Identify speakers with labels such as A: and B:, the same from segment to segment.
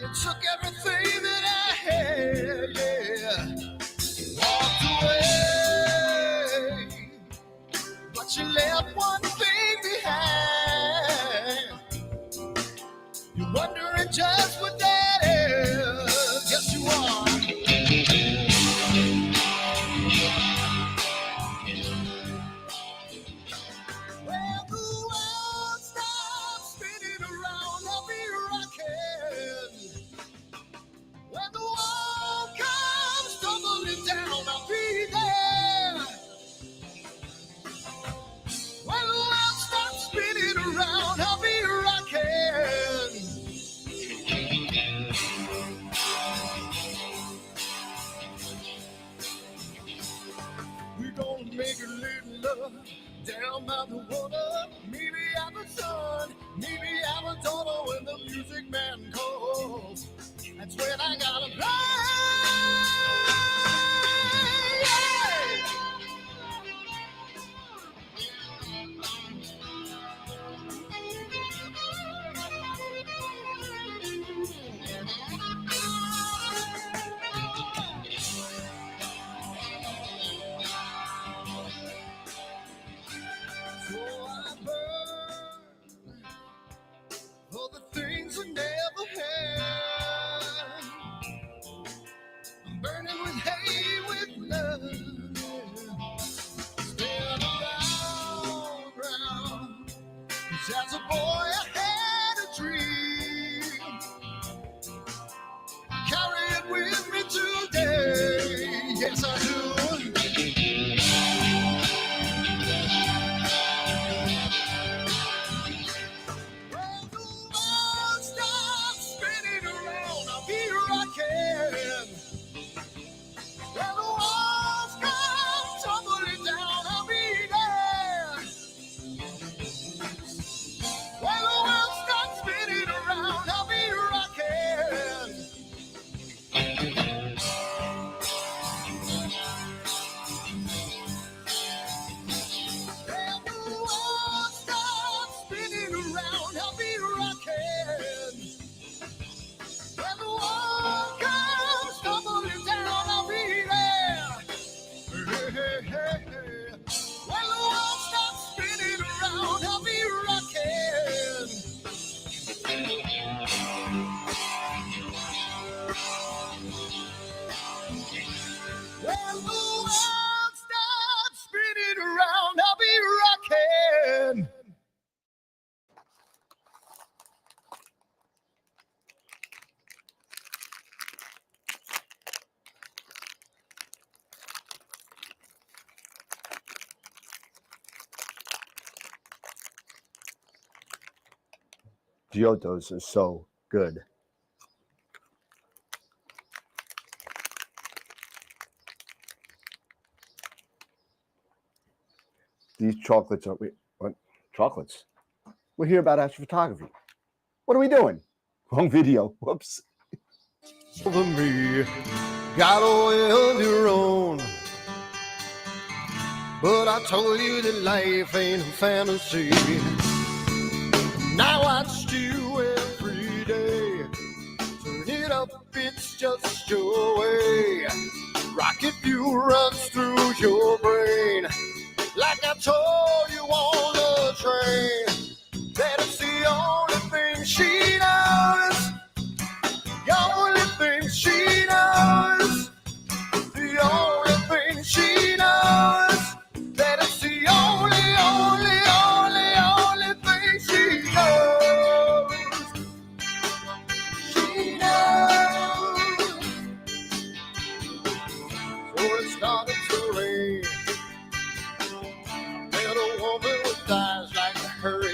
A: You took everything that I had, yeah. Walked away, but you left one thing behind. You're wondering just what that is. Yes, you are. Well, the world stops spinning around, I'll be rocking. When the world comes tumbling down, I'll be there. When the world stops spinning around, I'll be rocking. We're gonna make a little love down by the water. Maybe have a son, maybe have a daughter. When the music man calls, that's when I gotta play. So I burn for the things I never had. I'm burning with hate, with love. Spin around. 'Cause as a boy I had a dream. Carry it with me today. Yes, I do. When the world stops spinning around, I'll be rocking. When the walls come tumbling down, I'll be there. When the world stops spinning around, I'll be rocking. When the world stops spinning around, I'll be rocking. When the world comes tumbling down, I'll be there. Hey, hey, hey, hey. When the world stops spinning around, I'll be rocking. When the world stops spinning around, I'll be rocking.
B: Giottos are so good. These chocolates are what? Chocolates? We're here about astrophotography. What are we doing? Wrong video. Whoops.
A: Over me, got a way of your own. But I told you that life ain't a fantasy. And I watched you every day. Turn it up, it's just your way. Rocket fuel runs through your brain. Like I told you on the train, that it's the only thing she knows. The only thing she knows. The only thing she knows. That it's the only thing she knows. She knows. So it started to rain. Met a woman with eyes like a hurricane.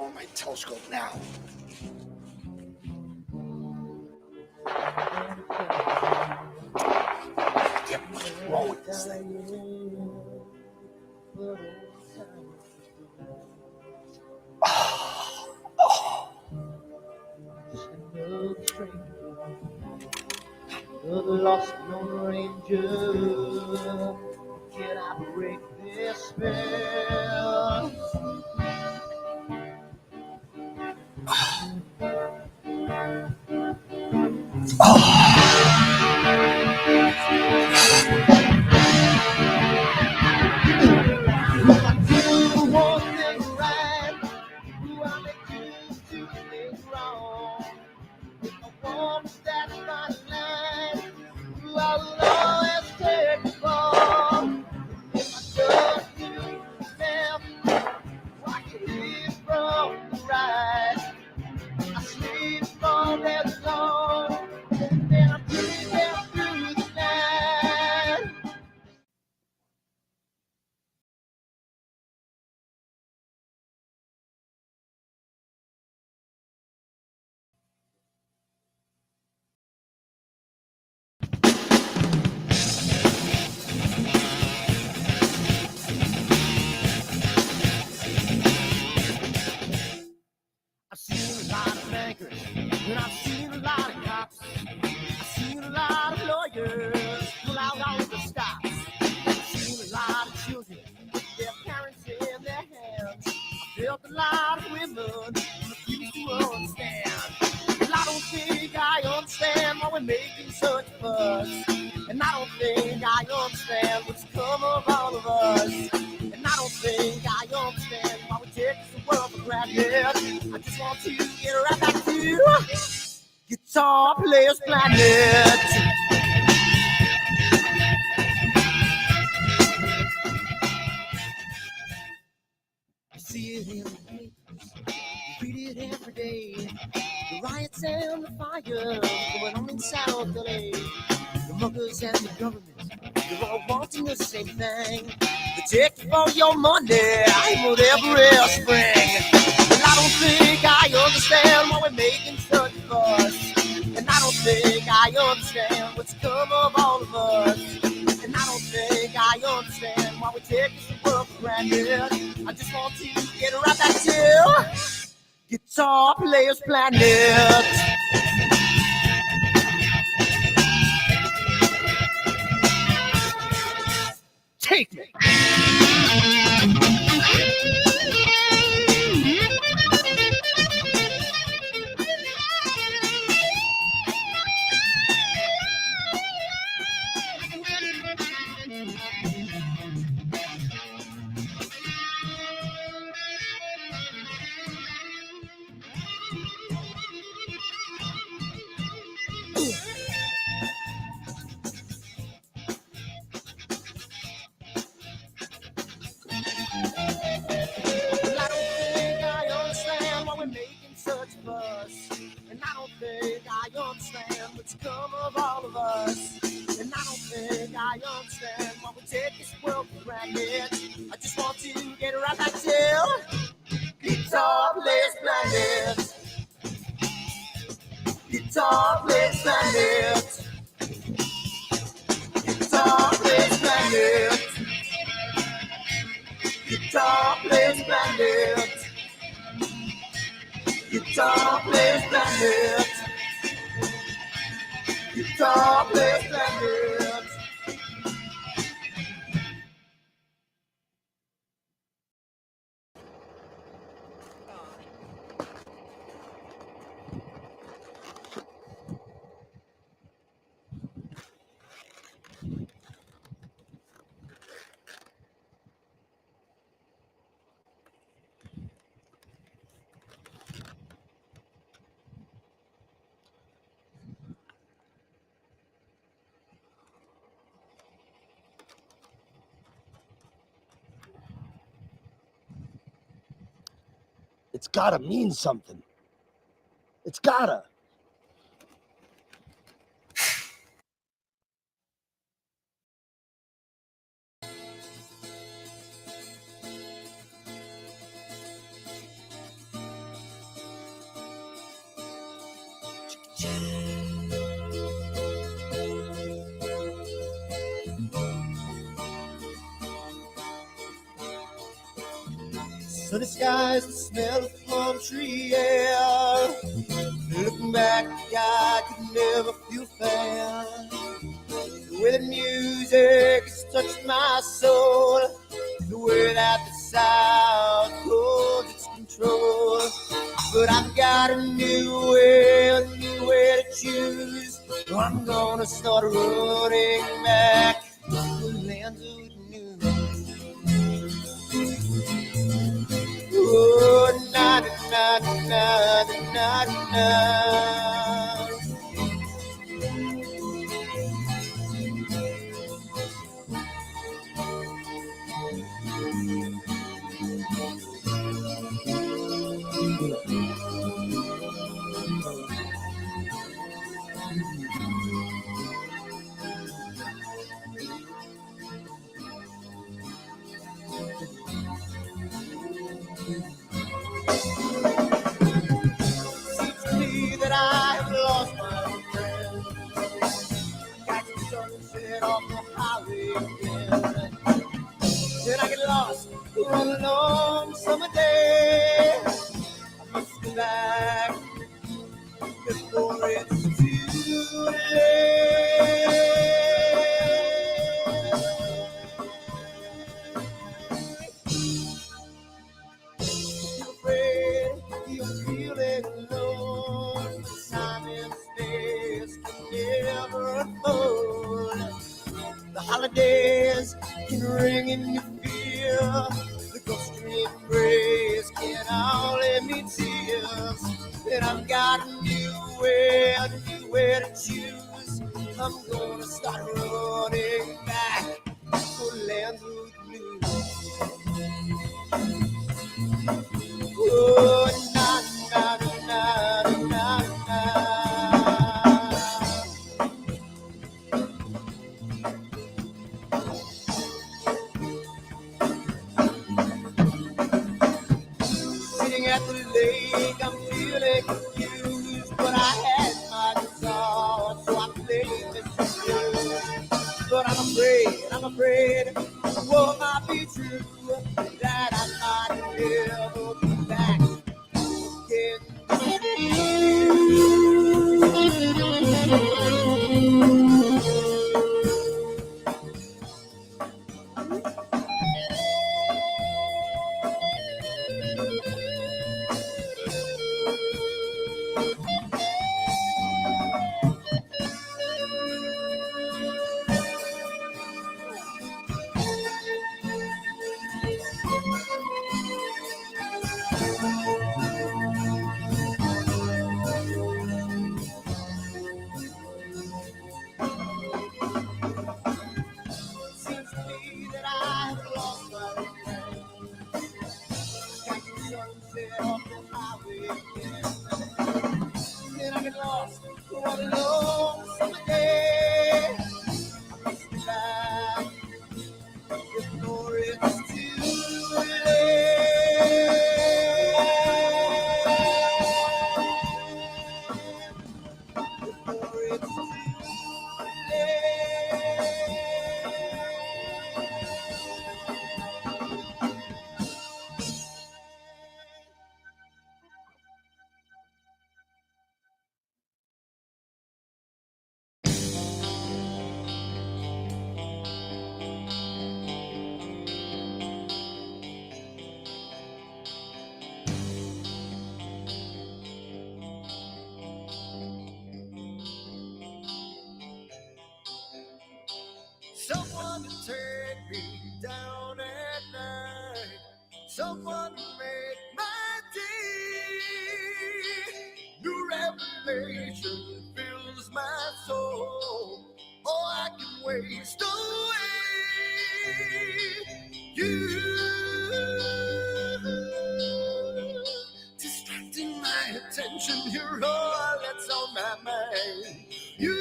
B: on my telescope now. Damn, what's wrong with this thing?
A: The lost Lone Ranger, can I break this spell? One thing right, do I make you two things wrong? If I want that fine line, I will always take the fall. If I just do them, I can live from the right. I sleep all day long, and I'm breathing through the night. I've seen a lot of bankers, and I've seen a lot of cops. I've seen a lot of lawyers pull out all the stops. I've seen a lot of children with their parents in their hands. I've felt a lot of women refuse to understand. And I don't think I understand why we're making such a fuss. And I don't think I understand what's come of all of us. And I don't think I understand why we take the world for granted. I just want to get right back to Guitar Players Planet. You see it in the papers, you read it every day. The riots and the fires going on in South LA. The muggers and the government, they're all wanting the same thing. They take you for your money, whatever spring. And I don't think I understand why we're making such a fuss. And I don't think I understand what's come of all of us. And I don't think I understand why we take this world for granted. I just want to get right back to Guitar Players Planet. Take me. Well, I don't think I understand why we're making such a fuss. And I don't think I understand what's come of all of us. And I don't think I understand why we take this world for granted. I just want to get right back to Guitar Players Planet. Guitar Players Planet. Guitar Players Planet. Guitar Players Planet. Guitar Players Planet. Guitar Players Planet. It's gotta mean something. It's gotta. Sunny skies, the smell of palm tree air. Looking back, I could never feel fair. The way the music has touched my soul, the way that the South holds its control. But I've got a new way to choose. I'm gonna start running back to the lands of the new. Oh, na na na na na na. Seems to me that I have lost my friend. Got the sunset off the highway again. Then I get lost on a long summer day. I must go back before it's too late. You're afraid, you're feeling alone. Time and space can never hold. The holidays can ring in your fear. The ghostly embrace can only mean tears. And I've got a new way to choose. I'm gonna start running back for lands of the new. Oh, na na na na na na. Sitting at the lake, I'm feeling confused, but I had my guitar, so I played this blues. But I'm afraid, what might be true, that I might never be back Seems to me that I've lost my friend. Got the sunset off the highway again. Then I get lost on a long summer day. I must be back before it's too late. Before it's too late. Someone to take me down at night. Someone to make my day. New revelation fills my soul. Oh, I can waste away. You distracting my attention. You're all that's on my mind. You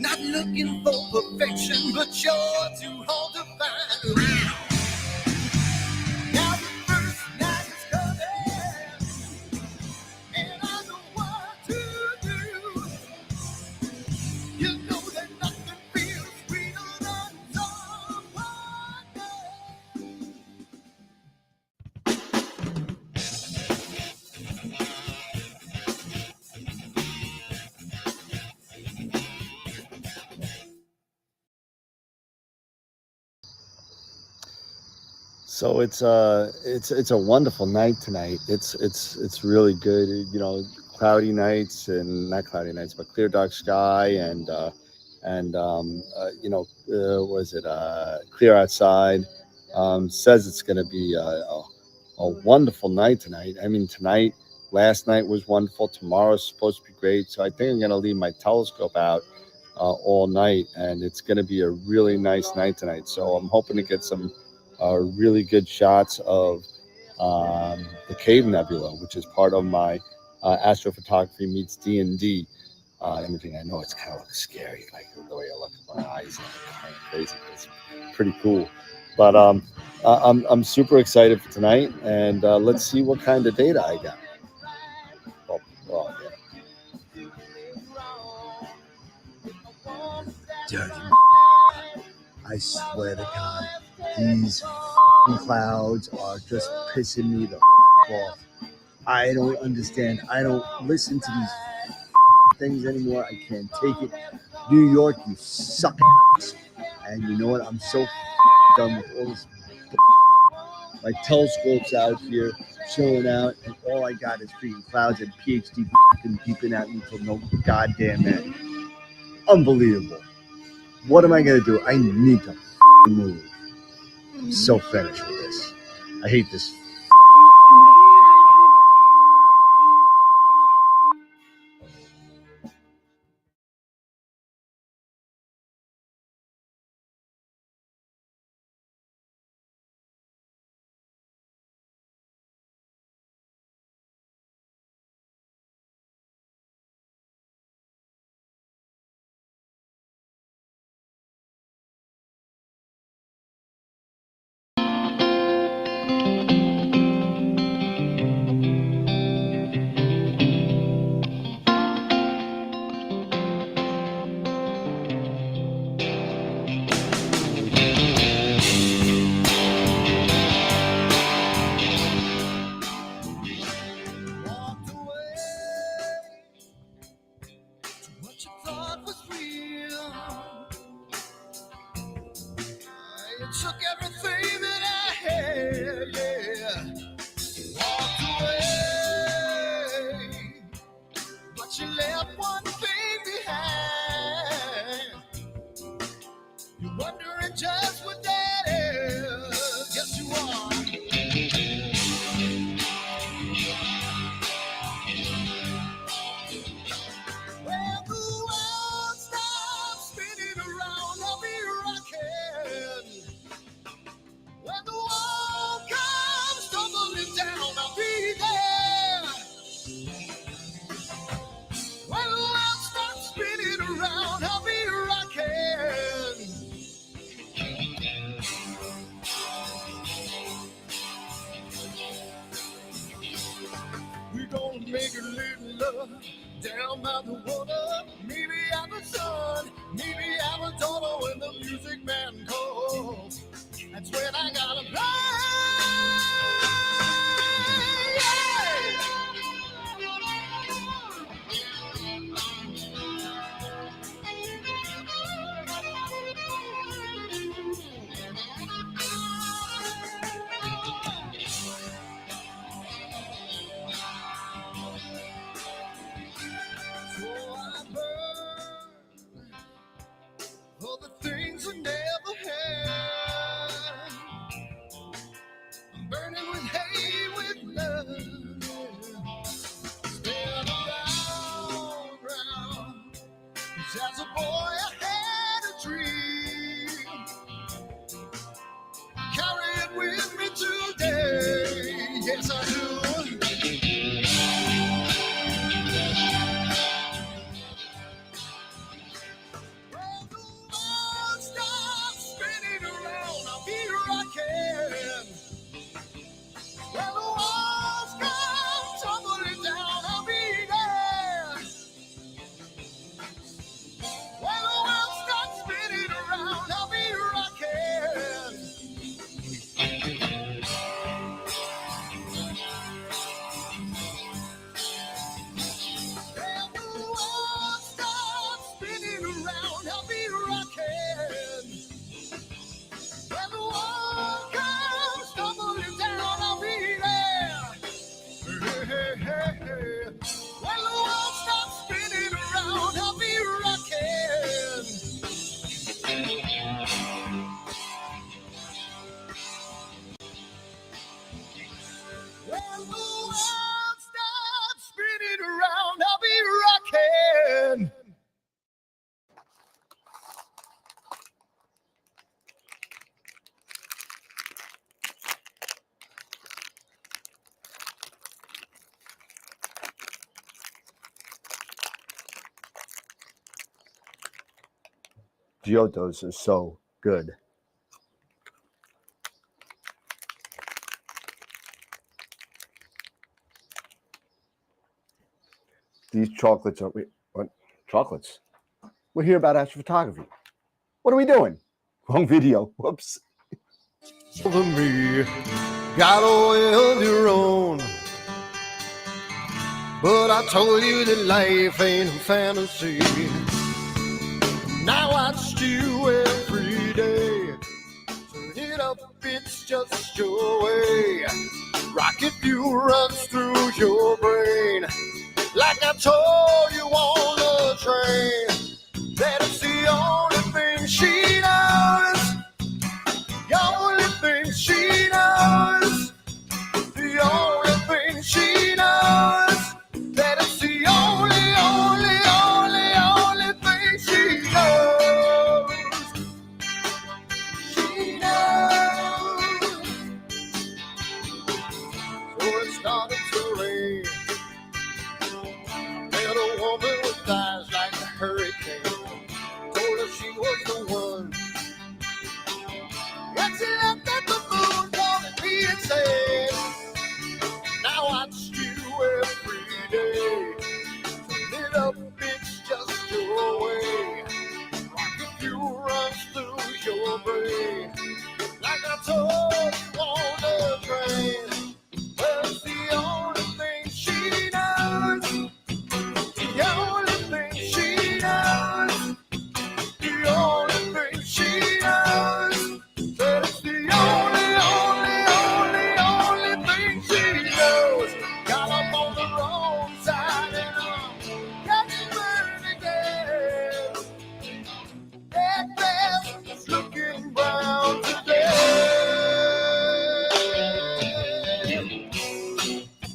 A: not looking for perfection, but you're too hard to find. Now the first night is coming, and I know what to do. You know that nothing feels sweeter than someone else.
B: So it's a wonderful night tonight. It's really good. You know, cloudy nights and not cloudy nights, but clear dark sky and was it clear outside? Says it's going to be a wonderful night tonight. I mean, tonight, last night was wonderful. Tomorrow's supposed to be great. So I think I'm going to leave my telescope out all night, and it's going to be a really nice night tonight. So I'm hoping to get some really good shots of the Cave Nebula, which is part of my astrophotography meets D&D imaging. I know it's kind of looks scary, like the way I look at my eyes, and kind of crazy, but it's pretty cool. But I'm super excited for tonight, and let's see what kind of data I got. Well, yeah.
C: Dirty. I swear to God, these clouds are just pissing me the off. I don't understand. I don't listen to these things anymore. I can't take it. New York, you suck. And you know what? I'm so done with all this. My telescope's out here, chilling out, and all I got is freaking clouds and PhD beeping at me till no goddamn end. Unbelievable. What am I going to do? I need to move. I'm so finished with this. I hate this.
A: Took everything that I had, yeah. Walked away, but you left one thing behind. You're wondering just what that is. Yes, you are. When the world stops spinning around, I'll be rocking. When the wall comes tumbling down, I'll be there. When the world stops spinning around, I'll be rocking. We're gonna make a little love down by the water. Maybe have a son, maybe have a daughter when the music man calls. That's when I gotta play. So I burn for the things I never had. I'm burning with hate, with love. Spin around, round. 'Cause as a boy I had a dream. Carry it with me today. Yes, I do. When the world stops spinning around, I'll be rocking. When the walls come tumbling down, I'll be there. When
B: Giottos are so good. These chocolates are what? Chocolates? We're here about astrophotography. What are we doing? Wrong video. Whoops.
A: To me, got a way of your own. But I told you that life ain't a fantasy. Now I watch you every day. Turn it up, it's just your way. Rocket fuel runs through your brain. Like I told you on the train, that it's the only thing she knows. The only thing she knows. The only thing she knows. That it's the only thing she knows. She knows. So it started to rain. Met a woman with eyes like a hurricane. Told her she was the one. And she looked at the moon, calling me and said, now I watch you every day. Turn it up, it's just your way. Rocket fuel runs through your brain. Like I told you on the train. Well, it's the only thing she knows. The only thing she knows. The only thing she knows. That it's the only thing she knows. Got up on the wrong side and I'm getting burned again. That grass is looking brown today.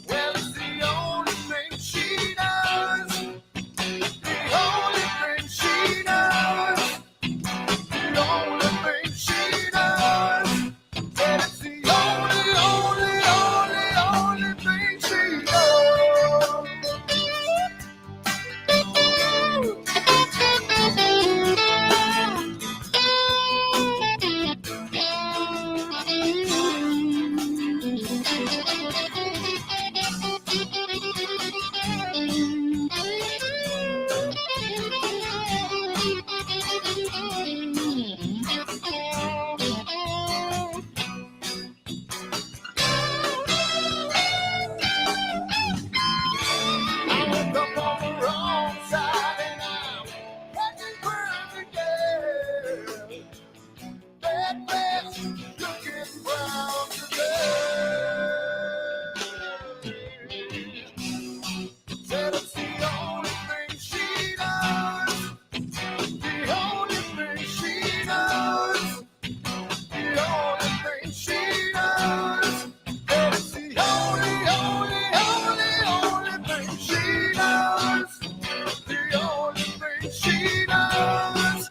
A: Well, it's the only thing she knows. The only thing she knows. The only thing she knows. That it's the only thing she knows. I woke up on the wrong side and I'm getting burned again. That grass is looking brown today. Said it's the only thing she knows. The only thing she knows. The only thing she knows. That it's the only thing she knows. The only thing she knows.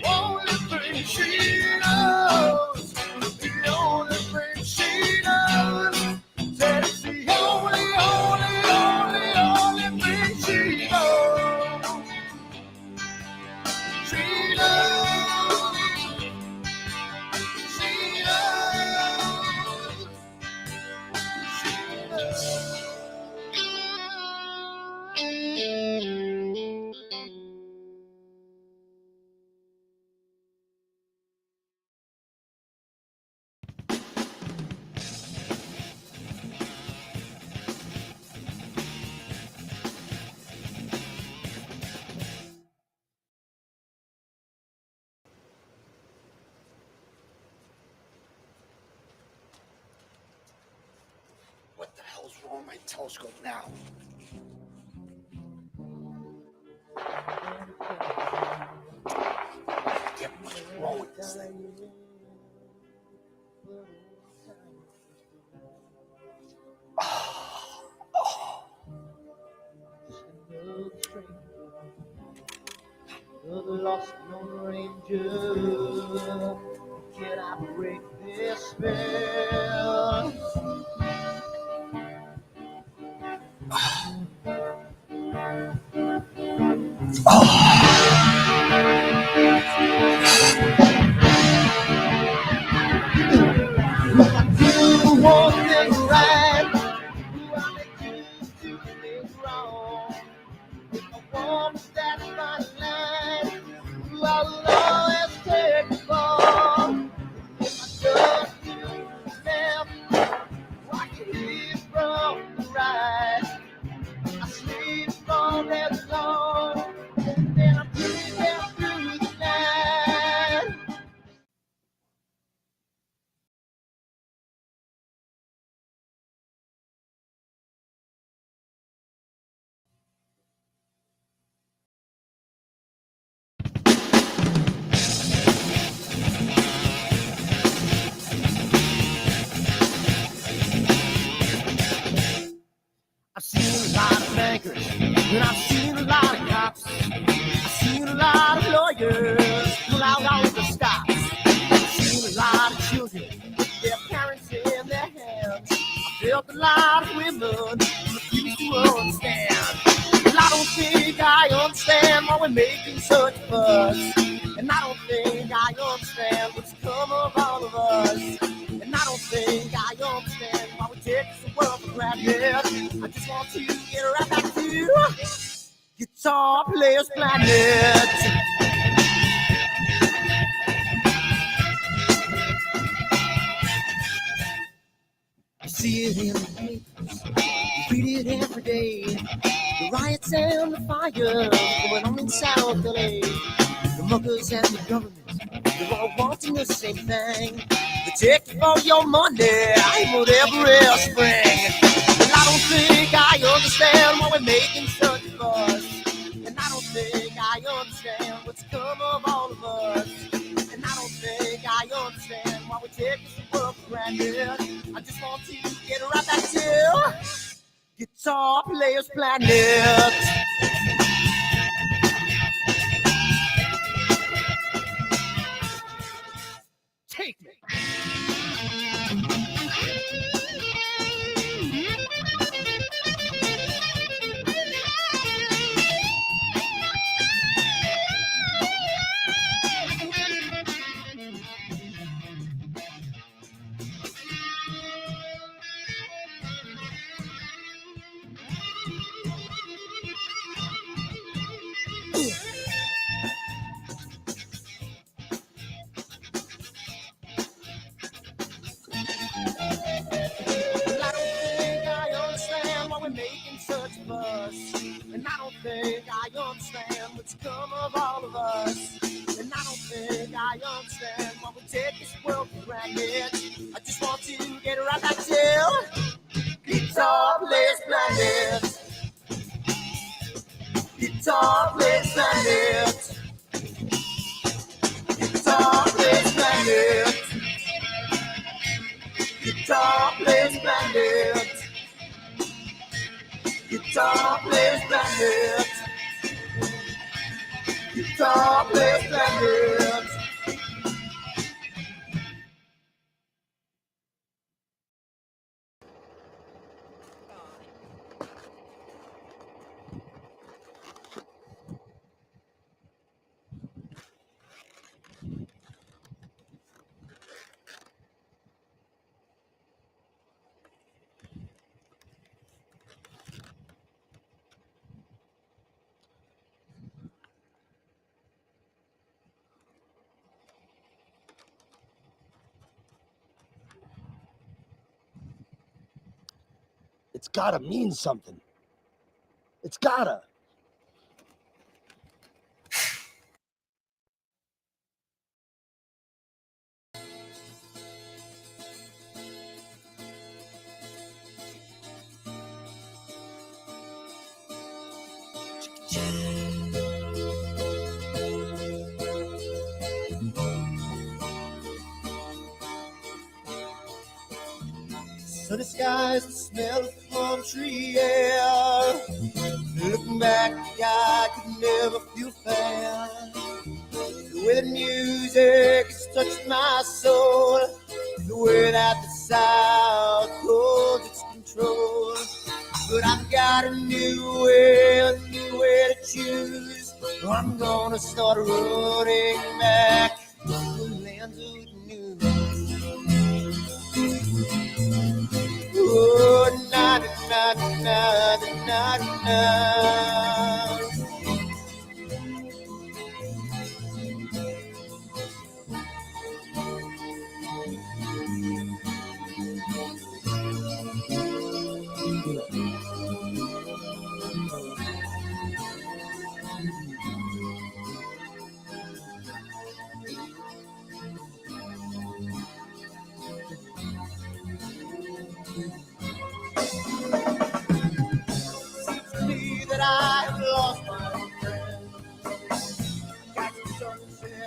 A: Only thing she knows. The only thing she knows. That it's the only thing she knows. She knows. She knows. She knows. What the hell's wrong with my telescope now? Damn, what's wrong with this thing? The lost Lone Ranger, can I break this spell? storm is that fine line. I'll always take the fall. If I just do the left, watch it lead from the right. I sleep all day long, and I'm breathing through the night. I've seen a lot of bankers, and I've seen a lot of cops. I've seen a lot of lawyers pull out all the stops. I've seen a lot of children with their parents in their hands. I've felt a lot of women refuse to understand. And I don't think I understand why we're making such a fuss. And I don't think I understand what's come of all of us. And I don't think I understand why we take this world for granted. I just want to get right back to Guitar Players Planet. You see it in the papers, you read it every day. The riots and the fires going on in South LA. The muckers and the government, they're all wanting the same thing. They take you for your money, I'm whatever else spring. And I don't think I understand why we're making such a fuss. And I don't think I understand what's come of all of us. And I don't think I understand why we take this world for granted. I just want to get right back to Guitar Players Planet. Take me. And I don't think I understand what's come of all of us. And I don't think I understand why we take this world for granted. I just want to get right back to Guitar Players Planet. Guitar Players Planet. Guitar Players Planet. Guitar Players Planet. Guitar Players Planet. Guitar Players Planet. It's gotta mean something. It's gotta. Sunny skies, the smell of palm tree air. Looking back, I could never feel fair. The way the music has touched my soul, the way that the South holds its control. But I've got a new way to choose. I'm gonna start running back to the lands of the new. Oh, na na na na na na.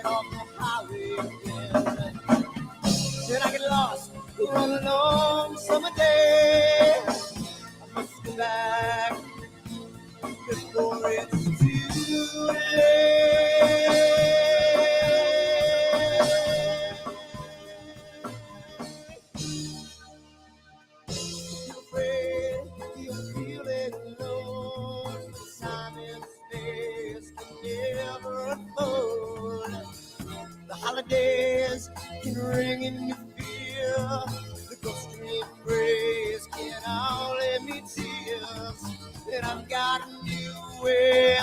A: off the highway again. Then I get lost, run along summer day. I must go back before it's too late. You're afraid, you're feeling alone. Time and space can never afford. The holidays can ring in your fear. The ghost embrace can only be tears. And I've got a new way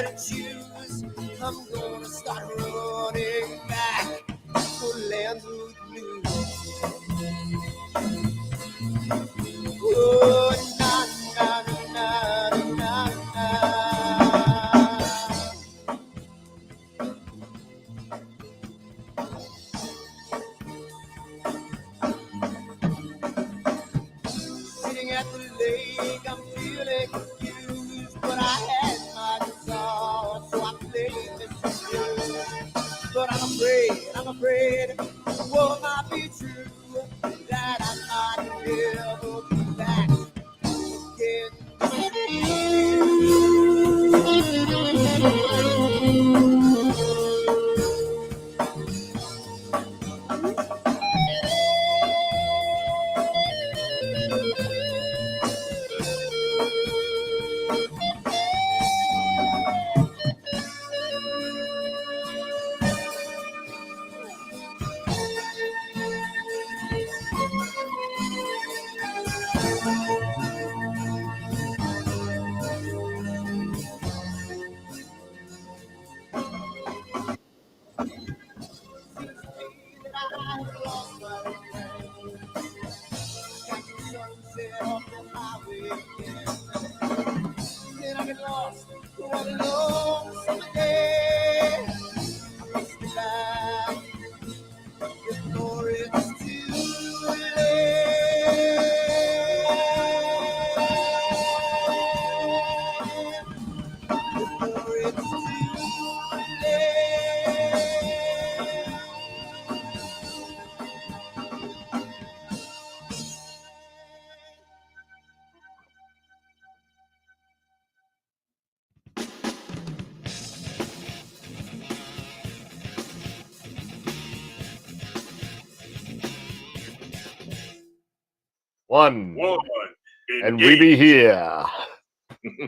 A: to choose. I'm gonna start running back to lands of blues. Oh, na na na na na. Sitting at the lake, I'm feeling confused, but I had my guitar, so I played this blues. But I'm afraid, what might be true, that I might never be back again. Then I get lost, one alone summer day. I must be back before it's too late. Before it's too
B: One. And we
D: Engage.
B: be here.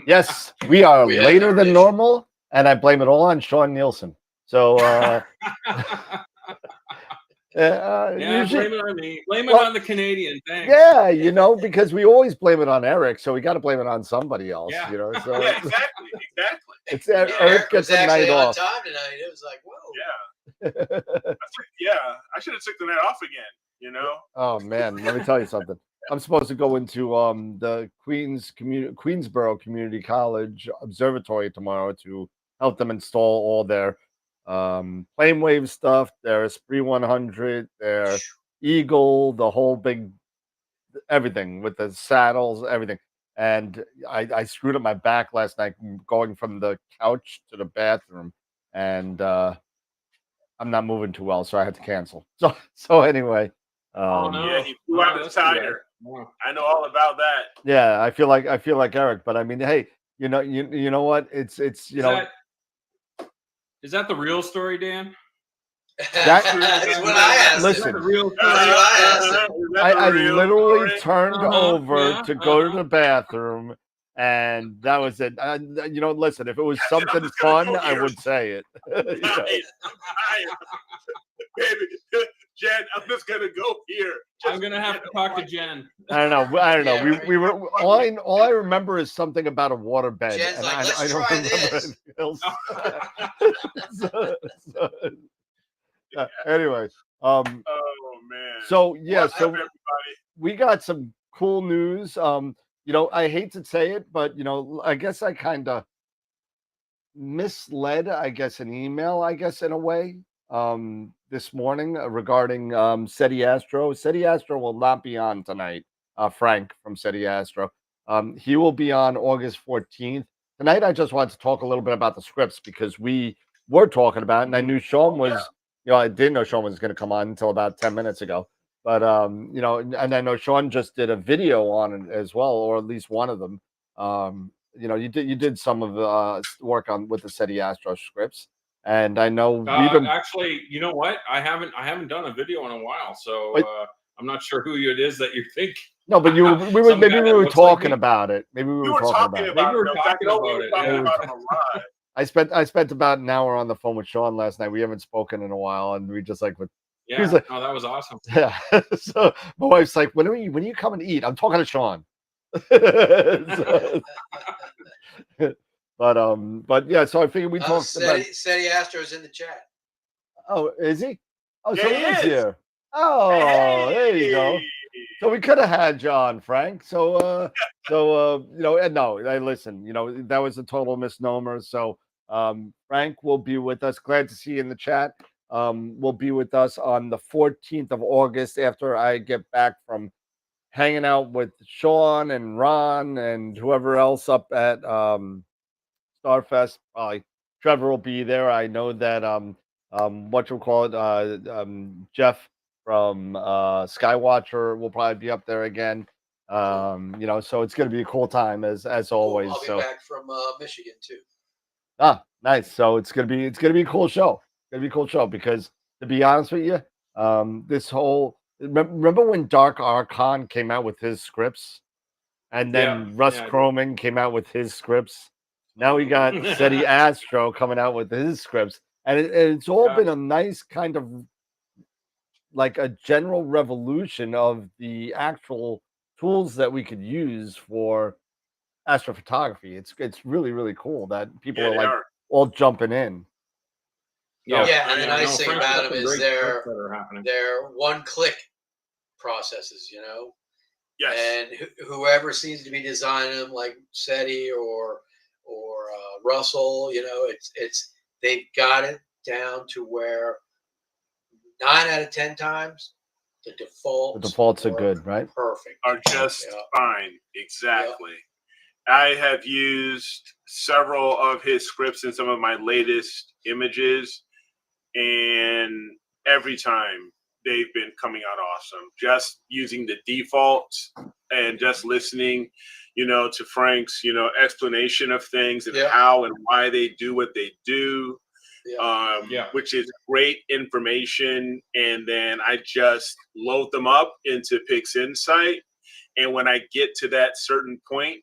B: Yes, we are
E: We have
B: later than
E: information.
B: normal, and I blame it all on Sean Nielsen. So,
D: Yeah,
B: usually,
D: blame it on me. Blame
B: Well,
D: it on the Canadian. Thanks.
B: yeah, you know, because we always blame it on Eric, so we got to blame it on somebody else.
D: Yeah.
B: You know, so
D: Yeah, exactly. Exactly.
B: it's
E: Yeah,
B: Eric
E: Eric
B: gets
E: was
B: a
E: actually
B: night
E: on
B: off.
E: time tonight. It was like, whoa.
D: Yeah. Yeah. I should have took the night off again, you know?
B: Oh man, let me tell you something. I'm supposed to go into the Queensborough Community College Observatory tomorrow to help them install all their plane wave stuff, their Esprit 100, their Eagle, the whole big everything with the saddles, everything. And I screwed up my back last night going from the couch to the bathroom, and I'm not moving too well, so I had to cancel. So anyway,
D: Oh, no.
F: Yeah, he flew out the
D: that's too bad.
F: tire.
D: Wow.
F: I know all about that.
B: yeah, I feel like Eric, but I mean, hey, you know what? It's you know,
D: Is that the real story, Dan?
B: That-
E: That's what I asked.
B: Listen.
D: Is that the real
E: That's what I asked him.
F: Is that
B: I
F: the real
B: literally
F: story?
B: turned over to go to
D: uh-huh.
B: the bathroom, and that was it. You know, listen, if it was
F: I said, I'm
B: something
F: just gonna
B: fun,
F: go
B: I
F: here.
B: would say it. You know?
F: Nice. Baby, Jen, I'm just gonna go here.
D: I'm gonna have to talk to Jen.
B: I don't know. I don't know.
E: Yeah,
B: We
E: right.
B: we were all I remember is something about a water bed,
E: Jen's
B: and
E: like,
B: I
E: "Let's
B: don't
E: try
B: remember
E: this."
B: anything else. Anyway,
F: Oh man.
B: so yeah,
F: What's
B: so
F: up, everybody?
B: we got some cool news. You know, I hate to say it, but you know, I guess I kind of misled, I guess, an email, I guess, in a way, this morning regarding SetiAstro. SetiAstro will not be on tonight. Frank from SetiAstro. He will be on August 14th. Tonight, I just wanted to talk a little bit about the scripts because we were talking about, and I knew Sean was. You know, I didn't know Sean was going to come on until about 10 minutes ago. But you know, and I know Sean just did a video on it as well, or at least one of them. You know, you did some of the work on with the SetiAstro scripts, and I know we've been
G: Actually, you know what? I haven't done a video in a while, so
B: But-
G: I'm not sure who it is that you think.
B: no, but we were
G: Some
B: maybe
G: guy
B: we
G: that
B: were
G: looks like
B: talking
G: me?
B: about it. Maybe we
F: You
B: were
F: were
B: talking about it.
G: Maybe we were
F: him.
G: talking
F: I know
G: about
F: we were
G: it,
F: talking
G: yeah.
F: about him a lot.
B: I spent about an hour on the phone with Sean last night. We haven't spoken in a while, and we just like with
G: Yeah,
B: was like-
G: no, that was awesome.
B: yeah. So my wife's like, when are you coming to eat? I'm talking to Sean. But yeah, so I figured we talked about.
E: SetiAstro's in the chat.
B: Oh, is he? Oh,
F: Yeah,
B: so
F: he
B: he is
F: is.
B: here. Oh, there you go.
F: Hey!
B: So we could have had John Frank. So you know, and no, I listen, you know, that was a total misnomer. So Frank will be with us. Glad to see you in the chat. Will be with us on the 14th of August after I get back from hanging out with Sean and Ron and whoever else up at Starfest. Probably Trevor will be there. I know that what you call it, Jeff from Skywatcher will probably be up there again. You know, so it's going to be a cool time as always.
E: I'll be
B: So
E: back from Michigan too.
B: nice. So it's gonna be a cool show. It's gonna be a cool show because to be honest with you, this whole remember when Dark Archon came out with his scripts, and then Russ
G: I do.
B: Croman came out with his scripts. Now we got SetiAstro coming out with his scripts, and it's all been a nice kind of like a general revolution of the actual tools that we could use for astrophotography. It's really cool that people
F: Yeah,
B: are
F: they
B: like
F: are.
B: all jumping in.
E: Yeah, and the
G: no,
E: nice thing
G: Frank's
E: about
G: got
E: them
G: some
E: is
G: great
E: they're
G: scripts that are happening.
E: one-click processes, you know.
F: Yes.
E: And whoever seems to be designing them, like SETI or Russell, you know, it's they've got it down to where 9 out of 10 times the
B: defaults are good, right?
E: Perfect.
F: Are just
E: Yeah.
F: fine. Exactly. I have used several of his scripts in some of my latest images, and every time they've been coming out awesome. Just using the defaults and just listening, you know, to Frank's, you know, explanation of things and how and why they do what they do. Which is great information, and then I just load them up into PixInsight, and when I get to that certain point,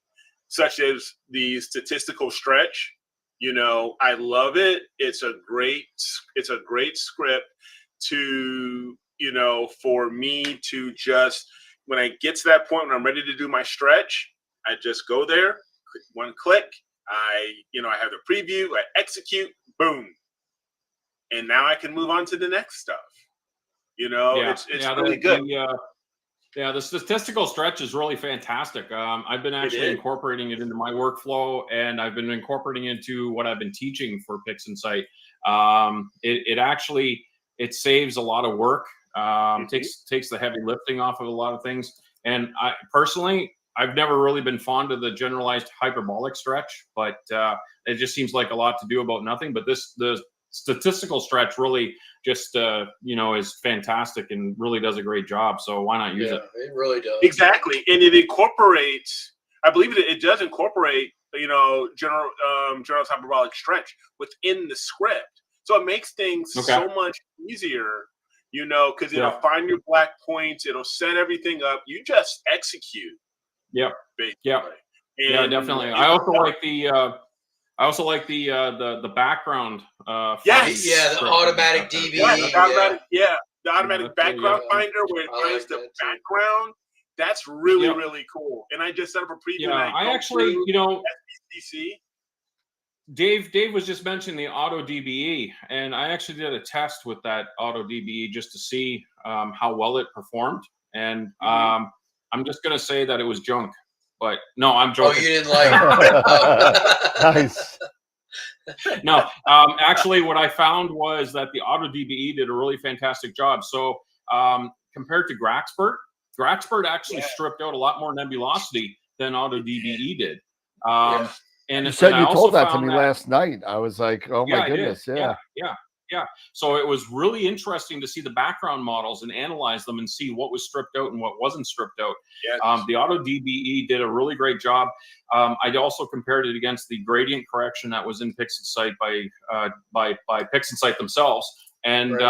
F: such as the statistical stretch, you know, I love it. It's a great script to, you know, for me to just, when I get to that point when I'm ready to do my stretch, I just go there, click one click, I have the preview, I execute, boom. And now I can move on to the next stuff. You know, it's really good.
G: The statistical stretch is really fantastic. I've been actually incorporating it into my workflow, and I've been incorporating it into what I've been teaching for PixInsight. It saves a lot of work, takes the heavy lifting off of a lot of things. And I personally, I've never really been fond of the generalized hyperbolic stretch, but it just seems like a lot to do about nothing. But the statistical stretch really just is fantastic and really does a great job. So why not use it?
E: It really does.
F: Exactly. And it incorporates, I believe it does incorporate, you know, general hyperbolic stretch within the script. So it makes things so much easier, you know, because it'll find your black points, it'll set everything up. You just execute.
G: Yeah.
F: Basically.
G: Yeah, definitely. I also like the background.
E: The automatic DB.
F: The automatic background finder where it finds the background. That's really really cool. And I just set up a preview.
G: Yeah, I actually, you know,
F: SBCC.
G: Dave was just mentioning the auto DBE, and I actually did a test with that auto DBE just to see how well it performed. And I'm just gonna say that it was junk. But no, I'm joking.
E: Oh, you didn't like it?
B: Nice.
G: No, actually, what I found was that the Auto DBE did a really fantastic job. So compared to Graxpert actually stripped out a lot more nebulosity than Auto DBE did.
B: You said
G: I
B: you
G: also
B: told that to
G: found
B: me last night. I was like, oh
G: yeah,
B: my
G: I did.
B: goodness,
G: Yeah. So it was really interesting to see the background models and analyze them and see what was stripped out and what wasn't stripped out.
F: Yes.
G: The Auto DBE did a really great job. I also compared it against the gradient correction that was in PixInsight by PixInsight themselves, and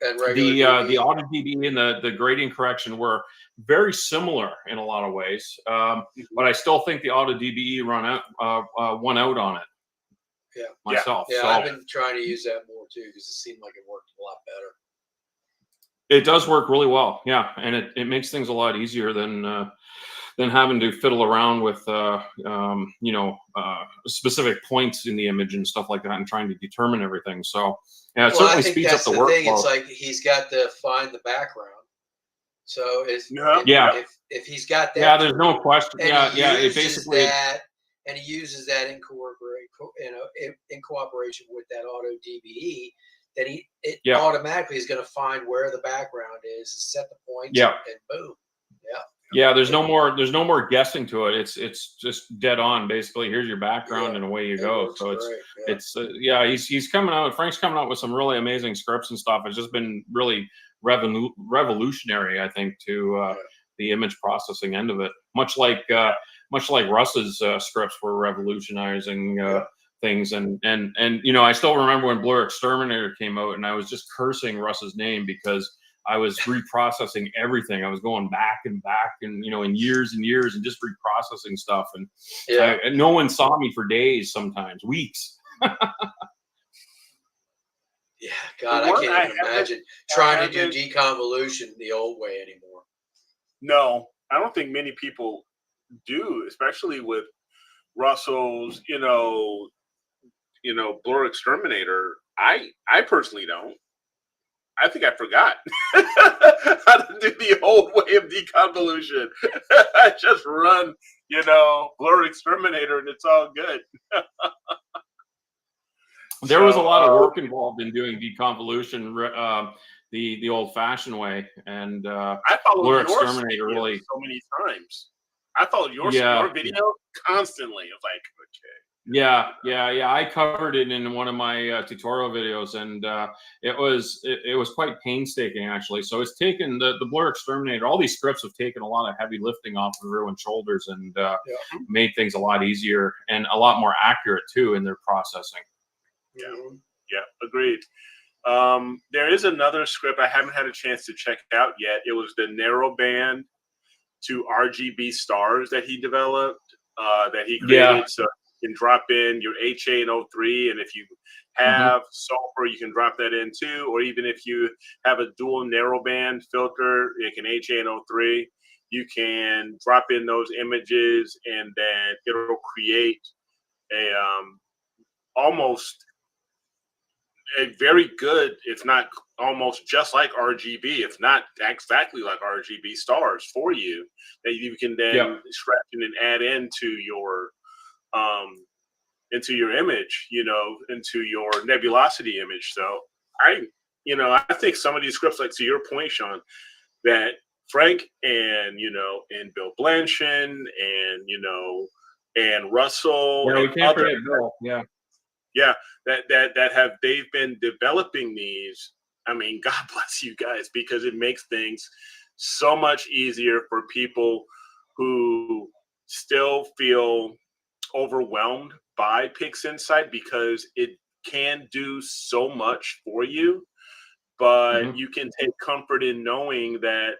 E: And regular
G: the Auto DBE and the gradient correction were very similar in a lot of ways. But I still think the Auto DBE won out on it.
E: Yeah.
G: Myself.
E: Yeah,
G: So
E: I've been trying to use that more too because it seemed like it worked a lot better.
G: it does work really well, yeah, and it makes things a lot easier than having to fiddle around with specific points in the image and stuff like that, and trying to determine everything. So yeah, it certainly speeds up the workflow.
E: Thing. It's like he's got to find the background. So if he's got that,
G: yeah, there's no question.
E: And
G: it basically
E: and he uses that in cooperation with that Auto DBE, then it automatically is going to find where the background is, set the points, and boom. Yeah,
G: there's no more guessing to it. It's just dead on. Basically, here's your background and away you go. So he's coming out. Frank's coming out with some really amazing scripts and stuff. It's just been really revolutionary, I think, to the image processing end of it. Much like Russ's scripts were revolutionizing things, and I still remember when Blur Exterminator came out, and I was just cursing Russ's name because I was reprocessing everything. I was going back and in years and years, and just reprocessing stuff, and no one saw me for days, sometimes weeks.
E: Yeah, God, I can't even imagine trying to do deconvolution the old way anymore.
F: No, I don't think many people do, especially with Russell's, Blur Exterminator. I personally don't. I think I forgot how to do the old way of deconvolution. I just run, Blur Exterminator, and it's all good.
G: There was a lot of work involved in doing deconvolution the old-fashioned way, and
F: I followed
G: Blur
F: yours
G: Exterminator really
F: so many times. I followed your video constantly. It's like, okay.
G: Yeah. I covered it in one of my tutorial videos, and it was quite painstaking, actually. So it's taken the Blur Exterminator. All these scripts have taken a lot of heavy lifting off of everyone's shoulders, and made things a lot easier and a lot more accurate too in their processing.
F: Yeah, agreed. There is another script I haven't had a chance to check out yet. It was the narrowband to RGB stars that he developed, that he created. So you can drop in your HA03, and if you have sulfur, you can drop that in too. Or even if you have a dual narrowband filter, like an HA03, you can drop in those images, and then it'll create a almost a very good, if not almost just like RGB, if not exactly like RGB stars for you, that you can then scratch in and add into your image, into your nebulosity image. So I think some of these scripts, like to your point, Sean, that Frank and and Bill Blanchard and Russell,
G: we can't forget Bill.
F: they've been developing these. I mean, God bless you guys, because it makes things so much easier for people who still feel overwhelmed by PixInsight, because it can do so much for you, but you can take comfort in knowing that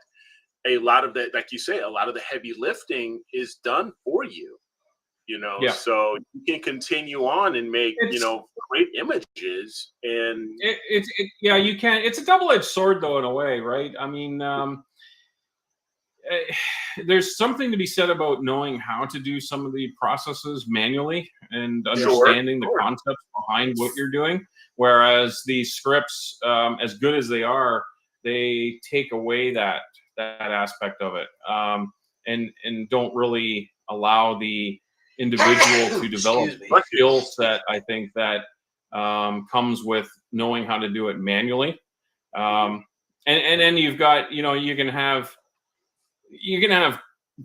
F: a lot of that, like you say, a lot of the heavy lifting is done for you. So you can continue on and make great images, and
G: you can. It's a double-edged sword, though, in a way, right? I mean, there's something to be said about knowing how to do some of the processes manually and understanding the concepts behind what you're doing. Whereas these scripts, as good as they are, they take away that aspect of it, and don't really allow the individual to develop the skill set, I think, that comes with knowing how to do it manually. And then you've got, you can have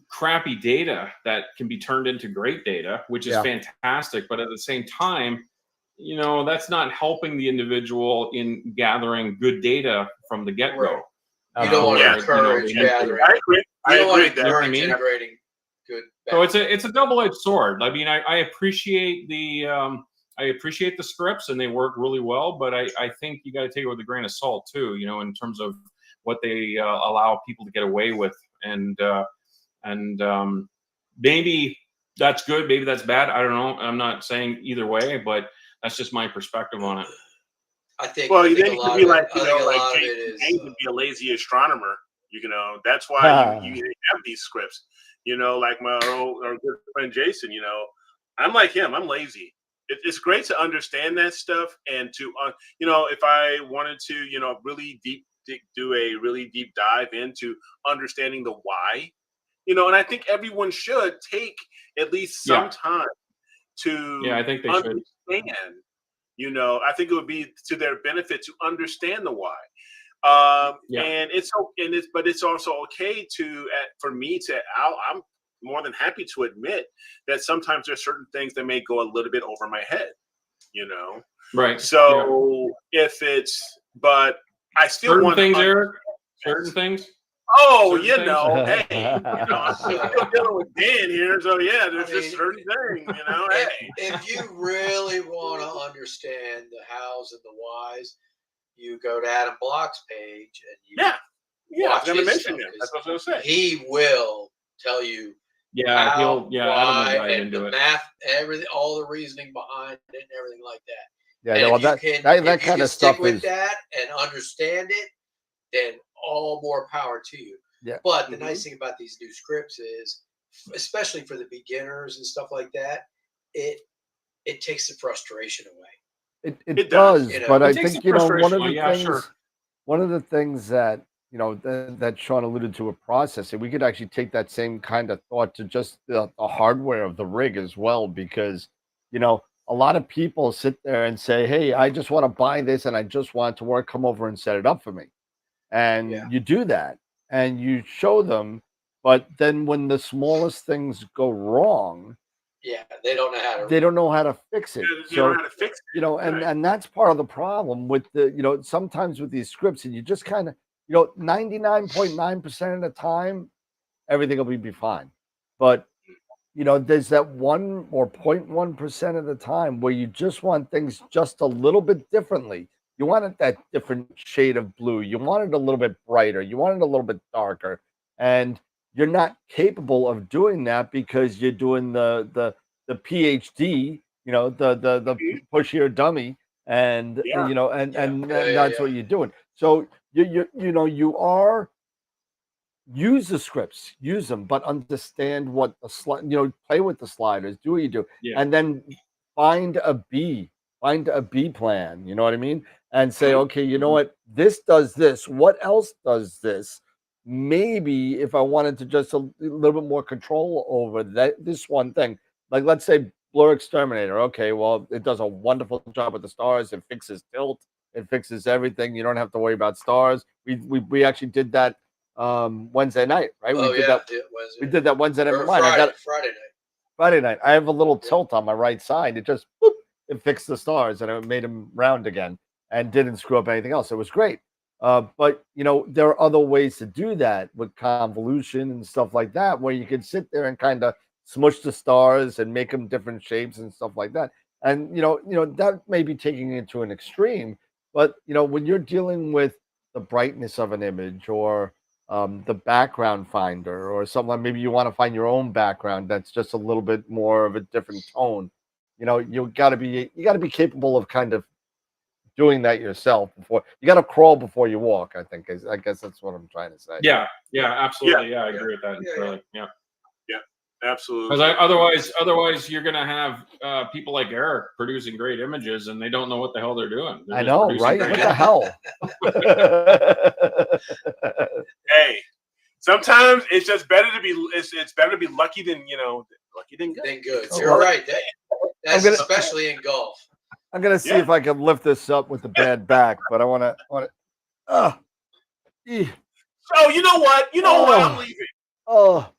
G: crappy data that can be turned into great data, which is fantastic. But at the same time, that's not helping the individual in gathering good data from the get go.
E: You don't want to encourage gathering.
F: I agree.
E: You don't want to
G: You know what I
E: encourage
G: mean?
E: integrating good.
G: So it's a double-edged sword. I mean, I appreciate the scripts and they work really well, but I think you got to take it with a grain of salt too. In terms of what they allow people to get away with, and maybe that's good, maybe that's bad. I don't know. I'm not saying either way, but that's just my perspective on it.
E: I think.
F: Well,
E: I
F: then
E: think
F: you
E: a
F: could
E: lot
F: be
E: of
F: like,
E: it, I think a lot of
F: James
E: it is.
F: would be a lazy astronomer. That's why you have these scripts. Like our good friend Jason. I'm like him. I'm lazy. It's great to understand that stuff and to, if I wanted to, really do a really deep dive into understanding the why, and I think everyone should take at least some time to
G: I think they
F: understand.
G: should.
F: I think it would be to their benefit to understand the why. But it's also okay for me to, I'm more than happy to admit that sometimes there's certain things that may go a little bit over my head,
G: Right.
F: So but I still
G: certain
F: want
G: things, Eric. Certain things.
F: Oh,
G: certain
F: hey, I'm still dealing with Dan here, so there's just certain things, hey.
E: If you really want to understand the hows and the whys, you go to Adam Block's page and you
F: I was going to mention him. That's what I was going to say.
E: He will tell you
G: Adam will dive
E: and
G: into
E: the
G: it.
E: math, everything, all the reasoning behind it and everything like that.
B: Yeah,
E: and
B: that kind of
E: stick
B: stuff
E: with
B: is
E: that and understand it, then all more power to you.
B: Yeah.
E: But the nice thing about these new scripts is, especially for the beginners and stuff like that, it takes the frustration away.
B: It does, but I think one of the things that that Sean alluded to a processing, we could actually take that same kind of thought to just the hardware of the rig as well, because a lot of people sit there and say, hey, I just want to buy this and I just want it to work, come over and set it up for me. And you do that and you show them, but then when the smallest things go wrong,
E: they don't know how to
B: fix it.
F: They don't know how to fix it.
B: And that's part of the problem with the, sometimes with these scripts, and you just kind of, 99.9% of the time, everything will be fine. But, there's that 1 or 0.1% of the time where you just want things just a little bit differently. You want it that different shade of blue. You want it a little bit brighter. You want it a little bit darker. And you're not capable of doing that because you're doing the PhD, the push here dummy, and that's what you're doing. So you are use the scripts, use them, but understand what the play with the sliders, do what you do, and then find a B plan. You know what I mean? And say, okay, you know what? This does this. What else does this? Maybe if I wanted to just a little bit more control over this one thing, like let's say Blur Exterminator. Okay, well, it does a wonderful job with the stars. It fixes tilt. It fixes everything. You don't have to worry about stars. We actually did that Wednesday night, right? We did that Wednesday night. Friday night. I have a little tilt on my right side. It just it fixed the stars and it made them round again and didn't screw up anything else. It was great. But there are other ways to do that with convolution and stuff like that, where you can sit there and kind of smush the stars and make them different shapes and stuff like that. And that may be taking it to an extreme, but when you're dealing with the brightness of an image or the background finder or something, maybe you want to find your own background that's just a little bit more of a different tone. You got to be capable of kind of doing that yourself before you got to crawl before you walk. I guess that's what I'm trying to say.
G: Yeah, absolutely. Yeah, I agree with that. Yeah,
F: absolutely.
G: Because otherwise, you're gonna have people like Eric producing great images, and they don't know what the hell they're doing.
B: I know, right? What the hell?
F: Hey, sometimes it's just better to be. It's better to be lucky than good.
E: You're right. That's especially in golf.
B: I'm gonna see if I can lift this up with the bad back, but I want to.
F: So you know what? I'm leaving.
B: Oh,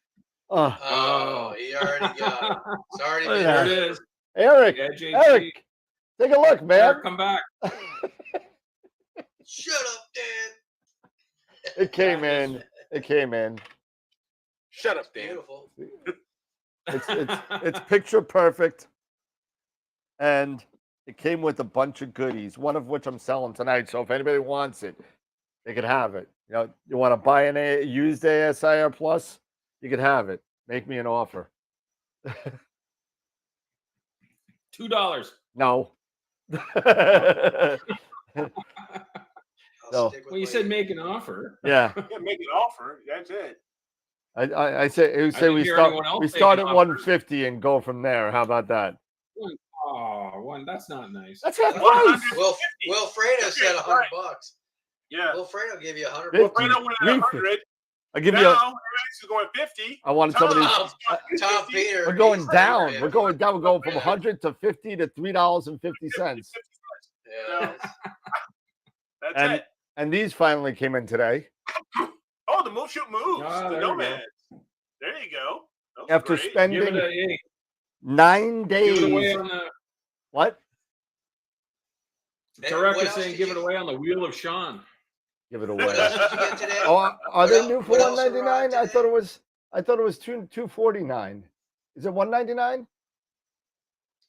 E: Oh, he already got it. It's already
B: Look
E: been
B: at
G: There it
E: delivered.
G: is.
B: Eric,
G: Yeah, JG.
B: Eric, take a look, man.
G: Eric, come back.
E: Shut up, Dan.
B: It came in. It came in.
F: Shut up, Dan.
E: Beautiful.
B: It's picture perfect, and it came with a bunch of goodies. One of which I'm selling tonight. So if anybody wants it, they can have it. You know, you want to buy a used ASIR Plus, you can have it. Make me an offer.
G: $2.
B: No.
E: I'll
B: No.
E: stick with
G: Well, you
E: my-
G: said make an offer.
B: Yeah.
F: Yeah, make an offer. That's it.
B: I say
G: didn't
B: we
G: hear
B: start
G: anyone else
B: we
G: make
B: start
G: an
B: at
G: offer.
B: 150 and go from there. How about that?
G: Oh, one. That's not nice.
B: That's half
E: Well,
B: price.
E: Will Fredo said
F: Right.
E: $100.
F: Yeah.
E: Will Fredo give you $100.
B: Well,
F: Fredo went at 100.
B: I give
F: Now,
B: you.
F: everybody's going 50.
B: I wanted
F: Tom,
B: somebody.
E: Tom Peter.
B: We're going
E: he's
B: down.
E: $100.
B: We're going down. We're going from 100 to 50 to $3.50.
E: Yeah.
F: That's
B: And
F: it.
B: and these finally came in today
F: Oh, the move shoot moves.
G: Ah,
F: the
G: there you
F: nomads. There you go. That was
B: after
F: great.
G: Give
B: spending
G: it a hey,
B: 9
G: give it away
B: days.
G: on the.
B: What?
E: And
G: Tarek
E: what
G: is
E: else
G: saying
E: did
G: give
E: you-
G: it away on the wheel of Sean.
B: Give it
E: What
B: away.
E: else did you get today?
B: Oh, are
E: What
B: they
E: el-
B: new for
E: what else
B: 199?
E: arrived
B: I thought
E: today?
B: it was 249. Is it 199?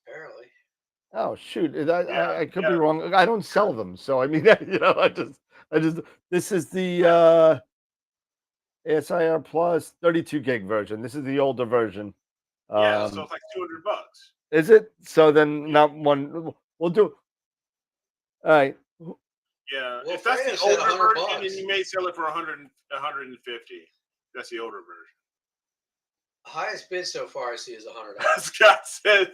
E: Apparently.
B: Oh shoot!
F: Yeah,
B: I could
F: yeah.
B: be wrong. I don't sell them, so I mean, I just this is the ASIR Plus 32 gig version. This is the older version.
F: Yeah, so it's like $200.
B: Is it? So then, not one. We'll do. All right.
F: Yeah,
E: Well,
F: if that's
E: Fredo
F: the
E: said
F: older
E: $100.
F: version, then you may sell it for 150. That's the older version.
E: Highest bid so far I see is $100.
F: Scott said,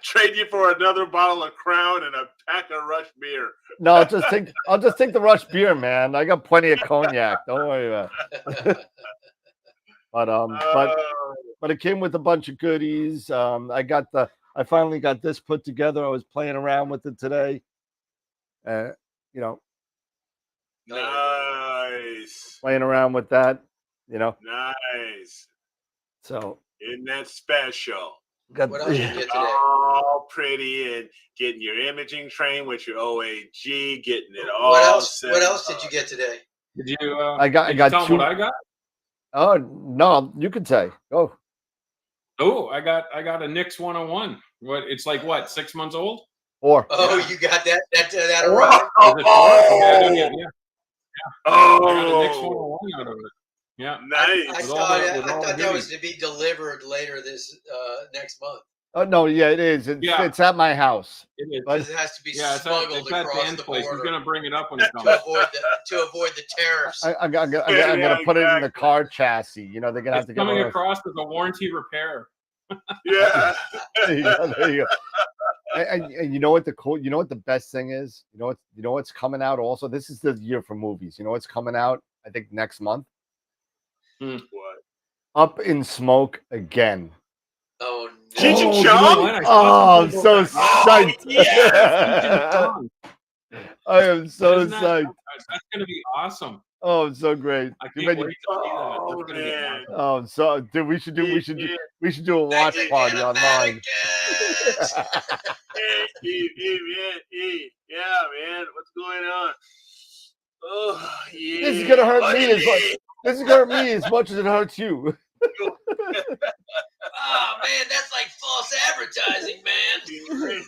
F: trade you for another bottle of Crown and a pack of Rush beer.
B: No, I'll just take the Rush beer, man. I got plenty of cognac. Don't worry about it. But it came with a bunch of goodies. I finally got this put together. I was playing around with it today. You know,
F: Nice.
B: playing around with that,
F: Nice.
B: so
F: Isn't that special?
B: got
E: What else did you get today?
F: All pretty and getting your imaging train with your OAG, getting it all.
E: What else?
F: set
E: What else
F: up.
E: did you get today?
G: Did you?
B: I got
G: did you tell 'em
B: two.
G: what I got?
B: Oh no, you could say. Go.
G: Oh, I got a Nix 101. What? It's like what? 6 months old?
B: 4.
E: Oh,
G: Yeah.
E: you got that
F: Oh,
E: arrived?
G: Is it four? Yeah, I got a Nix
F: Oh,
G: 101 out of it. Yeah.
F: nice.
E: I
G: With all
E: thought,
G: the- with
E: I
G: all the
E: thought that was
G: goodies.
E: to be delivered later this next month.
B: Oh no, yeah, it is. It's at my house.
G: It is.
B: But-
E: Because it has to be
G: Yeah,
E: smuggled
G: it's at
E: across
G: Dan's
E: the
G: place. He's
E: border
G: gonna bring it up when it comes.
E: to avoid the tariffs.
B: I'm gonna put it in the
F: exactly.
B: car chassis. They're gonna have
G: It's
B: to get
G: coming
B: one of-
G: across as a warranty repair.
F: Yeah.
B: There you go. There you go. And you know what the best thing is? You know what's coming out also? This is the year for movies. You know what's coming out, I think next month?
F: What?
B: Up in Smoke again.
E: Oh no!
F: Cheech and
G: you know
F: Chong?
G: what? I
B: Oh,
G: saw
B: I'm
G: something
B: so
G: about that.
B: psyched.
G: Cheech and Chong.
B: I am so
G: Isn't that-
B: psyched.
G: That's gonna be awesome.
B: Oh, it's so great.
G: I
B: You
G: can't
B: bet
G: wait to
B: you-
G: see that.
F: Oh,
G: That's gonna be
F: man.
G: awesome.
B: Oh, so dude, we should do a watch
E: Mexican
B: party online.
E: Americans!
F: Yeah, man. What's going on? Oh, yeah.
B: This is gonna hurt me as much. This is gonna hurt me as much as it hurts you.
E: Oh man, that's like false advertising, man.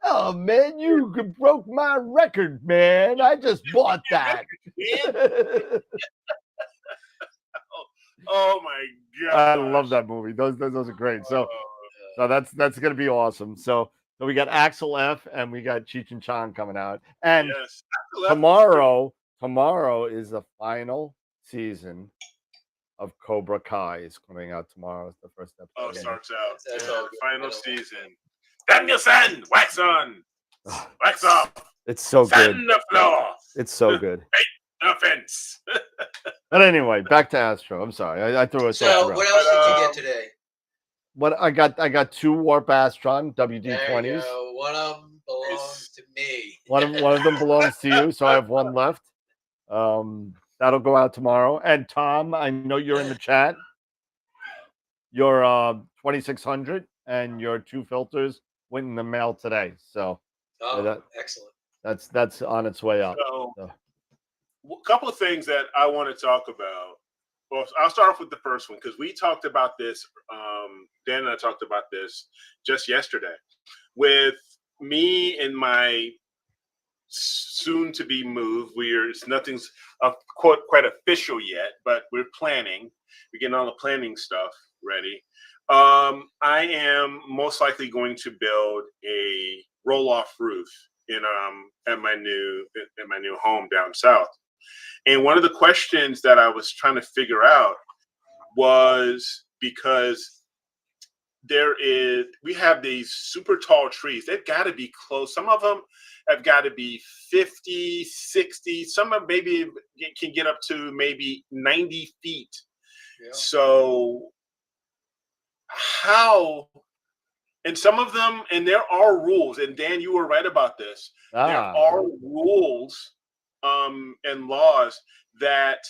B: Oh man, you broke my record, man. I just bought that.
F: Oh my god!
B: I love that movie. Those are great. So that's gonna be awesome. So we got Axel F and we got Cheech and Chong coming out. And
F: Yes.
B: tomorrow is the final season of Cobra Kai is coming out tomorrow. It's the first episode.
F: Oh, starts out.
E: That's
F: Yeah,
E: all good.
F: final season. Danielson, wax on, wax off,
B: It's so good.
F: sand the floor,
B: It's so good.
F: the fence.
B: But anyway, back to Astro. I'm sorry. I threw us off.
E: So
B: the
E: what
B: rails.
E: else did you get today?
B: What I got 2 Warp Astron
E: There you
B: WD-20s.
E: go. One of them belongs to me.
B: One of them belongs to you, so I have one left. That'll go out tomorrow. And Tom, I know you're in the chat.
A: your 2600 and your 2 filters went in the mail today. So
E: Oh, excellent.
A: that's on its way up.
F: So,
A: So,
F: a couple of things that I want to talk about. Well, I'll start off with the first one because we talked about this. Dan and I talked about this just yesterday with me and my soon to be move. Nothing's quite official yet, but we're planning. We're getting all the planning stuff ready. I am most likely going to build a roll-off roof at my new home down south. And one of the questions that I was trying to figure out was because we have these super tall trees. They've got to be close. Some of them have got to be 50, 60. Some of maybe can get up to maybe 90 feet.
E: Yeah.
F: So how, and some of them, and there are rules, and Dan, you were right about this. There are rules and laws that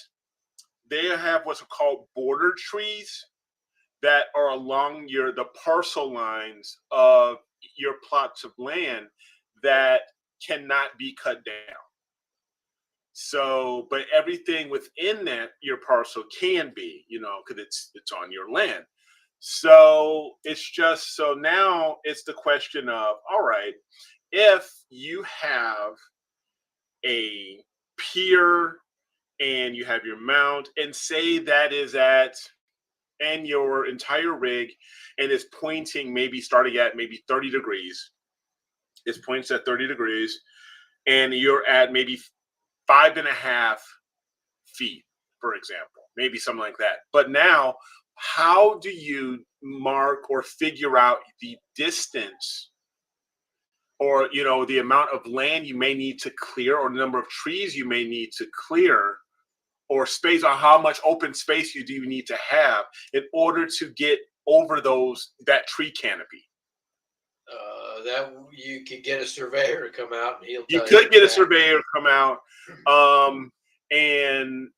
F: they have what's called border trees that are along the parcel lines of your plots of land that cannot be cut down. So, but everything within your parcel can be, because it's on your land. So so now it's the question of, all right, if you have a pier and you have your mount, and say that is and your entire rig and is pointing starting at maybe 30 degrees. It points at 30 degrees and you're at maybe 5.5 feet, for example, maybe something like that. But now, how do you mark or figure out the distance or, the amount of land you may need to clear or the number of trees you may need to clear or space, or how much open space you do need to have in order to get over that tree canopy?
E: That you could get a surveyor to come out and he'll.
F: You could get a surveyor to come out, and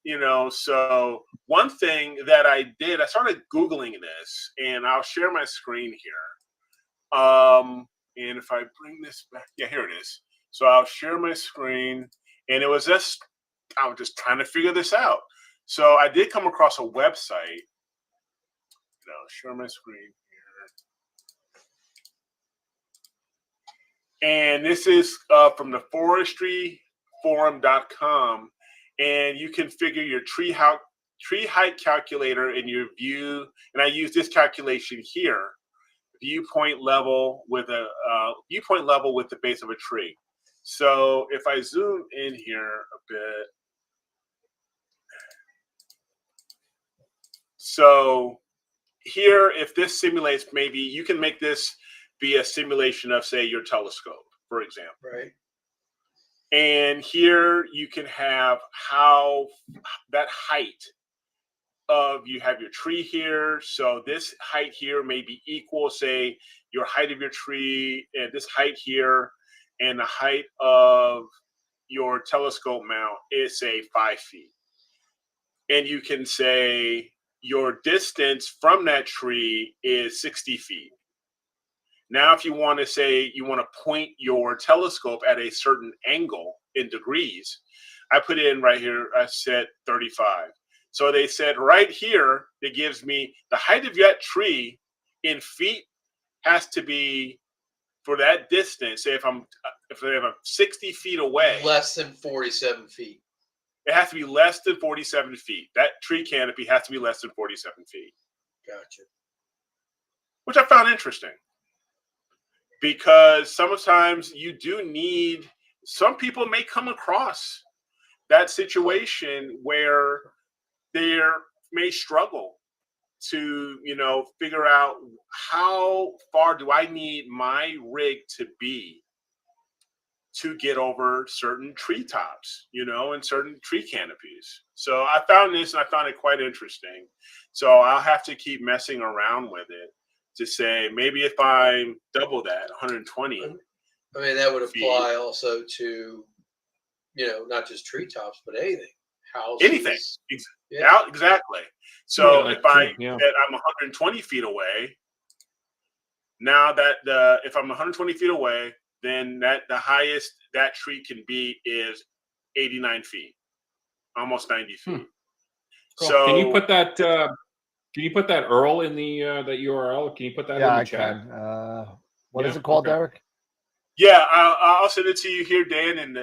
F: so one thing that I did, I started Googling this, and I'll share my screen here. And if I bring this back, yeah, here it is. So I'll share my screen, and I was just trying to figure this out. So I did come across a website. I'll share my screen here. And this is from the forestryforum.com. And you can figure your tree height calculator in your view. And I use this calculation here. Viewpoint level with the base of a tree. So if I zoom in here a bit, so here, if this simulates, maybe you can make this be a simulation of, say, your telescope, for example.
E: Right.
F: And here you can have how that height you have your tree here. So this height here may be equal, say, your height of your tree and this height here, and the height of your telescope mount is, say, 5 feet. And you can say your distance from that tree is 60 feet. Now, if you want to point your telescope at a certain angle in degrees, I put in right here, I said 35. So they said right here, it gives me the height of that tree in feet has to be, for that distance, say if I'm 60 feet away.
E: Less than 47 feet.
F: It has to be less than 47 feet. That tree canopy has to be less than 47 feet.
E: Gotcha.
F: Which I found interesting. Because sometimes some people may come across that situation where they may struggle to, figure out how far do I need my rig to be to get over certain treetops, and certain tree canopies. So I found this and I found it quite interesting. So I'll have to keep messing around with it to say, maybe if I double that, 120.
E: I mean, that would apply also to, not just treetops, but anything. houses.
F: anything.
E: Yeah.
F: Exactly. So
G: Yeah,
F: if I'm
G: yeah.
F: 120 feet away, now that if I'm 120 feet away, then the highest that tree can be is 89 feet, almost 90 feet.
G: Cool.
F: So
G: Can you put that? Can you put that URL in the that URL? Can you put that
B: Yeah,
G: in the
B: I
G: chat?
B: can. What
G: Yeah,
B: is it called,
G: okay.
B: Derek?
F: yeah, I'll send it to you here, Dan,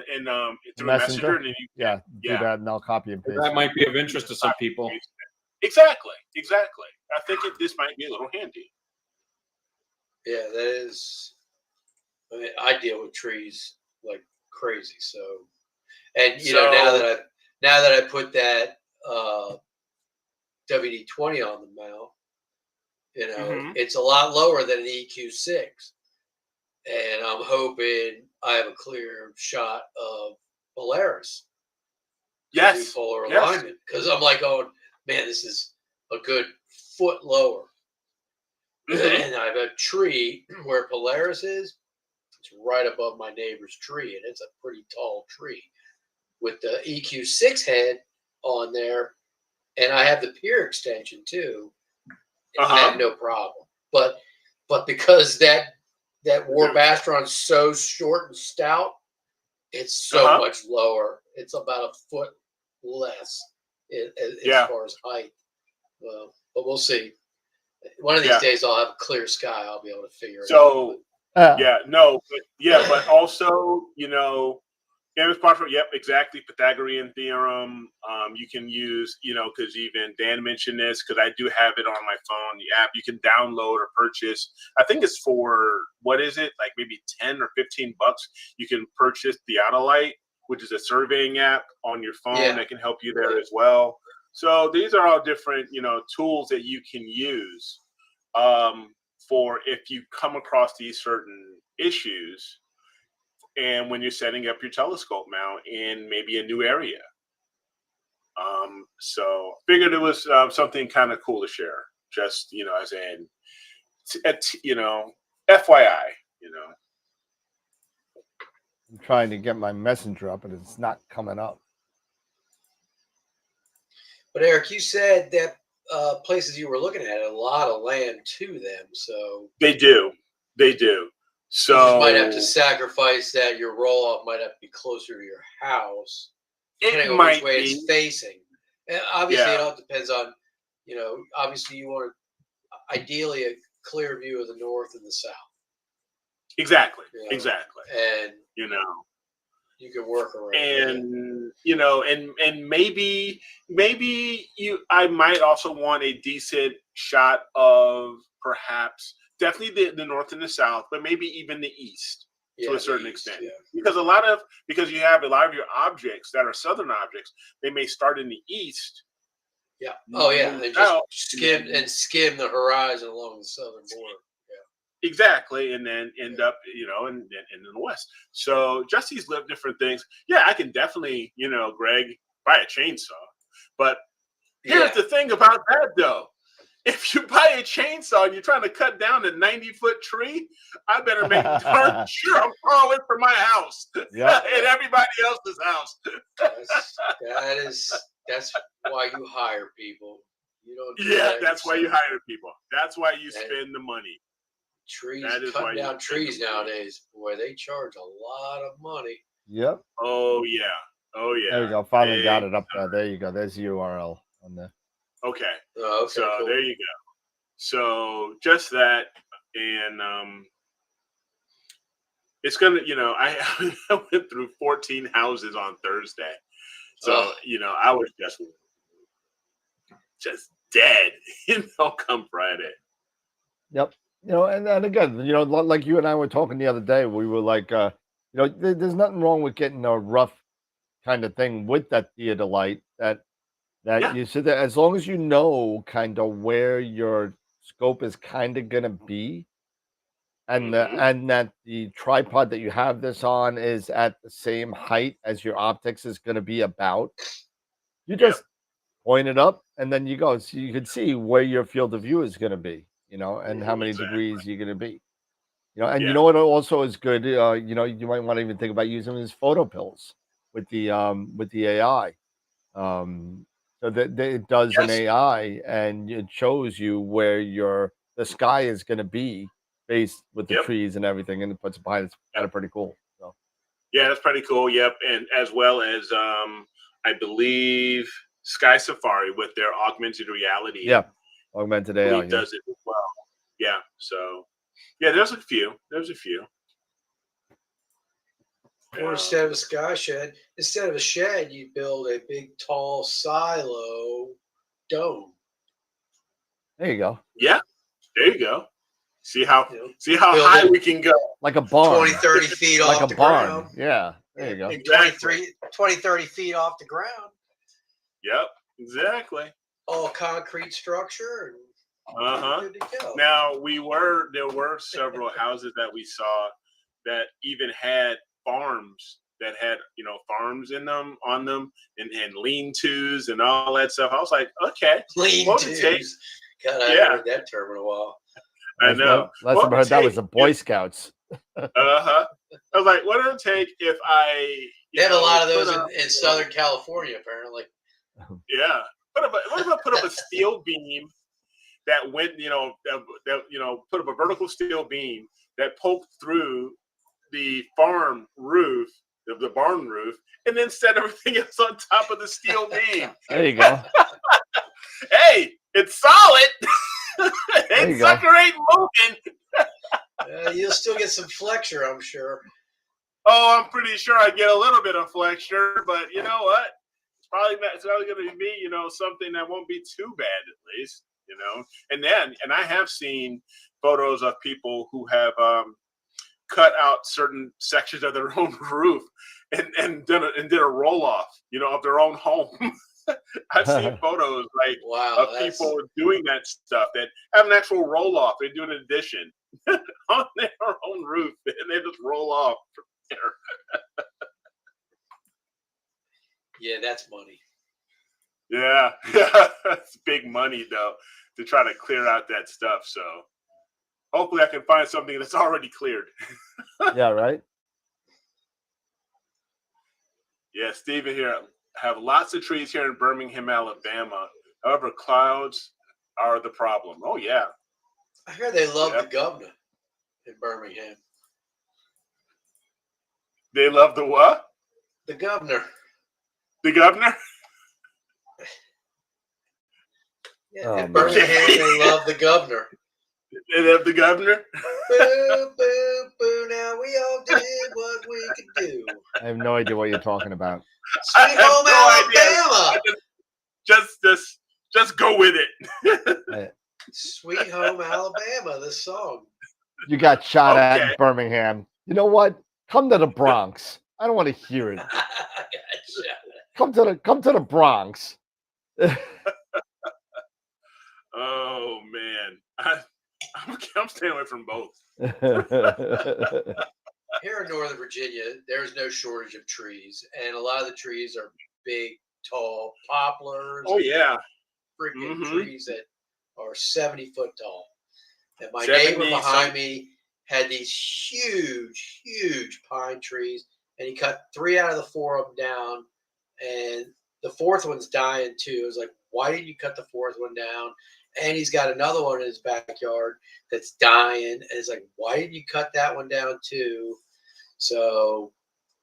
F: through Messenger, and then you
B: Yeah, do
F: yeah.
B: that, and I'll copy and paste
G: That
B: it.
G: might be of interest to some people.
F: Exactly. I think this might be a little handy.
E: Yeah, that is. I mean, I deal with trees like crazy. So, and you know, now that I put that WD-20 on the mount, you know, it's a lot lower than an EQ6, and I'm hoping I have a clear shot of Polaris.
F: Yes.
E: Polar alignment, because I'm like, oh man, this is a good foot lower. And I have a tree where Polaris is. It's right above my neighbor's tree, and it's a pretty tall tree with the EQ6 head on there, and I have the pier extension too. I have no problem, but because that Warp Astron's so short and stout, it's so much lower. It's about a foot less as far as height. Well, but we'll see. One of these days, I'll have a clear sky. I'll be able to figure it out.
F: But also, you know, yep, exactly. Pythagorean theorem. You can use, you know, because even Dan mentioned this, because I do have it on my phone. The app you can download or purchase. I think it's for, what is it? Like maybe 10 or 15 bucks. You can purchase the Autolite, which is a surveying app on your phone that can help you there as well. So these are all different, you know, tools that you can use for if you come across these certain issues. And when you're setting up your telescope mount in maybe a new area. So figured it was something kind of cool to share, just, you know, as in, you know, FYI, you know.
B: I'm trying to get my messenger up, and it's not coming up.
E: But Eric, you said that places you were looking at a lot of land to them, so
F: they do. So
E: you just might have to sacrifice that. Your roll off might have to be closer to your house, depending on which way it's facing. And obviously, it all depends on, you know, obviously you want ideally a clear view of the north and the south.
F: Exactly.
E: You know?
F: Exactly.
E: And
F: you know,
E: you can work around
F: and you know, and maybe I might also want a decent shot of perhaps definitely the north and the south, but maybe even the east to a certain extent. Because you have a lot of your objects that are southern objects, they may start in the east.
E: Yeah. Oh yeah. And just skim the horizon along the southern border. Yeah.
F: Exactly. And then end up, you know, in the west. So just these different things. Yeah, I can definitely, you know, Greg, buy a chainsaw. But here's the thing about that though. If you buy a chainsaw and you're trying to cut down a 90-foot tree, I better make darn sure I'm far away from my house and everybody else's house.
E: That's why you hire people. You don't.
F: That's why you hire people. That's why you spend the money.
E: Trees, cutting down trees nowadays, boy, they charge a lot of money.
B: Yep.
F: Oh yeah.
B: There you go. Finally got it up there. There you go. There's the URL on there.
F: Okay.
E: Oh, okay.
F: So
E: cool.
F: there you go. So just that, and it's gonna, you know, I went through 14 houses on Thursday, so you know, I was just dead, you know, come Friday.
B: Yep. You know, and again, you know, like you and I were talking the other day, we were like, you know, there's nothing wrong with getting a rough kind of thing with that theodolite that you sit there, as long as you know kind of where your scope is kind of gonna be, and that the tripod that you have this on is at the same height as your optics is gonna be about. You just point it up, and then you go, so you can see where your field of view is gonna be, you know, and how many degrees you're gonna be. You know, and you know what also is good, you know, you might want to even think about using these photo pills with the AI. So that it does an
F: Yes.
B: AI and it shows you where the sky is going to be based with the
F: Yep.
B: trees and everything, and it puts it behind. It's kind of pretty cool. So
F: Yeah, that's pretty cool. Yep, and as well as I believe Sky Safari with their augmented reality.
B: yeah, augmented AI.
F: Really
B: Yeah.
F: does it as well. Yeah. So yeah, there's a few.
E: Or instead of a sky shed, instead of a shed, you build a big, tall silo dome.
B: There you go.
F: Yeah, there you go. See how
E: You know, build
F: high
E: it
F: we can go.
B: Like a barn.
E: 20, 30 feet
B: Like
E: off
B: a
E: the
B: barn.
E: ground.
B: Yeah. There you go.
F: Exactly.
E: 20, 30 feet off the ground.
F: Yep, exactly.
E: All concrete structure. And good to go.
F: Now there were several houses that we saw that even had farms that had farms in them on them and lean-tos and all that stuff. I was like, okay,
E: Lean-tos. God, I haven't heard that term in a while.
F: I know.
B: Last time I heard that was the Boy Scouts.
F: I was like, what would it take if I?
E: They have a lot of those in Southern California, apparently.
F: Yeah. What if I put up a steel beam that went, put up a vertical steel beam that poked through the farm roof, the barn roof, and then set everything else on top of the steel beam.
B: There you go.
F: Hey, it's solid. That sucker ain't moving.
E: You'll still get some flexure, I'm sure.
F: Oh, I'm pretty sure I get a little bit of flexure, but you know what? It's probably going to be, something that won't be too bad at least, And I have seen photos of people who have cut out certain sections of their own roof and did a roll off, of their own home. I've seen photos of people doing that stuff that have an actual roll off. They do an addition on their own roof and they just roll off from there.
E: Yeah, that's money.
F: Yeah, it's big money though to try to clear out that stuff. So hopefully I can find something that's already cleared.
B: Yeah, right.
F: Yeah, Stephen here. Have lots of trees here in Birmingham, Alabama. However, clouds are the problem. Oh, yeah.
E: I hear they love the governor in Birmingham.
F: They love the what?
E: The governor.
F: The governor?
E: Yeah, in Birmingham, they love the governor.
F: They love the governor?
E: Boo, boo, boo. Now we all did what we could do.
B: I have no idea what you're talking about.
E: Sweet home Alabama.
F: Just go with it.
E: Sweet home Alabama, this song.
B: You got shot at in Birmingham. You know what? Come to the Bronx. I don't want to hear it. Come to the Bronx.
F: Oh man. I'm staying away from both.
E: Here in Northern Virginia, there's no shortage of trees, and a lot of the trees are big, tall poplars.
F: Oh yeah,
E: freaking trees that are 70 foot tall. And my neighbor behind me had these huge pine trees, and he cut 3 out of the 4 of them down, and the 4th one's dying too. I was like, why didn't you cut the 4th one down? And he's got another one in his backyard that's dying. And it's like, why didn't you cut that one down too? So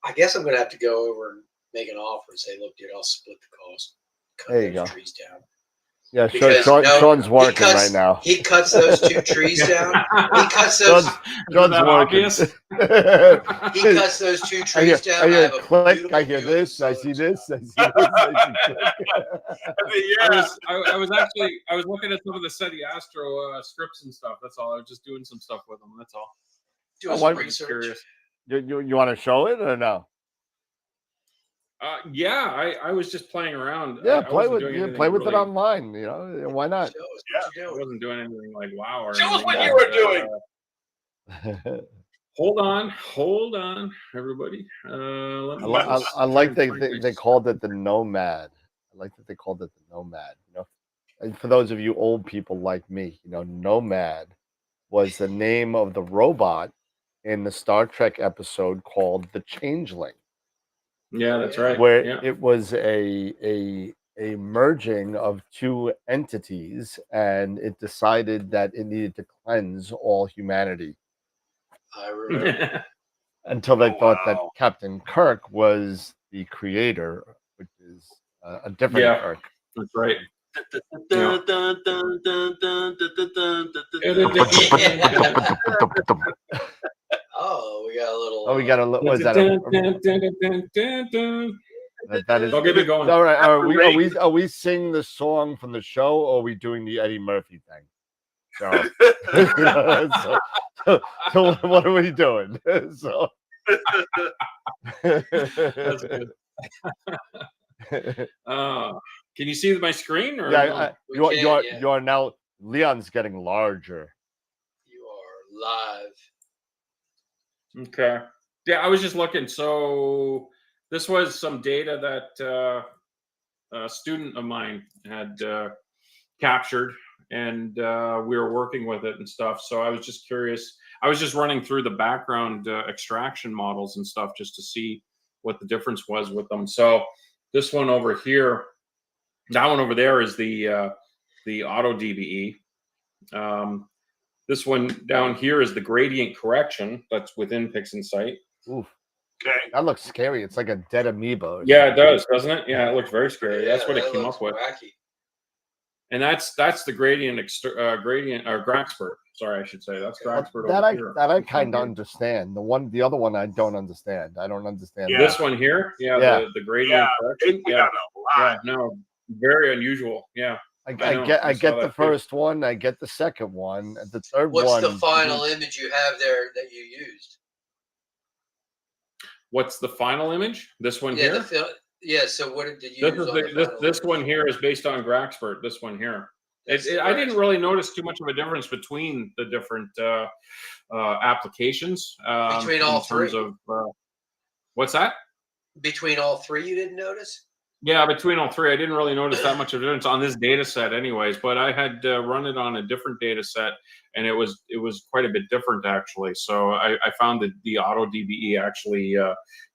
E: I guess I'm going to have to go over and make an offer and say, look, dude, I'll split the cost. Cut
B: there you go.
E: Trees down.
B: Yeah, Sean's working right now.
E: He cuts those 2 trees down. He cuts those.
B: Sean's working.
E: He cuts those 2 trees down.
B: I hear click. I hear this. I see this. I see this.
G: I was looking at some of the SetiAstro scripts and stuff. That's all. I was just doing some stuff with them. That's all.
E: Doing some research.
B: You want to show it or no?
G: Yeah, I was just playing around.
B: Yeah, play with it online. Why not?
G: I wasn't doing anything like wow or
F: show us what you were
G: doing. Hold on, everybody.
B: I like they called it the Nomad. I like that they called it the Nomad. And for those of you old people like me, Nomad was the name of the robot in the Star Trek episode called The Changeling.
G: Yeah, that's right.
B: where
G: Yeah.
B: it was a merging of two entities, and it decided that it needed to cleanse all humanity
E: I remember.
B: until they
F: Oh,
B: thought that
F: wow.
B: Captain Kirk was the creator, which is a different
G: Yeah.
B: Kirk.
G: That's right. Yeah.
E: Oh, we got a little.
B: Oh, we got a was that that is
G: Don't get me going.
B: all right. Are we singing the song from the show, or are we doing the Eddie Murphy thing? So, so what are we doing? So
G: That's good. Can you see my screen? Or
B: yeah,
E: We can, yeah.
B: you are now. Leon's getting larger.
E: You are live.
G: Okay. Yeah, I was just looking. So this was some data that a student of mine had captured, and we were working with it and stuff. So I was just curious. I was just running through the background extraction models and stuff just to see what the difference was with them. So this one over here, that one over there is the auto DBE. This one down here is the gradient correction that's within PixInsight.
B: Oof,
F: Okay.
B: that looks scary. It's like a dead amoeba. Or
G: Yeah, it
B: something.
G: does, doesn't it? Yeah, it looks very scary.
E: Yeah,
G: That's what it
E: that
G: came
E: looks
G: up with.
E: wacky.
G: And that's the gradient gradient or Graxpert. Sorry, I should say that's Graxpert
B: That
G: over here.
B: I
G: This one
B: kind of
G: here.
B: understand. The other one I don't understand. I don't understand.
F: Yeah.
G: This one here, yeah,
B: Yeah.
G: the gradient correction,
F: We
G: yeah,
F: got a lot.
G: yeah, no, very unusual. Yeah,
B: I
G: know.
B: get
G: I saw
B: the
G: that too.
B: first one. I get the second one. The third
E: What's
B: one.
E: the final image you have there that you used?
G: What's the final image? This one
E: Yeah,
G: here.
E: yeah. So what did you use?
G: This one here is based on Graxpert. This one here. I didn't really notice too much of a difference between the different applications.
E: Between all
G: in terms
E: three?
G: of what's that?
E: Between all three, you didn't notice?
G: Yeah, between all three, I didn't really notice that much of a difference on this data set, anyways. But I had run it on a different data set, and it was quite a bit different actually. So I found that the auto DBE actually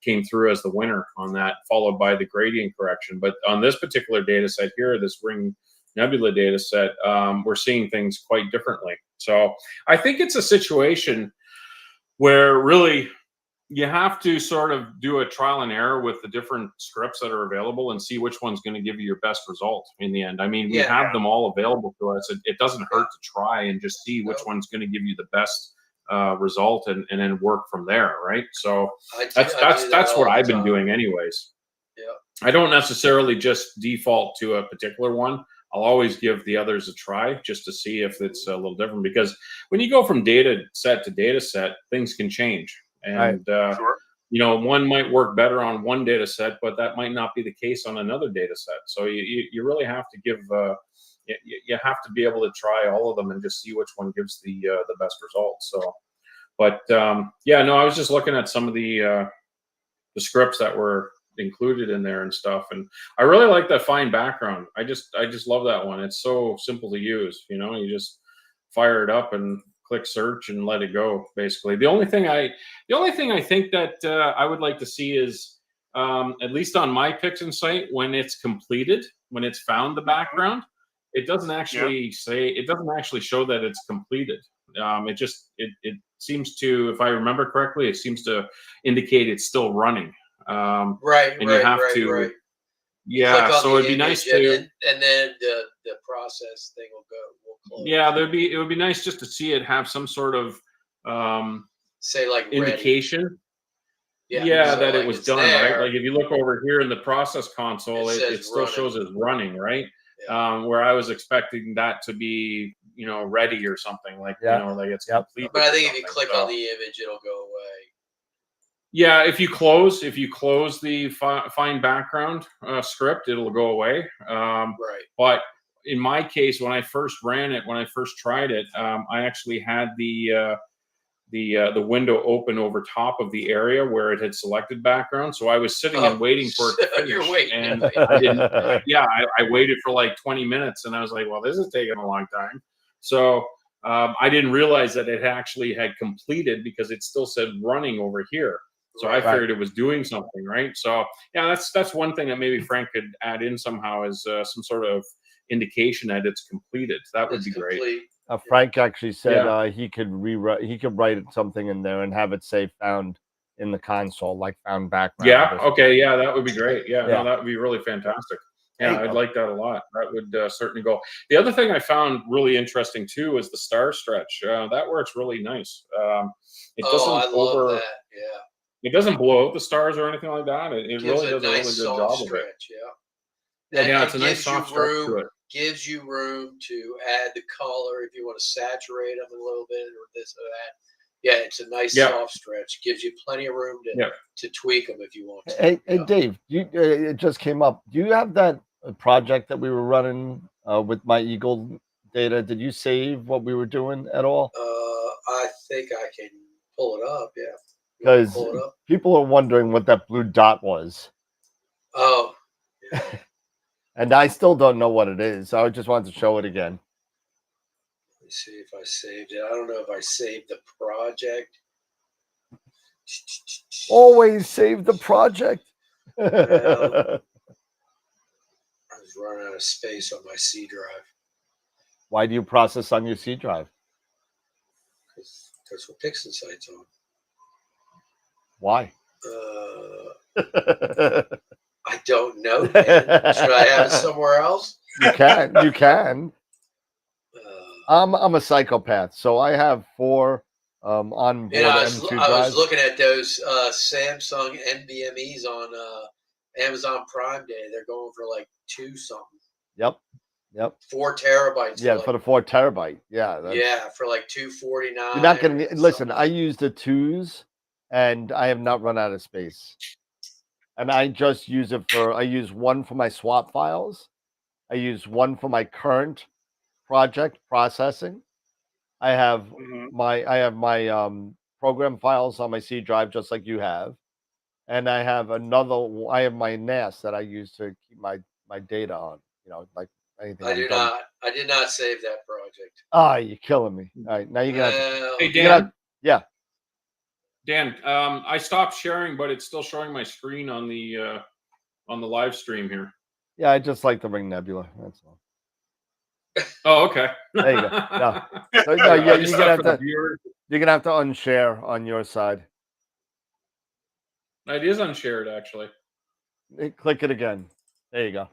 G: came through as the winner on that, followed by the gradient correction. But on this particular data set here, this Ring Nebula data set, we're seeing things quite differently. So I think it's a situation where really you have to sort of do a trial and error with the different scripts that are available and see which one's going to give you your best result in the end. I mean, we have them all available to us. It doesn't hurt to try and just see which one's going to give you the best result and then work from there, right? So that's what I've been doing anyways.
E: Yeah.
G: I don't necessarily just default to a particular one. I'll always give the others a try just to see if it's a little different, because when you go from data set to data set, things can change. And,
F: Sure.
G: you know, one might work better on one data set, but that might not be the case on another data set. So you really have to give, you have to be able to try all of them and just see which one gives the best results. So, but yeah, no, I was just looking at some of the scripts that were included in there and stuff, and I really like that fine background. I just love that one. It's so simple to use. You know, you just fire it up and click search and let it go. Basically, the only thing I think that I would like to see is at least on my PixInsight, when it's completed, when it's found the background, it doesn't actually it doesn't actually show that it's completed. It seems to, if I remember correctly, it seems to indicate it's still running.
E: Right.
G: Yeah, so it'd be nice to,
E: and then the process thing will close.
G: Yeah, it would be nice just to see it have some sort of
E: say like
G: indication.
E: Ready.
G: Yeah,
E: so
G: that
E: like
G: it was done, right? Like if you look over here in the process console, it still
E: running.
G: shows as running, right?
E: Yeah.
G: Where I was expecting that to be, you know, ready or something, like, you know, like it's complete.
E: But I think if you click on the image, it'll go away.
G: Yeah, if you close the find background script, it'll go away.
E: Right.
G: But in my case, when I first ran it, when I first tried it, I actually had the window open over top of the area where it had selected background. So I was sitting and waiting for it to finish.
E: You're waiting.
G: And I didn't. Yeah, I waited for like 20 minutes, and I was like, well, this is taking a long time. So I didn't realize that it actually had completed because it still said running over here. So I figured it was doing something, right? So yeah, that's one thing that maybe Frank could add in somehow is some sort of indication that it's completed. That would
E: It's
G: be great.
E: complete.
B: Frank actually said
G: Yeah.
B: he could rewrite, he could write something in there and have it say found in the console, like found background.
G: Yeah.
B: or something.
G: Okay. Yeah, that would be great. Yeah.
B: Yeah.
G: No, that would be really fantastic.
B: There
G: Yeah,
B: you
G: I'd
B: go.
G: like that a lot. That would certainly go. The other thing I found really interesting too is the star stretch. That works really nice. It doesn't
E: I love that. Yeah.
G: It doesn't blow out the stars or anything like that. It
E: Gives
G: really
E: a
G: does a really
E: nice
G: good
E: soft
G: job of it.
E: stretch. Yeah.
G: Yeah,
E: And
G: it's a nice
E: gives you
G: soft stretch to
E: room.
G: it.
E: Gives you room to add the color if you want to saturate them a little bit or this or that. Yeah, it's a nice soft stretch. Gives you plenty of room to tweak them if you want to.
B: Hey Dave, it just came up. Do you have that project that we were running with my Eagle data? Did you save what we were doing at all?
E: I think I can pull it up. Yeah.
B: Because
E: Pull it up.
B: people are wondering what that blue dot was.
E: Oh. Yeah.
B: And I still don't know what it is. So I just wanted to show it again.
E: Let me see if I saved it. I don't know if I saved the project.
B: Always save the project.
E: I was running out of space on my C drive.
B: Why do you process on your C drive?
E: Because that's what Pixel site's on.
B: Why?
E: I don't know, man. Should I have it somewhere else?
B: You can. You can. I'm a psychopath, so I have 4 on board M2 drives.
E: I was looking at those Samsung NVMe's on Amazon Prime Day. They're going for like 2 something.
B: Yep.
E: 4 terabytes.
B: Yeah, for the 4 terabyte. Yeah.
E: Yeah, for like $249.
B: You're not gonna listen. I use the 2s, and I have not run out of space. And I just use it for. I use one for my swap files. I use one for my current project processing. I have my program files on my C drive, just like you have, and I have another. I have my NAS that I use to keep my data on. You know, like anything.
E: I did not save that project.
B: Ah, you're killing me. All right, now you're gonna.
G: Hey Dan.
B: Yeah.
G: Dan, I stopped sharing, but it's still showing my screen on the live stream here.
B: Yeah, I just like the Ring Nebula. That's all.
G: Oh, okay.
B: There you go. No, no yeah, you're gonna have to unshare on your side.
G: It is unshared, actually.
B: Click it again. There you go.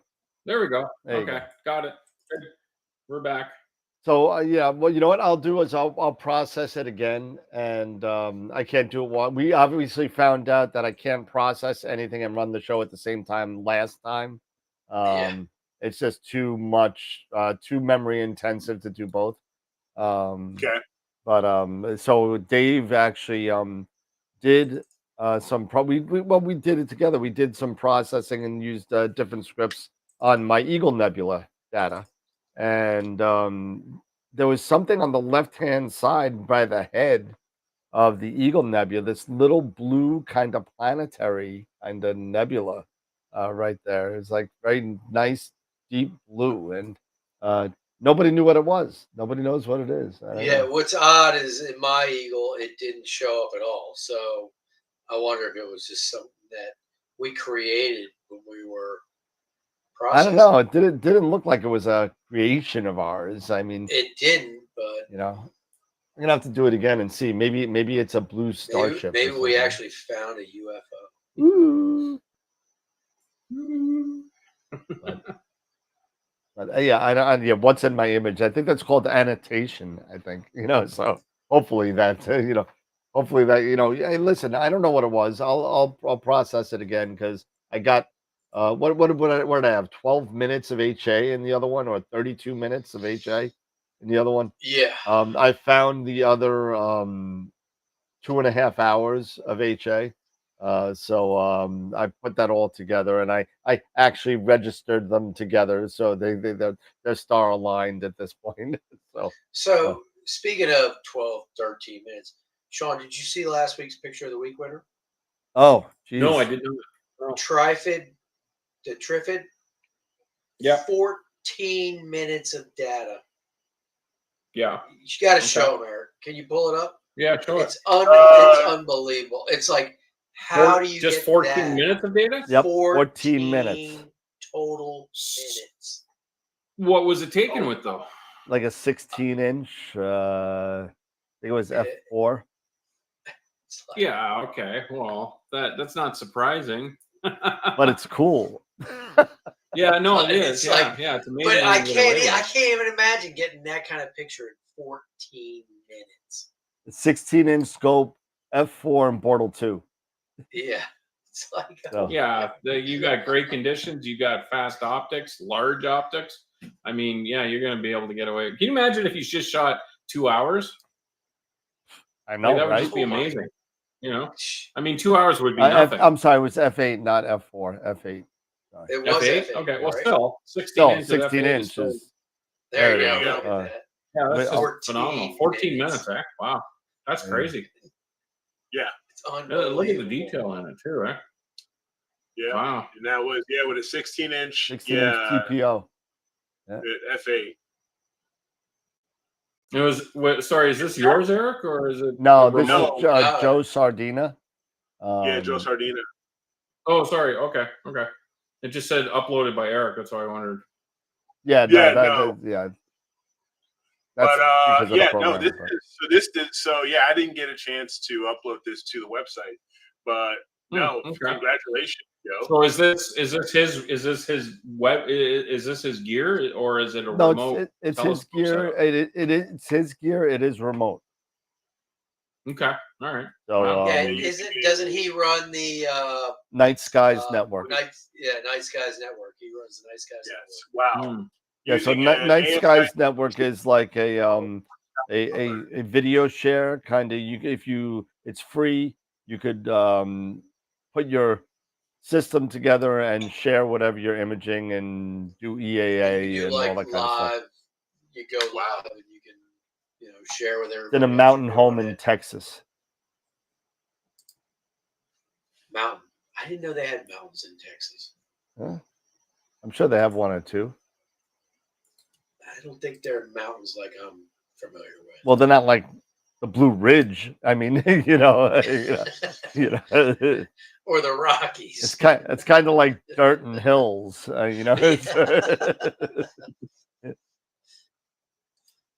G: There we go.
B: There you
G: okay, got it. Good. We're back.
B: So yeah, well, you know what I'll do is I'll process it again, and I can't do it while we obviously found out that I can't process anything and run the show at the same time last time. It's just too much, too memory intensive to do both.
F: Okay.
B: But so Dave actually did some we did it together. We did some processing and used different scripts on my Eagle Nebula data. And there was something on the left-hand side by the head of the Eagle Nebula, this little blue kind of planetary kind of nebula right there. It's like very nice, deep blue, and nobody knew what it was. Nobody knows what it is.
E: Yeah, what's odd is in my Eagle, it didn't show up at all. So I wonder if it was just something that we created when we were processing.
B: I don't know. It didn't look like it was a creation of ours. I mean,
E: it didn't, but
B: you know, I'm gonna have to do it again and see. Maybe it's a blue starship.
E: Maybe we actually found a UFO.
B: Ooh. But yeah, what's in my image? I think that's called annotation. I think so. Hopefully that Hey, listen, I don't know what it was. I'll process it again because I got what did I have? 12 minutes of HA in the other one, or 32 minutes of HA in the other one.
E: Yeah.
B: I found the other 2.5 hours of HA. So I put that all together, and I actually registered them together, so they're star aligned at this point.
E: So speaking of 12, 13 minutes, Sean, did you see last week's picture of the week winner?
B: Oh, geez.
G: No, I didn't. No.
E: The Trifid.
G: Yeah.
E: 14 minutes of data.
G: Yeah.
E: You got to show them, Eric. Can you pull it up?
G: Yeah, show it.
E: It's unbelievable. It's like How do you
G: just
E: get
G: 14
E: that?
G: minutes of data?
H: Yep, 14 minutes.
E: total minutes.
G: What was it taken with though?
H: Like a 16-inch. I think it was F4.
E: It's like,
G: Yeah. Okay. Well, that's not surprising.
H: But it's cool.
G: Yeah. No,
E: But
G: it
E: it's
G: is.
E: like-
G: Yeah. It's amazing.
E: but I
G: what you get away
E: can't. I
G: with.
E: can't even imagine getting that kind of picture in 14 minutes.
H: 16-inch scope, F4 and Portal 2.
E: Yeah, it's like
H: So-
G: Yeah, you got great conditions. You got fast optics, large optics. I mean, yeah, you're going to be able to get away. Can you imagine if you just shot 2 hours?
H: I
G: Like,
H: know,
G: that would
H: right?
G: just be amazing. You know, I mean, 2 hours would be
H: F,
G: nothing.
H: I'm sorry, it was F8, not F4. F8. Sorry.
E: It was
G: F8?
E: F8.
G: Okay, well,
E: right?
G: still 16
H: Still,
G: inches.
H: 16
G: F8 is still-
H: inches.
E: There you
H: there
E: go.
H: it
E: Look
H: is.
E: at that.
G: Yeah, that's
H: But-
G: just
E: 14
G: phenomenal. 14
E: minutes.
G: minutes, eh? Wow, that's
H: Yeah.
G: crazy.
E: It's unbelievable.
G: Look at the detail in it too, eh?
F: Yeah.
G: Wow.
F: And that was with a 16-inch.
H: 16-inch TPO.
F: F8.
G: It was. Sorry, is this yours, Eric, or is it?
H: No,
G: a
H: this
G: remote?
H: is
E: No.
H: Joe Sardina.
F: Joe Sardina.
G: Oh, sorry. Okay. It just said uploaded by Eric. That's why I wondered.
H: Yeah,
F: Yeah,
H: no,
F: no.
H: yeah. That's
F: But
H: because of the program,
F: I didn't get a chance to upload this to the website. But no,
G: Okay.
F: congratulations, Joe.
G: So is this his gear, or is it a
H: No,
G: remote?
H: it's his
G: telescope
H: gear.
G: setup?
H: It's his gear. It is remote.
G: Okay. All right.
H: So
G: Wow.
E: Yeah,
F: you
E: doesn't he run the
H: Night Skies Network.
E: Night Skies Network. He runs the Night Skies
F: Yes. Wow.
G: Hmm.
H: Yeah, so
F: Using
H: Night
F: AFI
H: Skies Network is like a video share kind of. It's free. You could put your system together and share whatever you're imaging and do EAA
E: You
H: and
E: like
H: all that kind of stuff.
E: live. You go live and you can share with everybody.
H: It's in a mountain home in Texas.
E: Mountain. I didn't know they had mountains in Texas.
H: Huh? I'm sure they have one or two.
E: I don't think they're mountains like I'm familiar with.
H: Well, they're not like the Blue Ridge. I mean, you know,
E: Or the Rockies.
H: it's kind of like dirt and hills, you know.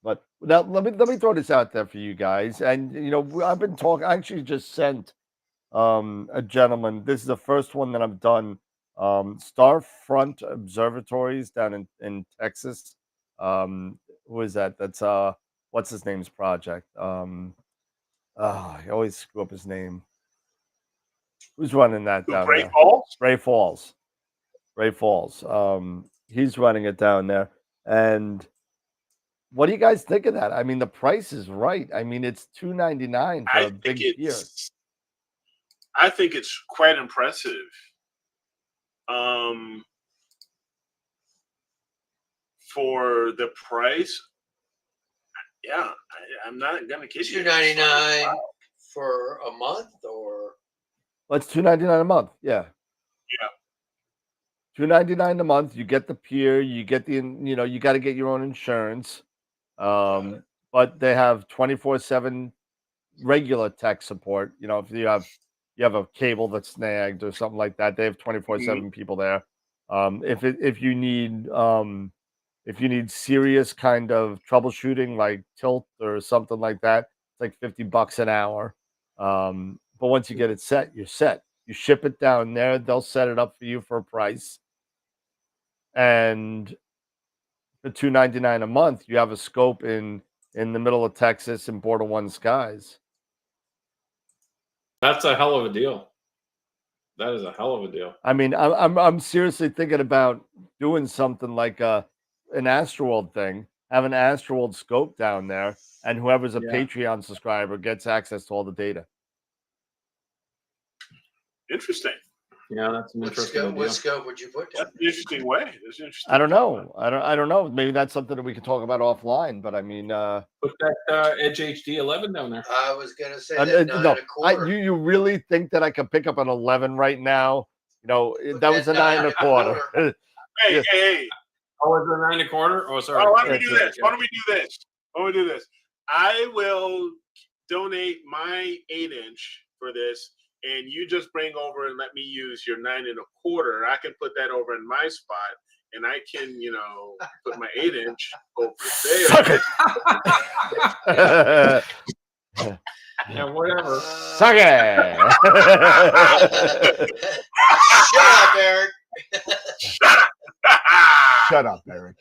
H: But now let me throw this out there for you guys. And I've been talking. I actually just sent a gentleman. This is the first one that I've done. Starfront Observatories down in Texas. Who is that? That's what's his name's project? I always screw up his name. Who's running that down
F: Great
H: there?
F: Falls?
H: Ray Falls. He's running it down there. And what do you guys think of that? I mean, the price is right. I mean, it's $299 for a big gear.
F: I think it's quite impressive. For the price, yeah, I'm not gonna kid you.
E: $299 for a month, or
H: Well, it's $299 a month. Yeah. $299 a month. You get the pier. You get you got to get your own insurance. But they have 24/7 regular tech support. If you have a cable that's snagged or something like that, they have 24/7 people there. If you need serious kind of troubleshooting like tilt or something like that, it's like $50 an hour. But once you get it set, you're set. You ship it down there, they'll set it up for you for a price. And for $299 a month, you have a scope in the middle of Texas in Border One skies.
G: That's a hell of a deal. That is a hell of a deal.
H: I mean, I'm seriously thinking about doing something like an AstroWorld thing. Have an AstroWorld scope down there, and whoever's a Patreon subscriber gets access to all the data.
F: Interesting.
G: Yeah, that's an interesting idea.
E: what scope would you put down?
F: That's an interesting way. That's an interesting
H: I don't know. I don't know. Maybe that's something that we can talk about offline. But I mean,
G: Put that Edge HD 11 down there.
E: I was gonna say that 9.25.
H: you really think that I could pick up an 11 right now?
E: Put
H: that was a 9.25.
F: Hey.
G: Oh, is it 9.25? Oh, sorry.
F: Why don't we do this? Why don't we do this? I will donate my 8-inch for this. and you just bring over and let me use your 9 1/4, I can put that over in my spot, and I can, put my 8-inch over there.
G: Yeah, whatever.
H: Suck it.
E: Shut up, Eric.
C: Shut up, Eric.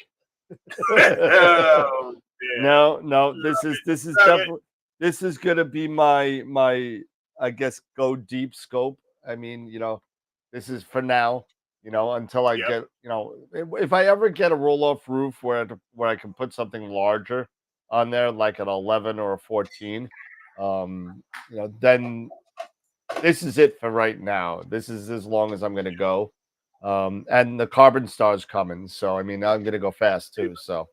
F: Oh, man.
H: No, this is definitely, this is gonna be my I guess go deep scope. I mean, this is for now, until I
F: Yep.
H: get, if I ever get a roll off roof where I can put something larger on there, like an 11 or a 14, then this is it for right now. This is as long as I'm gonna go. And the Carbon Star's coming, so I mean I'm gonna go fast too. So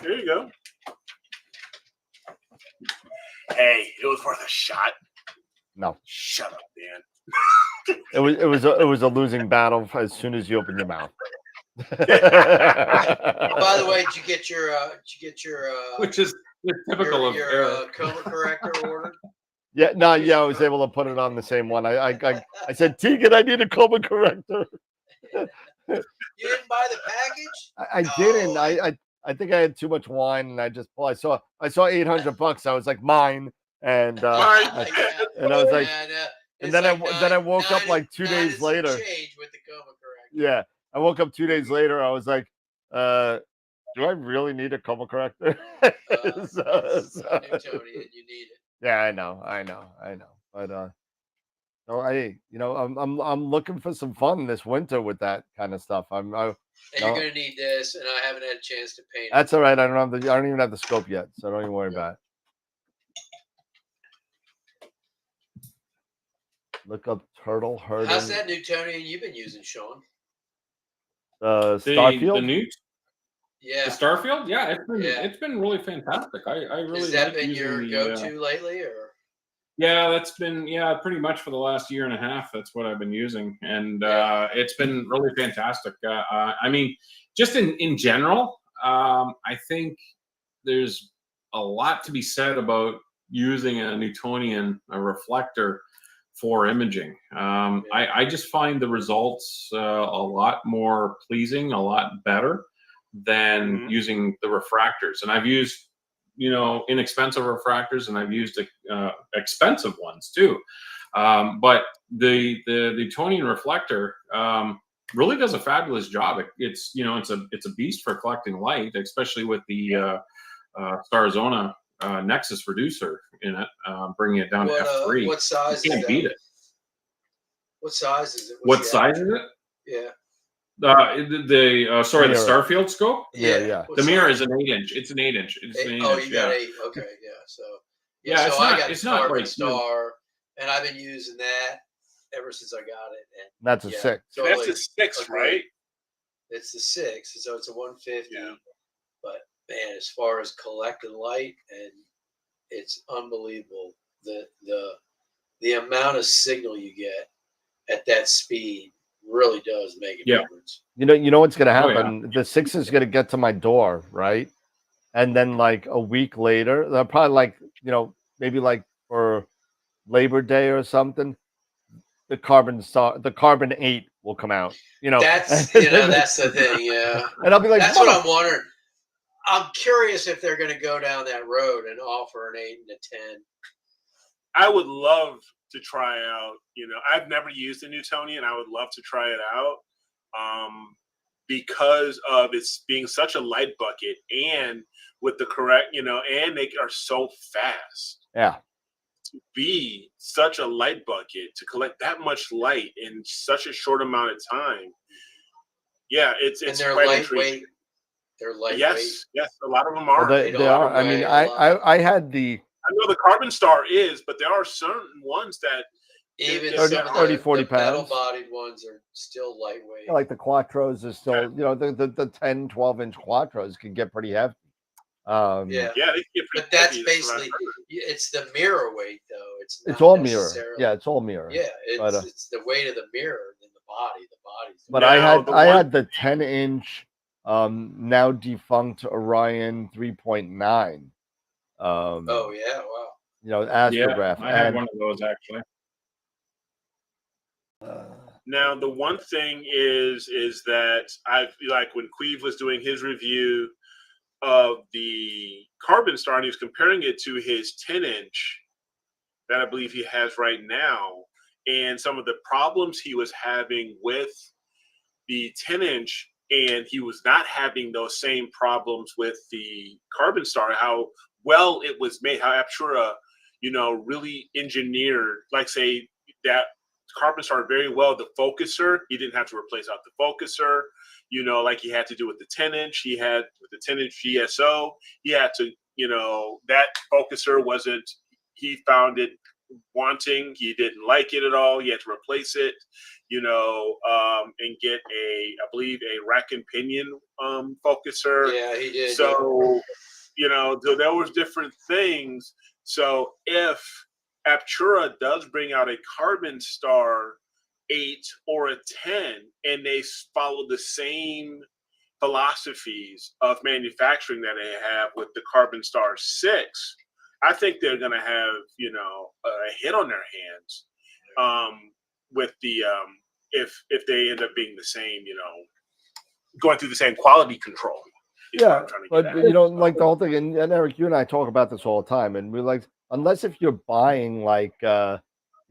F: There you go. Hey, it was worth a shot.
H: no,
F: Shut up, Dan.
H: it was a losing battle as soon as you open your mouth.
E: By the way, did you get your
G: Which is typical of
E: your
G: Eric.
E: coma corrector ordered?
H: Yeah, no, yeah, I was able to put it on the same one. I said, Tegan, I need a coma corrector.
E: You didn't buy the package?
H: I didn't. I think I had too much wine, and I just I saw $800. I was like, mine, and I was like, and then I woke up like 2 days later.
E: Change with the coma corrector.
H: Yeah, I woke up 2 days later. I was like, do I really need a coma corrector?
E: Newtonian, you need it.
H: Yeah, I know, but no, I'm looking for some fun this winter with that kind of stuff.
E: And you're gonna need this, and I haven't had a chance to paint it.
H: That's all right. I don't even have the scope yet, so don't even worry about it. Look up turtle herding.
E: How's that Newtonian you've been using, Sean?
H: Starfield.
G: The Newt.
E: Yeah.
G: The Starfield. Yeah, it's been really fantastic. I really
E: Has that
G: like
E: been
G: using
E: your go-to lately, or?
G: Yeah, that's been pretty much for the last year and a half. That's what I've been using, and it's been really fantastic. I mean, just in general, I think there's a lot to be said about using a Newtonian, a reflector, for imaging. I just find the results a lot more pleasing, a lot better than using the refractors. And I've used inexpensive refractors, and I've used expensive ones too. But the Newtonian reflector really does a fabulous job. It's a beast for collecting light, especially with the Starzona Nexus reducer in it, bringing it down to f3.
E: What size
G: you can't
E: is
G: beat
E: that?
G: it.
E: What size is it?
G: What size is it?
E: Yeah.
G: The Starfield scope.
H: Yeah.
G: The mirror is an 8-inch. It's an 8-inch. It's an 8-inch.
E: Oh, you got 8. Okay, yeah. So
G: yeah,
E: so I got
G: it's not
E: Carbon
G: like
E: Star, and I've been using that ever since I got it. And
H: that's a 6.
E: So
F: that's a 6, right?
E: It's the 6, so it's a 150.
F: Yeah.
E: But man, as far as collecting light, and it's unbelievable the amount of signal you get at that speed really does make a difference.
H: You know what's gonna happen? The 6 is gonna get to my door, right? And then like a week later, they'll probably maybe like for Labor Day or something, the Carbon 8 will come out.
E: That's that's the thing, yeah.
H: And I'll be like,
E: that's what I'm wondering. I'm curious if they're going to go down that road and offer an 8 and a 10.
F: I would love to try out. I've never used a Newtonian. I would love to try it out because of its being such a light bucket, and with the correct, and they are so fast.
H: Yeah.
F: To be such a light bucket, to collect that much light in such a short amount of time. Yeah, it's
E: and they're
F: quite
E: lightweight.
F: intriguing.
E: They're lightweight.
F: Yes, a lot of them are.
H: Well, they are. I mean, I had the.
F: I know the Carbon Star is, but there are certain ones that
E: even
H: 30, 40 pounds.
E: Metal-bodied ones are still lightweight.
H: Like the Quattros are still, the 10, 12-inch Quattros can get pretty heavy.
F: They get
E: but that's basically it's the mirror weight, though. It's
H: all mirror. Yeah, it's all mirror.
E: Yeah, it's the weight of the mirror than the body. The body's.
H: But I had the 10-inch, now defunct Orion 3.9.
E: Oh yeah, wow.
H: astrograph.
G: I had
H: And
G: one of those actually.
F: Now, the one thing is that I like when Queeve was doing his review of the Carbon Star, and he was comparing it to his 10-inch that I believe he has right now, and some of the problems he was having with the 10-inch, and he was not having those same problems with the Carbon Star. How well it was made, how Aptura, really engineered, like say that Carbon Star very well. The focuser, he didn't have to replace out the focuser, like he had to do with the 10-inch. He had with the 10-inch GSO, he had to, that focuser wasn't. He found it wanting. He didn't like it at all. He had to replace it, and get I believe, a rack and pinion focuser.
E: Yeah, he did.
F: So, there was different things. So if Aptura does bring out a Carbon Star 8 or a 10, and they follow the same philosophies of manufacturing that they have with the Carbon Star 6, I think they're going to have, a hit on their hands with the if they end up being the same, going through the same quality control.
H: Yeah, but like the whole thing, and Eric, you and I talk about this all the time, and we're like, unless if you're buying like a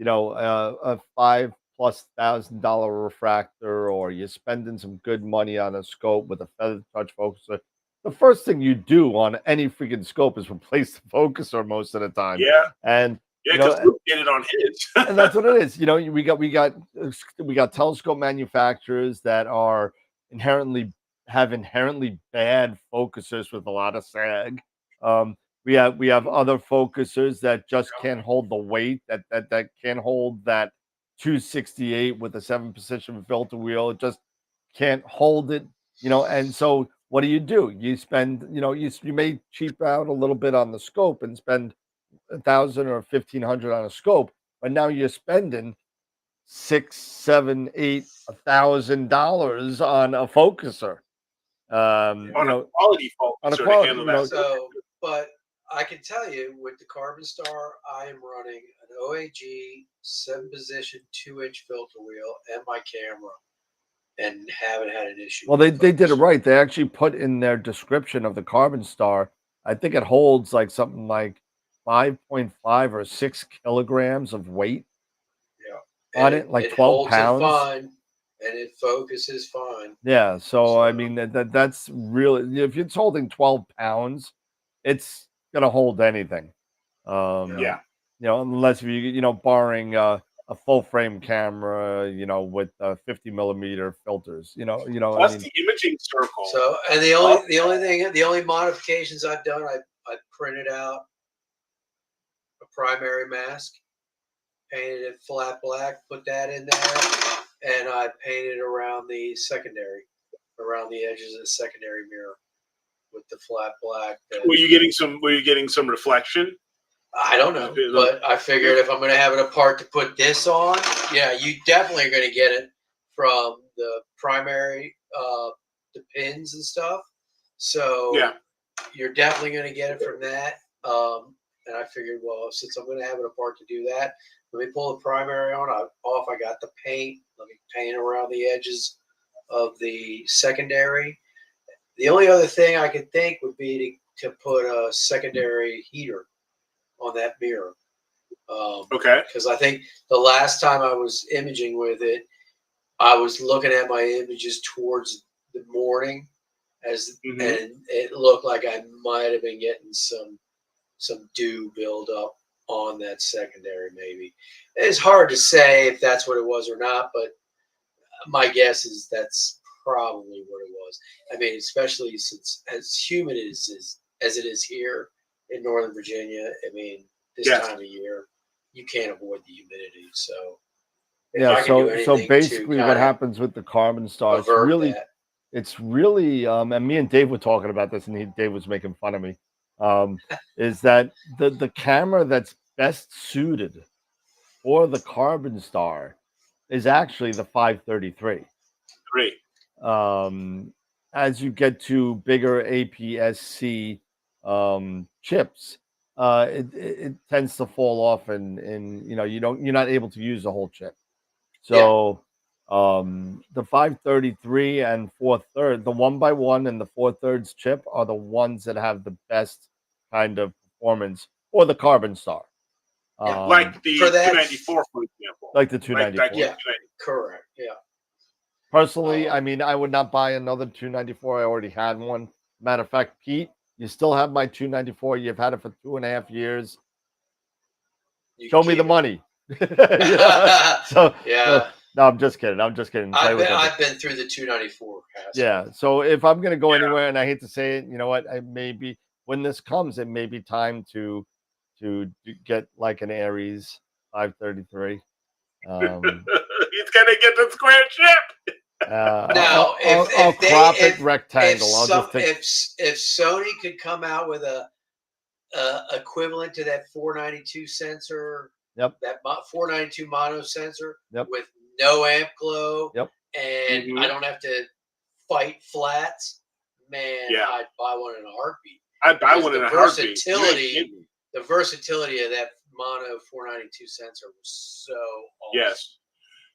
H: $5,000+ refractor, or you're spending some good money on a scope with a feather touch focuser, the first thing you do on any freaking scope is replace the focuser most of the time.
F: Yeah,
H: and
F: because Luke did it on his,
H: and that's what it is. We got telescope manufacturers that are inherently bad focusers with a lot of sag. We have other focusers that just can't hold the weight, that can't hold that 268 with a 7-position filter wheel. It just can't hold it, and so what do? You spend, you may cheap out a little bit on the scope and spend 1,000 or 1,500 on a scope, but now you're spending $6, $7, $8, $1,000 on a focuser.
F: on a quality focuser
H: on a
F: to
H: quality,
F: handle that.
E: So, but I can tell you with the Carbon Star, I am running an OAG 7-position 2-inch filter wheel and my camera, and haven't had an issue.
H: Well, they did it right. They actually put in their description of the Carbon Star, I think it holds like something like 5.5 or 6 kilograms of weight.
E: Yeah,
H: on it, like 12 pounds.
E: It fine, and it focuses fine.
H: Yeah, so I mean that's really, if it's holding 12 pounds, it's gonna hold anything.
F: Yeah.
H: Unless barring a full frame camera, with 50 millimeter filters,
F: Plus
H: I mean,
F: the imaging circle.
E: So, and the only modifications I've done, I printed out a primary mask, painted it flat black, put that in there, and I painted around the secondary, around the edges of the secondary mirror with the flat black.
F: Were you getting some reflection?
E: I don't know, but I figured if I'm going to have it apart to put this on, yeah, you definitely are going to get it from the primary, the pins and stuff. So
F: yeah,
E: you're definitely going to get it from that. And I figured, well, since I'm going to have it apart to do that, let me pull the primary off. I got the paint. Let me paint around the edges of the secondary. The only other thing I could think would be to put a secondary heater on that mirror.
F: okay.
E: Because I think the last time I was imaging with it, I was looking at my images towards the morning, and it looked like I might have been getting some dew build up on that secondary. Maybe it's hard to say if that's what it was or not, but my guess is that's probably what it was. I mean, especially since as humid as it is here in Northern Virginia, I mean, this time of year, you can't avoid the humidity. So,
H: yeah. So basically, what happens with the Carbon Star? It's really, and me and Dave were talking about this, and Dave was making fun of me. Is that the camera that's best suited for the Carbon Star is actually the 533.
F: Great.
H: As you get to bigger APS-C chips, it tends to fall off, and you're not able to use the whole chip. So the 533 and 4/3, the 1x1 and the 4/3 chip are the ones that have the best kind of performance, or the Carbon Star.
E: Yeah.
F: Like the
E: For that-
F: 294, for example.
H: Like the 294.
E: Yeah, correct. Yeah.
H: Personally, I mean, I would not buy another 294. I already had one. Matter of fact, Pete, you still have my 294. You've had it for 2.5 years.
E: You
H: Show
E: can
H: me the
E: keep it.
H: money. Yeah. So,
E: Yeah.
H: no, I'm just kidding. I'm just kidding. Play with it.
E: I've been through the 294. hassle.
H: Yeah. So if I'm gonna go anywhere, and I hate to say it, you know what? I maybe when this comes, it may be time to get like an Aries 533.
F: He's gonna get the square chip.
E: Now,
H: I'll crop it rectangle. I'll just take.
E: If Sony could come out with a equivalent to that 492 sensor,
H: Yep.
E: that 492 mono sensor,
H: Yep.
E: with no amp glow,
H: Yep.
E: and I don't have to fight flats, man,
F: Yeah.
E: I'd buy one in a heartbeat.
F: I'd buy
E: Because
F: one in
E: the
F: a heartbeat. You ain't
E: versatility-
F: kidding me.
E: The versatility of that mono 492 sensor was so awesome.
F: Yes.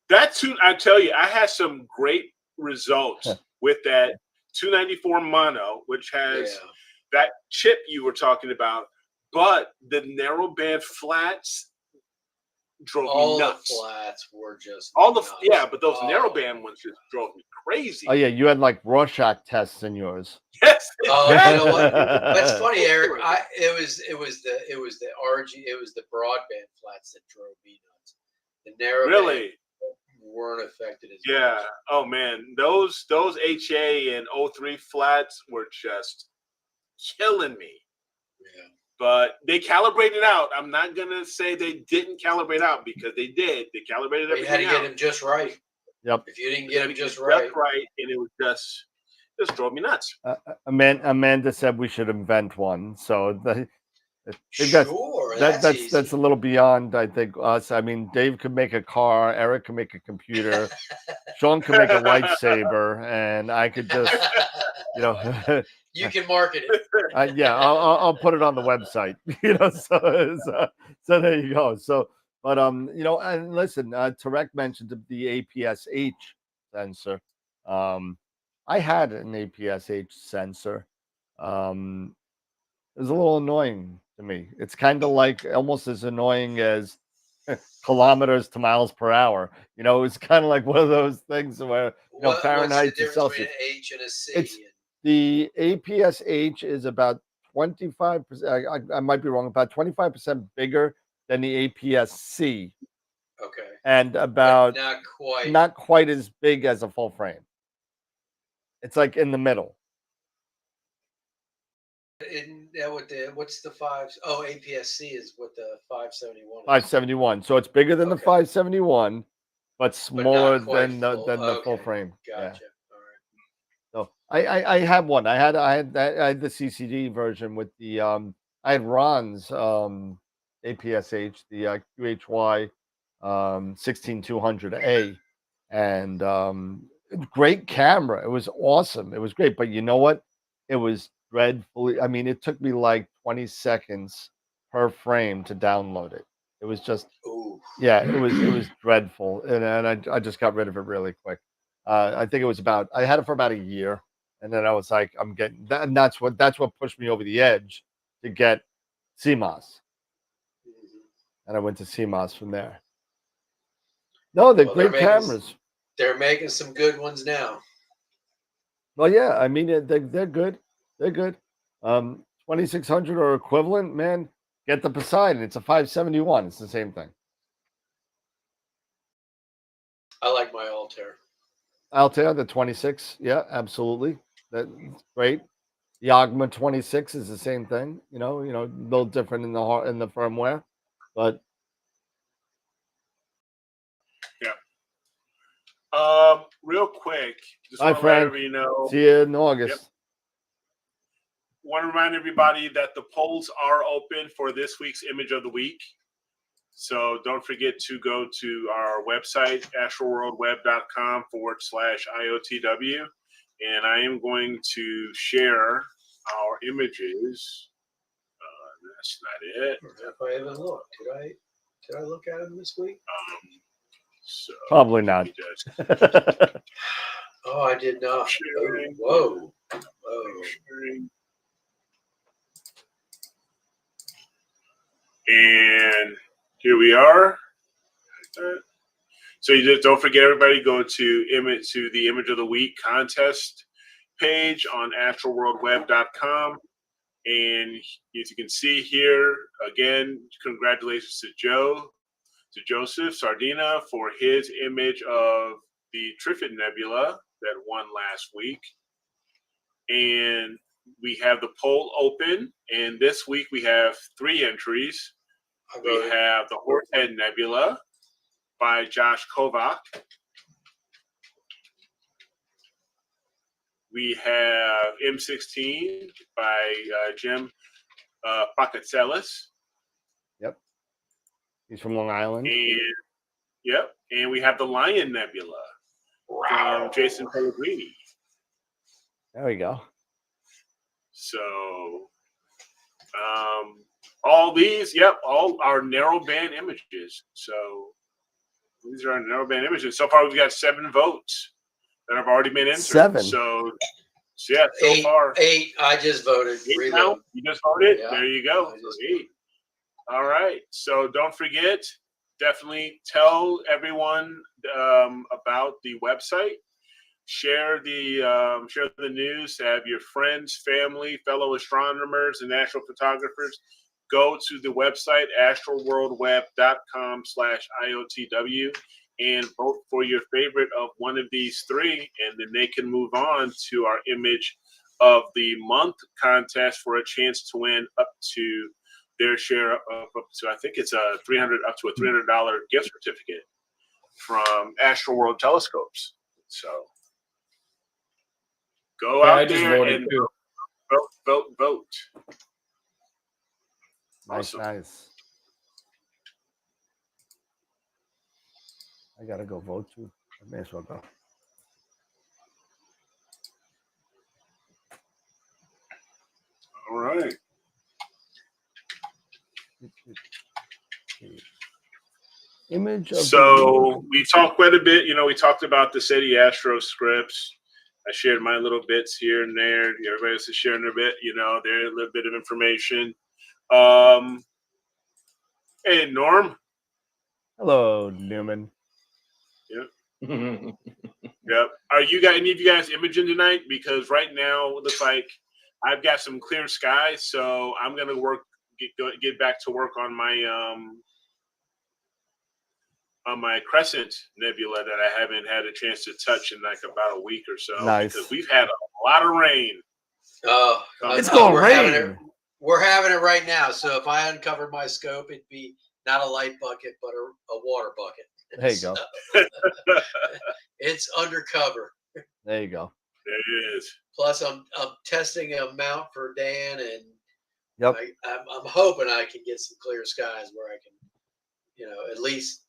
F: That too, I tell you, I had some great results with that 294 mono, which has
E: Yeah.
F: that chip you were talking about, but the narrowband flats drove
E: All
F: me
E: the
F: nuts.
E: flats were just
F: All the
E: nuts.
F: but those
E: Oh.
F: narrowband ones just drove me crazy.
H: Oh yeah, you had like Rorschach tests in yours.
F: Yes.
E: Oh, you know what?
F: exactly.
E: That's funny, Eric. It was the RG, it was the broadband flats that drove me nuts. The narrow
F: Really?
E: weren't affected as
F: Yeah.
E: much.
F: Oh man, those HA and 03 flats were just killing me.
E: Yeah.
F: But they calibrated out. I'm not gonna say they didn't calibrate out, because they did. They calibrated
E: But you had to
F: everything
E: get
F: out.
E: him just right.
H: Yep.
E: If you didn't
F: You
E: get
F: had
E: him
F: to get
E: just right,
F: and it was just drove me nuts.
H: Amanda said we should invent one. So
E: sure, that's easy.
H: that's a little beyond, I think, us. I mean, Dave could make a car, Eric could make a computer, Sean could make a lightsaber, and I could just,
E: You can market it.
H: I'll put it on the website. So there you go. So, but and listen, Tarek mentioned the APS-H sensor. I had an APS-H sensor. It was a little annoying to me. It's kind of like almost as annoying as kilometers to miles per hour. It's kind of like one of those things where Fahrenheit to Celsius.
E: What's the difference between an H and a C?
H: It's the APS-H is about 25%. I might be wrong. About 25% bigger than the APS-C,
E: Okay.
H: and
E: But
H: about
E: not quite.
H: as big as a full frame. It's like in the middle.
E: What's the fives? Oh, APS-C is what the 571 is.
H: 571. So it's bigger than the
E: Okay.
H: 571, but smaller
E: quite
H: than
E: full.
H: the full
E: Okay.
H: frame.
E: Gotcha.
H: Yeah. So I had one. I had the CCD version with the I had Ron's APS-H, the QHY 16200A, and great camera. It was awesome. It was great. But you know what? It was dreadfully. I mean, it took me like 20 seconds per frame to download it. It was just, it was dreadful, and I just got rid of it really quick. I think it was I had it for about a year, and then I was like, I'm getting that, and that's what pushed me over the edge to get CMOS, and I went to CMOS from there. No, they're great cameras.
E: They're making some good ones now.
H: Well, yeah, I mean they're good. They're good. 2600 or equivalent, man. Get the Poseidon. It's a 571. It's the same thing.
E: I like my Altair.
H: Altair, the 26. Yeah, absolutely. That's great. The Ogma 26 is the same thing. A little different in the firmware, but
F: real quick, just
H: hi,
F: want to let
H: Frank.
F: everybody know.
H: See you in August.
F: Yep. Want to remind everybody that the polls are open for this week's Image of the Week. So don't forget to go to our website, astroworldweb.com/IOTW. And I am going to share our images. that's not it.
E: If I even looked, did I look at him this week?
F: So
H: Probably not.
F: he does
E: Oh, I did not.
F: sharing.
E: Whoa.
F: Sharing. And here we are. So you just don't forget, everybody, go to the Image of the Week contest page on astroworldweb.com. And as you can see here, again, congratulations to Joseph Sardina for his image of the Trifid Nebula that won last week. And we have the poll open, and this week we have 3 entries. We have the Horsehead Nebula by Josh Kovac. We have M16 by Jim Pakatselis.
H: Yep. He's from Long Island.
F: And we have the Lion Nebula from Jason Pellegrini.
H: There we go.
F: So, all these, all are narrowband images. So, these are our narrowband images. So far, we've got 7 votes that have already been entered.
H: 7.
F: So yeah, so far
E: 8. I just voted.
F: 8 now? You just voted?
E: Yeah,
F: there you go. So 8. All right. So don't forget, definitely tell everyone about the website. Share the news. Have your friends, family, fellow astronomers, and astrophotographers go to the website astroworldweb.com/IOTW and vote for your favorite of one of these 3, and then they can move on to our Image of the Month contest for a chance to win up to their share of up to, I think it's a $300 gift certificate from AstroWorld telescopes. So go out there and vote.
H: Nice,
F: Awesome.
H: nice. I gotta go vote too. I may as well go.
F: All right.
H: Image of
F: so we talked quite a bit. We talked about the SetiAstro scripts. I shared my little bits here and there. Everybody else is sharing their bit. Their little bit of information. Hey, Norm.
H: Hello, Newman.
F: Yep. Yep. Are you guys, any of you guys imaging tonight? Because right now it looks like I've got some clear skies, so I'm gonna get back to work on my Crescent Nebula that I haven't had a chance to touch in like about a week or so.
H: Nice.
F: Because we've had a lot of rain.
E: Oh,
H: it's gonna rain.
E: We're having it right now. So if I uncovered my scope, it'd be not a light bucket, but a water bucket.
H: There you go.
E: It's undercover.
H: There you go.
F: There it is.
E: Plus, I'm testing a mount for Dan, and
H: yep.
E: I'm hoping I can get some clear skies where I can, at least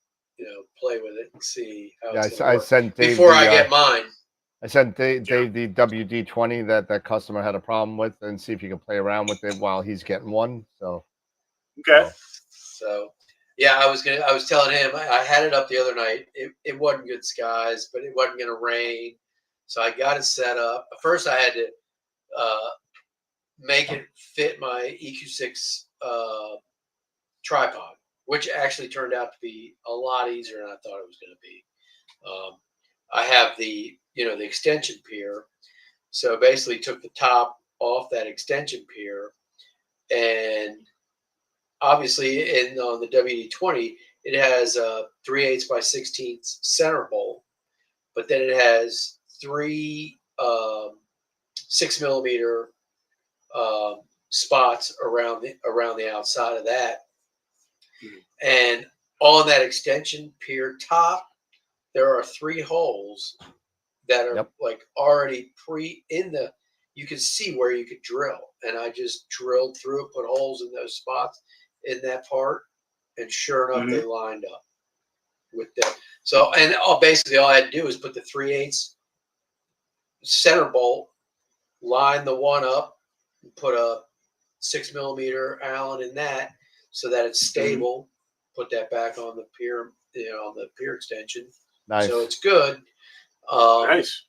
E: play with it and see how it's
H: I sent Dave
E: before I get mine.
H: I sent Dave the WD-20 that customer had a problem with, and see if you can play around with it while he's getting one. So
F: okay.
E: So yeah, I was telling him I had it up the other night. It wasn't good skies, but it wasn't going to rain. So I got it set up. First, I had to make it fit my EQ6 tripod, which actually turned out to be a lot easier than I thought it was going to be. I have the extension pier, so basically took the top off that extension pier, and obviously on the WD-20 it has a 3/8 by 16 center bolt, but then it has 3 6mm spots around the outside of that. And on that extension pier top, there are 3 holes that are like already you can see where you could drill. And I just drilled through it, put holes in those spots in that part. And sure enough, they lined up with that. So, and basically all I had to do was put the 3/8 center bolt, line the one up, and put a 6mm Allen in that so that it's stable. Put that back on the pier, on the pier extension.
H: Nice.
E: So it's good.
F: Nice.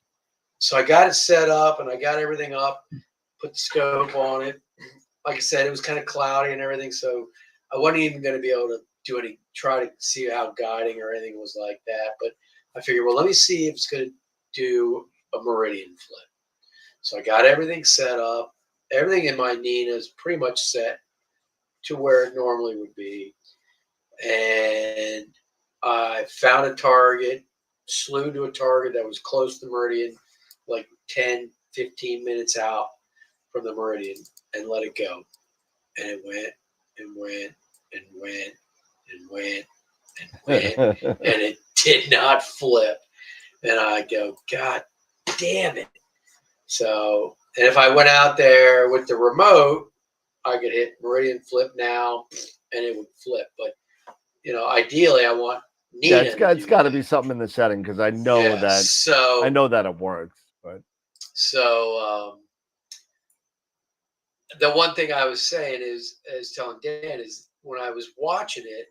E: So I got it set up and I got everything up, put the scope on it. Like I said, it was kind of cloudy and everything, so I wasn't even going to be able to try to see how guiding or anything was like that. But I figured, well, let me see if it's going to do a meridian flip. So I got everything set up. Everything in my Nina is pretty much set to where it normally would be. And I found a target, slew to a target that was close to the meridian, like 10, 15 minutes out from the meridian, and let it go. And it went and went and went and went and went, and it did not flip. And I go, God damn it. So, and if I went out there with the remote, I could hit meridian flip now and it would flip. But, ideally I want Nina.
H: Yeah, it's got to be something in the setting, because I know that it works. But
E: so the one thing I was saying is telling Dan is when I was watching it,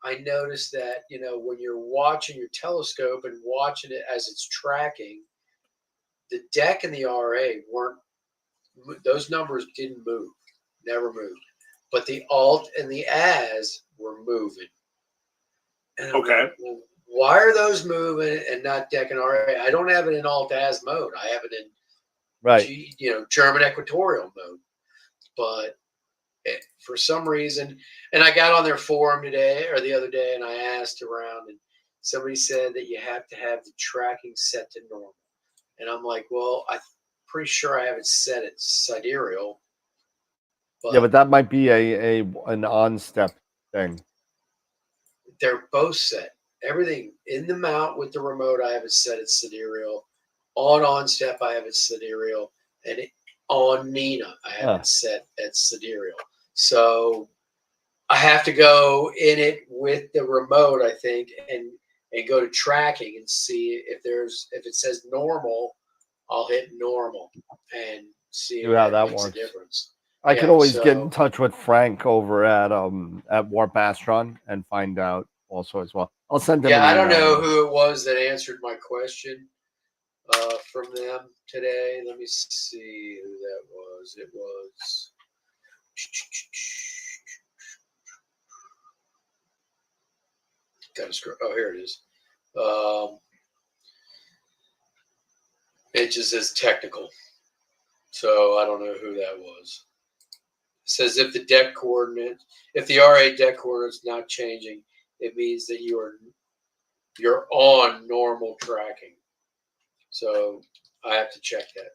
E: I noticed that, when you're watching your telescope and watching it as it's tracking, the deck and the RA those numbers didn't move, never moved. But the alt and the as were moving. And
F: Okay.
E: like, well, why are those moving and not deck and RA? I don't have it in alt as mode. I have it in German equatorial mode. But for some reason, and I got on their forum today or the other day, and I asked around, and somebody said that you have to have the tracking set to normal. And I'm like, well, I'm pretty sure I have it set at sidereal.
H: But that might be an on-step thing.
E: They're both set. Everything in the mount with the remote, I have it set at sidereal. On step, I have it sidereal, and on Nina, I have it set at sidereal. So I have to go in it with the remote, I think, and go to tracking and see if it says normal, I'll hit normal and see
H: how that
E: makes
H: works.
E: a difference.
H: I can always get in touch with Frank over at Warp Astron and find out also as well. I'll send them.
E: I don't know who it was that answered my question from them today. Let me see who that was. It was gotta scroll. Oh, here it is. It just says technical, so I don't know who that was. It says if the RA deck coordinate's not changing, it means that you're on normal tracking. So I have to check that.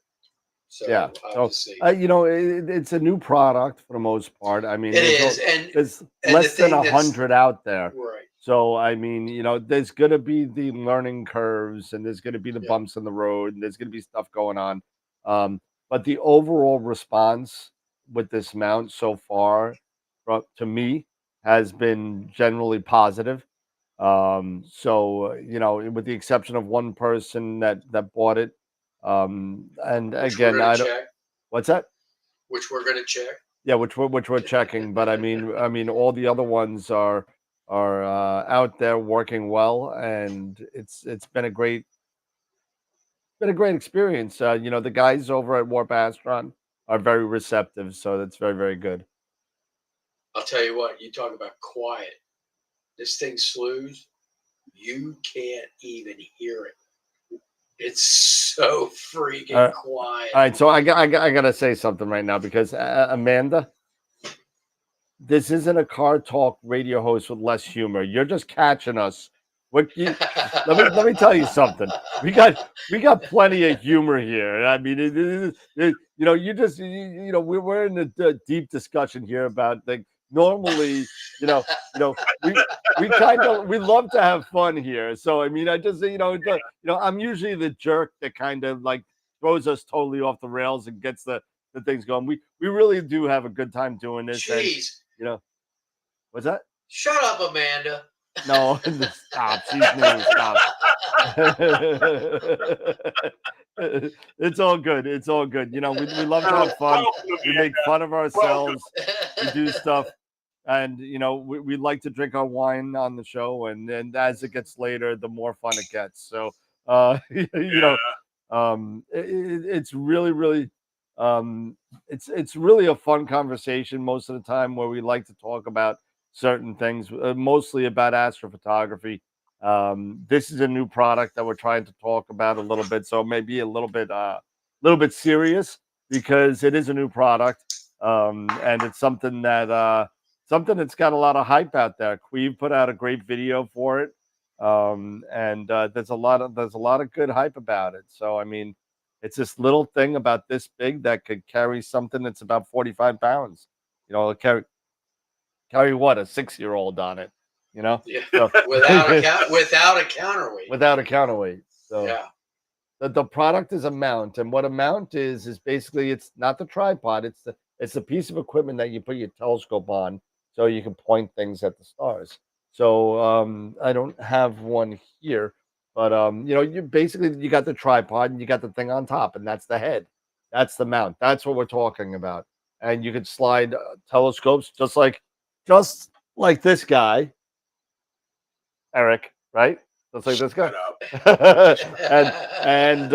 E: So
H: yeah,
E: I'll see.
H: It's a new product for the most part. I mean, there's less than 100 out there.
E: Right.
H: So I mean, there's going to be the learning curves, and there's going to be the bumps in the road, and there's going to be stuff going on. But the overall response with this mount so far, to me, has been generally positive. So with the exception of one person that bought it, and
E: Which
H: again,
E: I don't. Check.
H: What's that?
E: Which we're going to check.
H: Yeah, which we're checking. But I mean, all the other ones are out there working well, and it's been a great experience. The guys over at Warp Astron are very receptive, so that's very, very good.
E: I'll tell you what, you talk about quiet. This thing slews, you can't even hear it. It's so freaking quiet.
H: All right, so I gotta say something right now, because Amanda, this isn't a car talk radio host with less humor. You're just catching us. Let me tell you something. We got plenty of humor here. I mean, we're in a deep discussion here about normally, we love to have fun here. So I mean, I just I'm usually the jerk that kind of throws us totally off the rails and gets the things going. We really do have a good time doing this.
E: Jeez.
H: And, what's that?
E: Shut up, Amanda.
H: No, stop. She's name, stop. It's all good. It's all good. You know, we love to have fun. We make fun of ourselves. We do stuff. And you know, we like to drink our wine on the show, and as it gets later, the more fun it gets. So, you know, it's really, really, it's really a fun conversation most of the time where we like to talk about certain things, mostly about astrophotography. This is a new product that we're trying to talk about a little bit, so maybe a little bit serious because it is a new product, and it's something that something that's got a lot of hype out there. Queve put out a great video for it, and there's a lot of good hype about it. So I mean, it's this little thing about this big that could carry something that's about 45 pounds. You know, it'll carry what, a 6-year-old on it. You know,
E: Yeah.
H: so,
E: without a counterweight.
H: without a counterweight. So
E: Yeah.
H: the product is a mount, and what a mount is basically, it's not the tripod, it's the piece of equipment that you put your telescope on so you can point things at the stars. So I don't have one here, but you know, you got the tripod and you got the thing on top, and that's the head. That's the mount. That's what we're talking about. And you could slide telescopes just like this guy, Eric, right? Just like this guy. and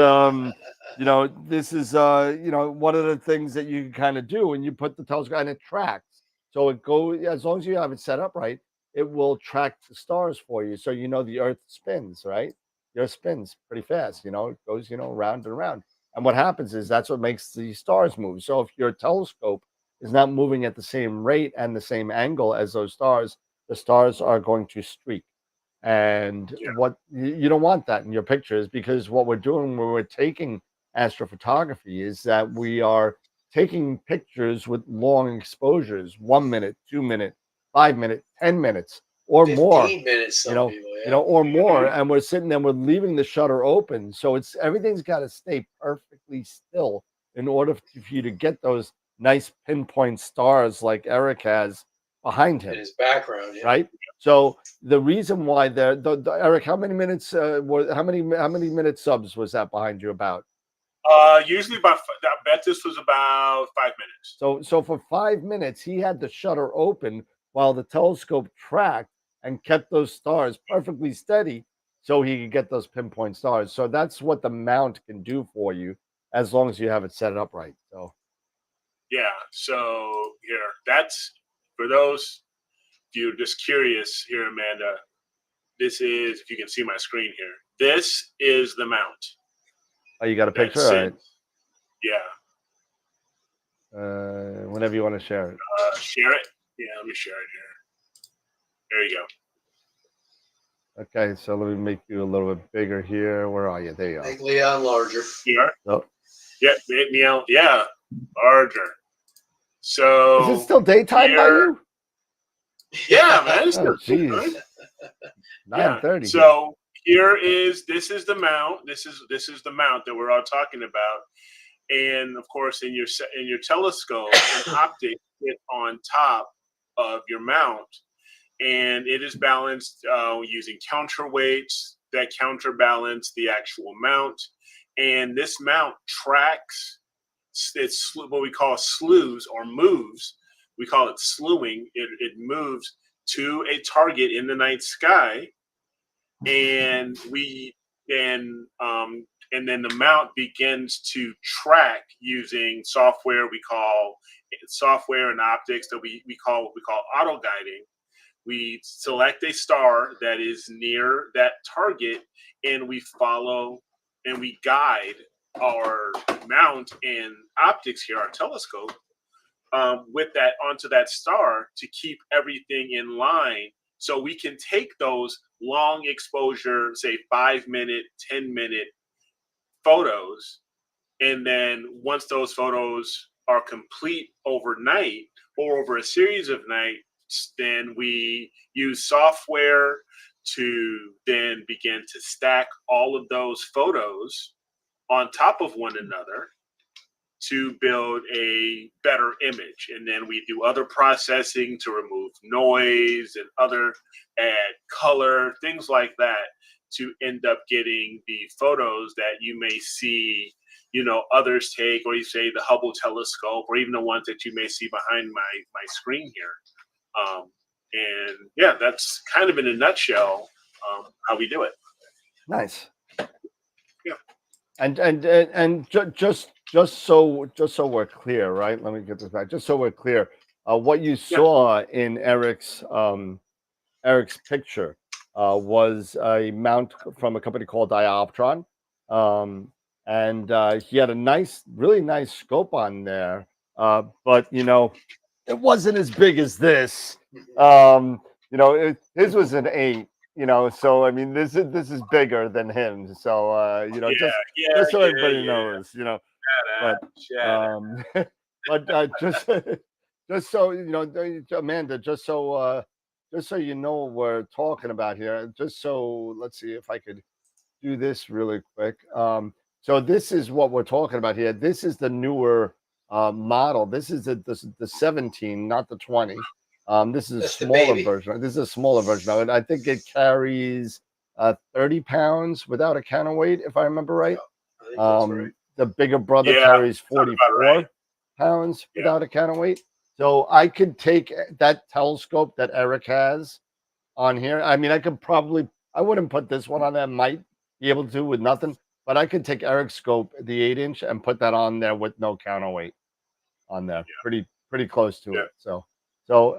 H: you know, this is you know, one of the things that you can kind of do when you put the telescope, and it tracks. So it goes, as long as you have it set up right, it will track the stars for you. So you know the Earth spins, right? The Earth spins pretty fast, you know, it goes, you know, round and round. And what happens is that's what makes the stars move. So if your telescope is not moving at the same rate and the same angle as those stars, the stars are going to streak. And what you don't want that in your pictures, because what we're doing when we're taking astrophotography is that we are taking pictures with long exposures, 1 minute, 2 minute, 5 minute, 10 minutes or more,
E: 15 minutes,
H: you
E: some
H: know,
E: people,
H: you know, or more. And we're sitting there, we're leaving the shutter open. So it's everything's got to stay perfectly still in order for you to get those nice pinpoint stars like Eric has behind him.
E: in his background. Yeah.
H: Right. So the reason why Eric, how many minutes how many minute subs was that behind you about?
F: Usually about, I bet this was about 5 minutes.
H: So for 5 minutes, he had the shutter open while the telescope tracked and kept those stars perfectly steady so he could get those pinpoint stars. So that's what the mount can do for you as long as you have it set up right. So
F: yeah. So here, that's for those if you're just curious here, Amanda. This is, if you can see my screen here, this is the mount.
H: Oh, you got a picture? All right.
F: Yeah.
H: Whenever you want to share it.
F: Share it? Yeah, let me share it here. There you go.
H: Okay, so let me make you a little bit bigger here. Where are you? There you are.
E: Make Leon larger.
F: Here?
H: Oh.
F: Yeah, make me out. Yeah, larger. So.
H: Is it still daytime by you?
F: Yeah, man. It's
H: Oh, jeez. 9:30.
F: So this is the mount. This is the mount that we're all talking about. And of course, in your telescope, an optic is on top of your mount, and it is balanced using counterweights that counterbalance the actual mount. And this mount tracks. It's what we call slews or moves. We call it slewing. It moves to a target in the night sky, and then the mount begins to track using software and optics that we call auto guiding. We select a star that is near that target, and we follow and we guide our mount and optics here, our telescope, with that onto that star to keep everything in line, so we can take those long exposure, say 5-minute, 10-minute photos, and then once those photos are complete overnight or over a series of nights, then we use software to then begin to stack all of those photos on top of one another to build a better image. And then we do other processing to remove noise and add color, things like that, to end up getting the photos that you may see, others take, or you say the Hubble telescope, or even the ones that you may see behind my screen here. And yeah, that's kind of in a nutshell how we do it.
H: Nice.
F: Yeah.
H: Just so we're clear, right? Let me get this back. Just so we're clear, what you saw in Eric's picture was a mount from a company called Dioptron, and he had a really nice scope on there, but it wasn't as big as this. His was an 8. So I mean, this is bigger than him. So just so everybody knows, but just so Amanda, just so you know what we're talking about here. Just so let's see if I could do this really quick. So this is what we're talking about here. This is the newer model. This is the 17, not the 20. This is a smaller version. This is a smaller version of it. I think it carries 30 pounds without a counterweight, if I remember right.
E: I think that's right.
H: The bigger brother carries 44 pounds without a counterweight. So I could take that telescope that Eric has on here. I mean, I wouldn't put this one on there. Might be able to with nothing, but I could take Eric's scope, the 8-inch, and put that on there with no counterweight on there. Pretty close to it. So,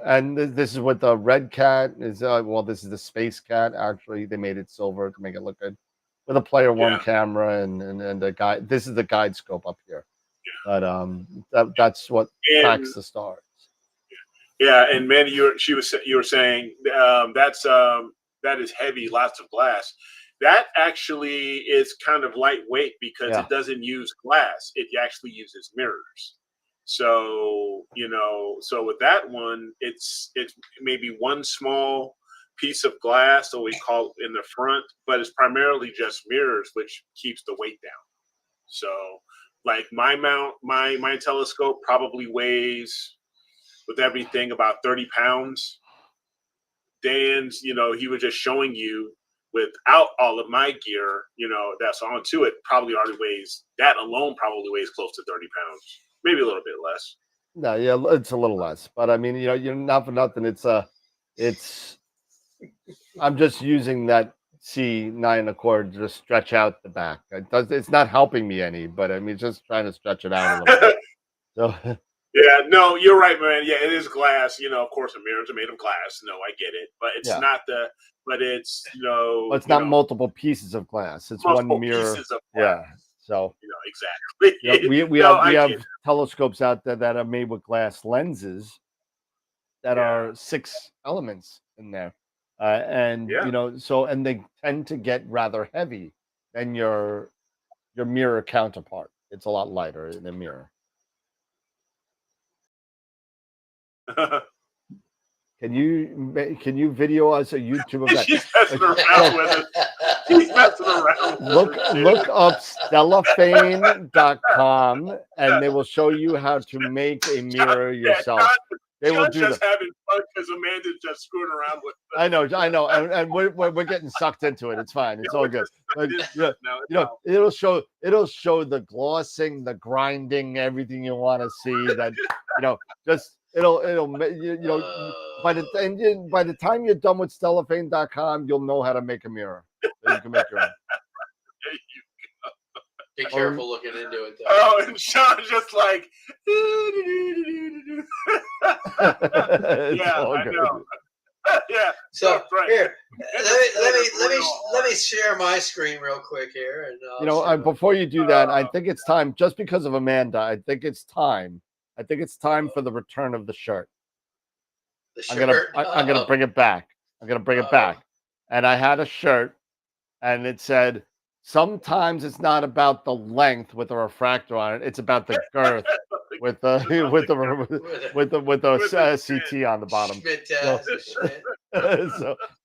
H: and this is what the Red Cat is. This is the Space Cat. Actually, they made it silver to make it look good, with a Player One camera and the guide. This is the guide scope up here, but that's what tracks the stars.
F: Yeah, and Mandy, you were saying that is heavy, lots of glass. That actually is kind of lightweight because it doesn't use glass; it actually uses mirrors. So so with that one, it's maybe one small piece of glass that we call in the front, but it's primarily just mirrors, which keeps the weight down. So, like my telescope probably weighs, with everything, about 30 pounds. Dan's, he was just showing you without all of my gear, that's onto it, that alone probably weighs close to 30 pounds. Maybe a little bit less.
H: No, yeah, it's a little less, but I mean, you're not for nothing. I'm just using that C9 to stretch out the back. It's not helping me any, but I mean, just trying to stretch it out a little bit. So.
F: Yeah, no, you're right, man. Yeah, it is glass. Of course, the mirrors are made of glass. No, I get it, but it's not but it's
H: But it's not multiple pieces of glass. It's one mirror.
F: Pieces of glass.
H: Yeah. So
F: exactly.
H: We have telescopes out there that are made with glass lenses that are 6 elements in there, and and they tend to get rather heavy than your mirror counterpart. It's a lot lighter in the mirror. Can you video us a YouTube of that?
F: She's messing around with it. She's messing around.
H: Look up stellafane.com and they will show you how to make a mirror yourself. They will do
F: just having fun because Amanda's just screwing around with it.
H: I know, and we're getting sucked into it. It's fine. It's all good. But, it'll show the glossing, the grinding, everything you want to see. That just it'll by the time you're done with stellafane.com, you'll know how to make a mirror. So you can make your own.
E: Be careful looking into it, though.
F: Oh, and Sean's just like, I know. Yeah.
E: So
F: right.
E: Here, let me share my screen real quick here, and
H: before you do that, I think it's time. Just because of Amanda, I think it's time. I think it's time for the return of the shirt.
E: The shirt.
H: I'm gonna bring it back. And I had a shirt, and it said, "Sometimes it's not about the length with the refractor on it; it's about the girth with the CT on the bottom."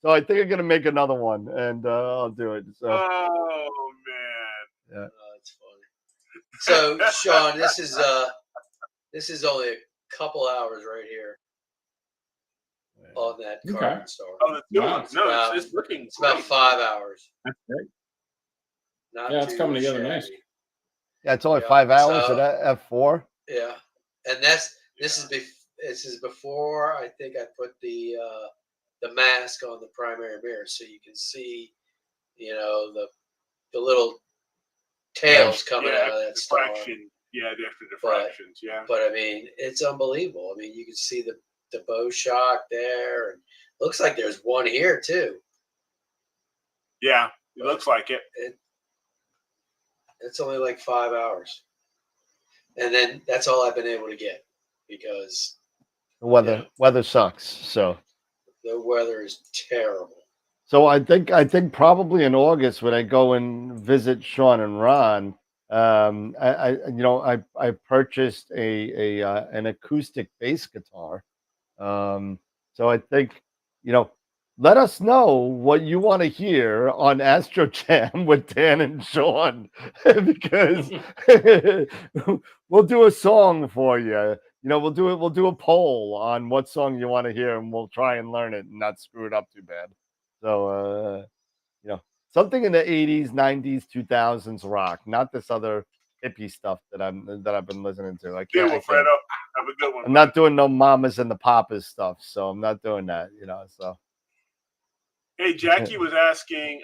H: So I think I'm gonna make another one, and I'll do it. So.
F: Oh man.
H: Yeah.
E: That's funny. So Sean, this is only a couple hours right here. on that
G: Okay.
E: carbon star.
F: Oh, the new
G: Wow.
F: one. No,
E: Wow.
F: it's looking.
E: It's about
F: great.
E: 5 hours.
G: That's great.
E: Not
G: Yeah, it's
E: too
G: coming together nice.
E: shabby.
H: Yeah, it's only
E: Yeah,
H: 5 hours
E: so-
H: at F4.
E: Yeah, and this is before I think I put the mask on the primary mirror, so you can see, the little tails coming
F: Yeah,
E: out of that star.
F: diffraction. Yeah, the extra diffractions. Yeah.
E: But I mean, it's unbelievable. I mean, you can see the bow shock there, and looks like there's one here too.
F: Yeah, it looks like it.
E: It's only like 5 hours, and then that's all I've been able to get because
H: The weather sucks. So
E: the weather is terrible.
H: I think probably in August when I go and visit Sean and Ron, I purchased an acoustic bass guitar. So I think, let us know what you want to hear on Astro Jam with Dan and Sean because we'll do a song for you. We'll do a poll on what song you want to hear, and we'll try and learn it and not screw it up too bad. So something in the 80s, 90s, 2000s rock, not this other hippie stuff that I've been listening to. I
F: Good
H: can't.
F: one, Fredo. Have a good one.
H: I'm not doing no mamas and the papas stuff, so I'm not doing that. So
F: Hey, Jackie was asking,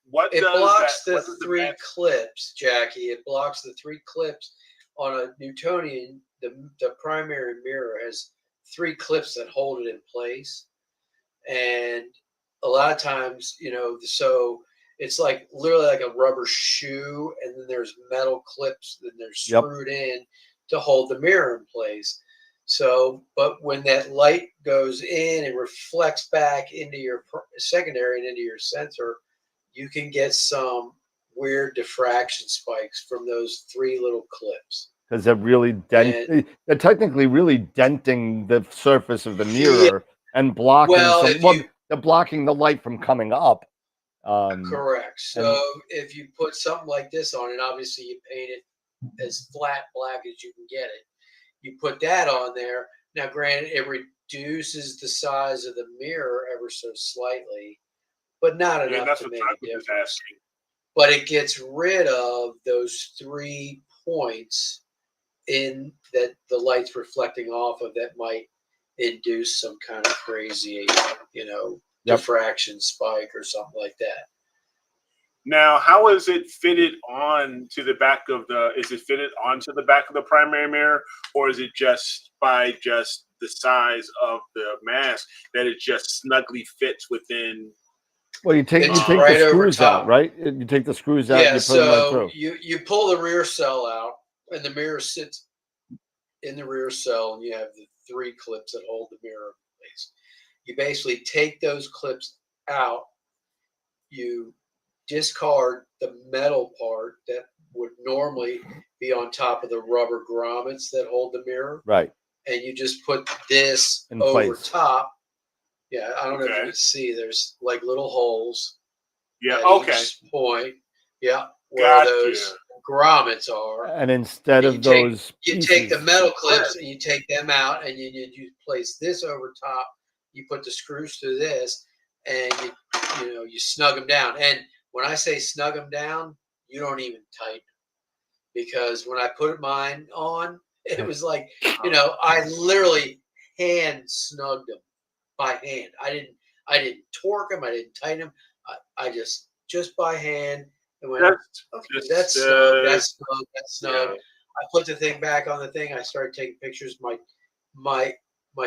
F: what
E: It
F: does
E: blocks
F: that,
E: the
F: what does
E: three
F: mask-
E: clips, Jackie. It blocks the 3 clips on a Newtonian. The primary mirror has 3 clips that hold it in place, and a lot of times, so it's like literally like a rubber shoe, and then there's metal clips that they're
H: Yep.
E: screwed in to hold the mirror in place. So, but when that light goes in and reflects back into your secondary and into your sensor, you can get some weird diffraction spikes from those 3 little clips.
H: because they're really they're technically really denting the surface of the mirror and blocking
E: Well,
H: they're blocking the light from coming up.
E: Correct. So if you put something like this on, and obviously you paint it as flat black as you can get it, you put that on there. Now, granted, it reduces the size of the mirror ever so slightly, but not
F: Yeah,
E: enough
F: that's
E: to
F: what
E: make
F: Chuck
E: a
F: was
E: difference.
F: asking.
E: But it gets rid of those 3 points in that the light's reflecting off of that might induce some kind of crazy, diffraction spike or something like that.
F: Now, how is it fitted on to the back of is it fitted onto the back of the primary mirror, or is it just by just the size of the mask that it just snugly fits within?
H: Well, you take
E: It's
H: the
E: right over
H: screws out,
E: top.
H: right? You take the screws out.
E: Yeah,
H: And you put them right
E: so
H: through.
E: you pull the rear cell out, and the mirror sits in the rear cell, and you have the 3 clips that hold the mirror in place. You basically take those clips out, you discard the metal part that would normally be on top of the rubber grommets that hold the mirror,
H: Right.
E: and you just put this
H: In
E: over
H: place.
E: top. Yeah, I don't know if you
F: Okay.
E: can see. There's like little holes
F: Yeah.
E: at
F: Okay.
E: each point. Yeah, where
F: Gotcha.
E: those grommets are.
H: And instead
E: And
H: of those
E: you take the
H: pieces-
E: metal clips and you take them out, and you place this over top. You put the screws through this, and you snug them down. And when I say snug them down, you don't even tighten them, because when I put mine on, it was like I literally hand snugged them by hand. I didn't torque them. I didn't tighten them. I just by hand. And went, okay, that's snug. That's snug. That's snug.
F: Yeah.
E: I put the thing back on the thing. I started taking pictures. My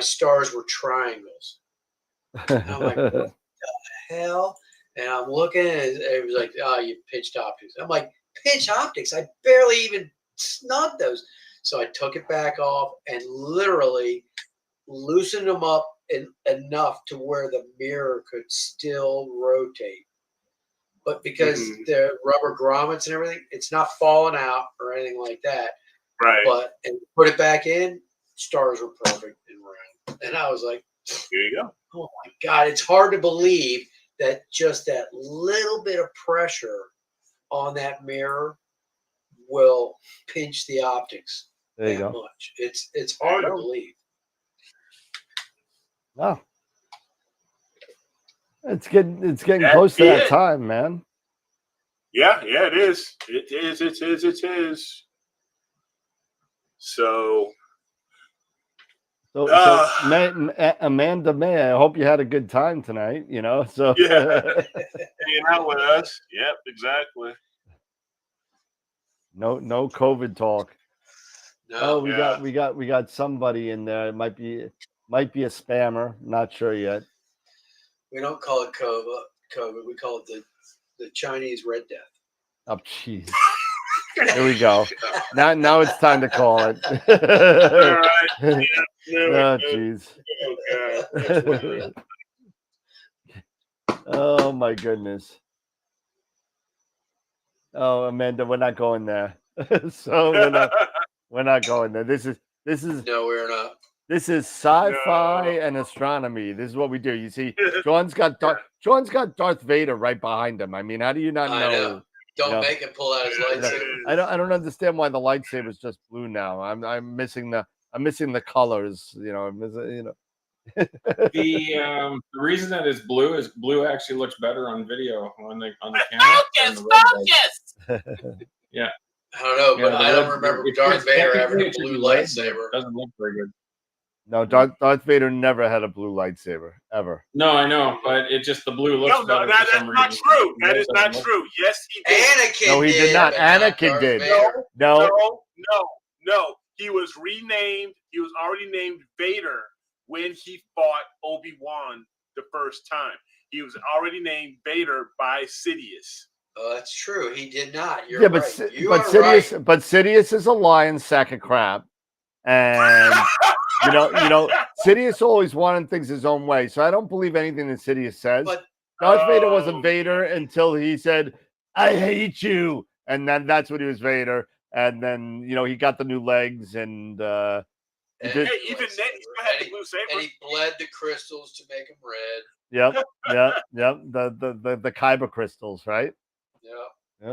E: stars were triangles. And I'm like, what the hell? And I'm looking, and it was like, oh, you pitched optics. I'm like, pitch optics? I barely even snugged those. So I took it back off and literally loosened them up enough to where the mirror could still rotate. But because the rubber grommets and everything, it's not falling out or anything like that.
F: Right.
E: But and put it back in, stars were perfect and round. And I was like,
F: Here you go.
E: oh my God, it's hard to believe that just that little bit of pressure on that mirror will pinch the optics
H: There you
E: that
H: go.
E: much. It's hard to believe.
H: Wow. It's getting
F: That's
H: close to that
F: it.
H: time, man.
F: Yeah, it is. It is. So,
H: So,
F: uh,
H: Amanda May, I hope you had a good time tonight. You know, so
F: yeah, hanging out with us. Yep, exactly.
H: no COVID talk. Oh,
E: No,
F: Yeah.
H: we got somebody in there. It might be a spammer. Not sure yet.
E: we don't call it COVID. We call it the Chinese Red Death.
H: Oh, jeez. Here we go. Now it's time to call it.
F: All right. Yeah. No,
H: Oh, jeez.
F: oh God. That's what it is.
H: Oh my goodness. Oh, Amanda, we're not going there. So we're not going there. This is
E: No, we're not.
H: this is sci-fi
F: No.
H: and astronomy. This is what we do. You see, Sean's got Darth Vader right behind him. I mean, how do you not
E: I
H: know?
E: know. Don't
H: know.
E: make him pull out his lightsaber.
H: I don't understand why the lightsaber is just blue now. I'm missing the colors. You know,
G: The reason that it's blue actually looks better on video on the camera. than the red does. Yeah.
E: I don't know, but
G: Yeah,
E: I
G: the
E: don't
G: red-
E: remember
G: it
E: Darth
G: should-
E: Vader having
G: technically
E: a
G: it should
E: blue
G: be red, but
E: lightsaber.
G: it doesn't look very good.
H: No, Darth Vader never had a blue lightsaber ever.
G: No, I know, but it just the blue looks
F: No,
G: better
F: that's
G: for some
F: not
G: reason.
F: true.
G: The
F: That
G: red
F: is not
G: doesn't look-
F: true. Yes, he did.
E: Anakin
H: No, he did not.
E: but not
H: Anakin
E: Darth
H: did.
E: Vader.
H: No,
F: He was renamed. He was already named Vader when he fought Obi-Wan the first time. He was already named Vader by Sidious.
E: Oh, that's true. He did not. You're
H: yeah,
E: right.
H: but Sidious is a lion sack of crap, and you know, Sidious always wanted things his own way. So I don't believe anything that Sidious says.
E: But
H: Darth Vader wasn't Vader until he said, "I hate you," and then that's when he was Vader. And then he got the new legs, and
F: Hey, even then, he still had the blue saber.
E: and he bled the crystals to make him red.
H: yep. The Kyber crystals, right?
E: Yeah.
F: Yeah.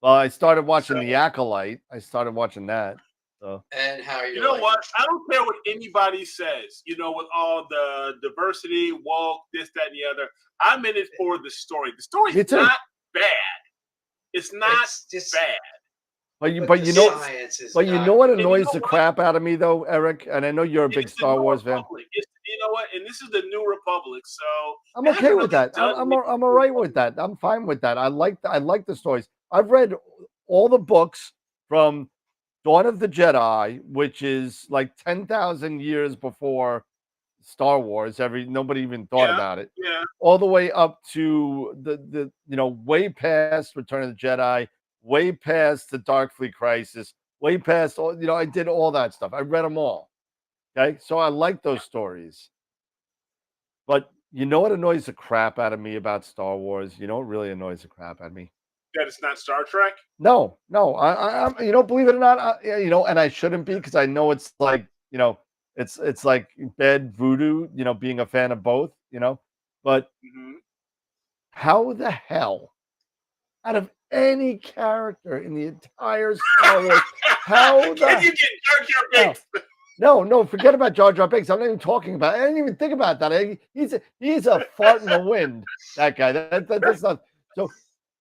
H: Well, I started watching The Acolyte. I started watching that. So
E: And how
F: You know what? I don't care what anybody says. With all the diversity, woke, this, that, and the other. I'm in it for the story. The story's
H: Me too.
F: not bad. It's not
E: just
F: bad.
H: But you
E: the
H: know,
E: science is
H: but you
E: not-
H: know what
F: you know
H: annoys the
F: what?
H: crap out of me though, Eric. And I know you're a big
F: It's the
H: Star
F: New
H: Wars fan.
F: Republic. You know what? And this is the New Republic, so
H: I'm
F: it
H: okay
F: hasn't
H: with
F: really
H: that.
F: done
H: I'm
F: anything.
H: all right with that. I'm fine with that. I like the stories. I've read all the books from Dawn of the Jedi, which is like 10,000 years before Star Wars. Nobody even thought
F: Yeah.
H: about it.
F: Yeah.
H: All the way up to the way past Return of the Jedi, way past the Dark Fleet Crisis, way past all. I did all that stuff. I read them all. Okay, so I like those stories. But you know what annoys the crap out of me about Star Wars? You know what really annoys the crap out of me?
F: That it's not Star Trek.
H: No. I'm believe it or not, and I shouldn't be because I know it's like, it's like bad voodoo, being a fan of both, but
F: Mm-hmm.
H: how the hell, out of any character in the entire Star Wars, how the
F: Can you get Jar Jar Binks?
H: no, forget about Jar Jar Binks. I'm not even talking about it. I didn't even think about that. He's a fart in the wind. That guy. That's not. So,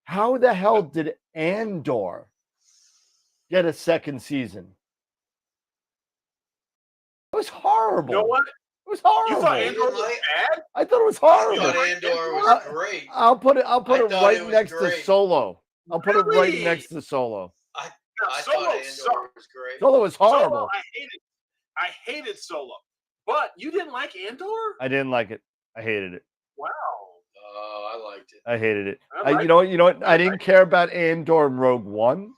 H: how the hell did Andor get a second season? It was horrible.
F: You know what?
H: It was horrible.
F: You thought Andor was bad?
H: I thought it was
E: I
H: horrible.
E: thought Andor was great.
H: I'll put it
E: I thought
H: right
E: it was
H: next to
E: great.
H: Solo. I'll put it right
F: Really?
H: next to Solo.
E: I
F: Solo
E: thought Andor
F: sucked.
E: was great.
H: Solo was horrible.
F: Solo, I hated Solo. But you didn't like Andor?
H: I didn't like it. I hated it.
F: Wow.
E: Oh, I liked it.
H: I hated it.
F: I like
H: You know what? I didn't care about Andor and Rogue One.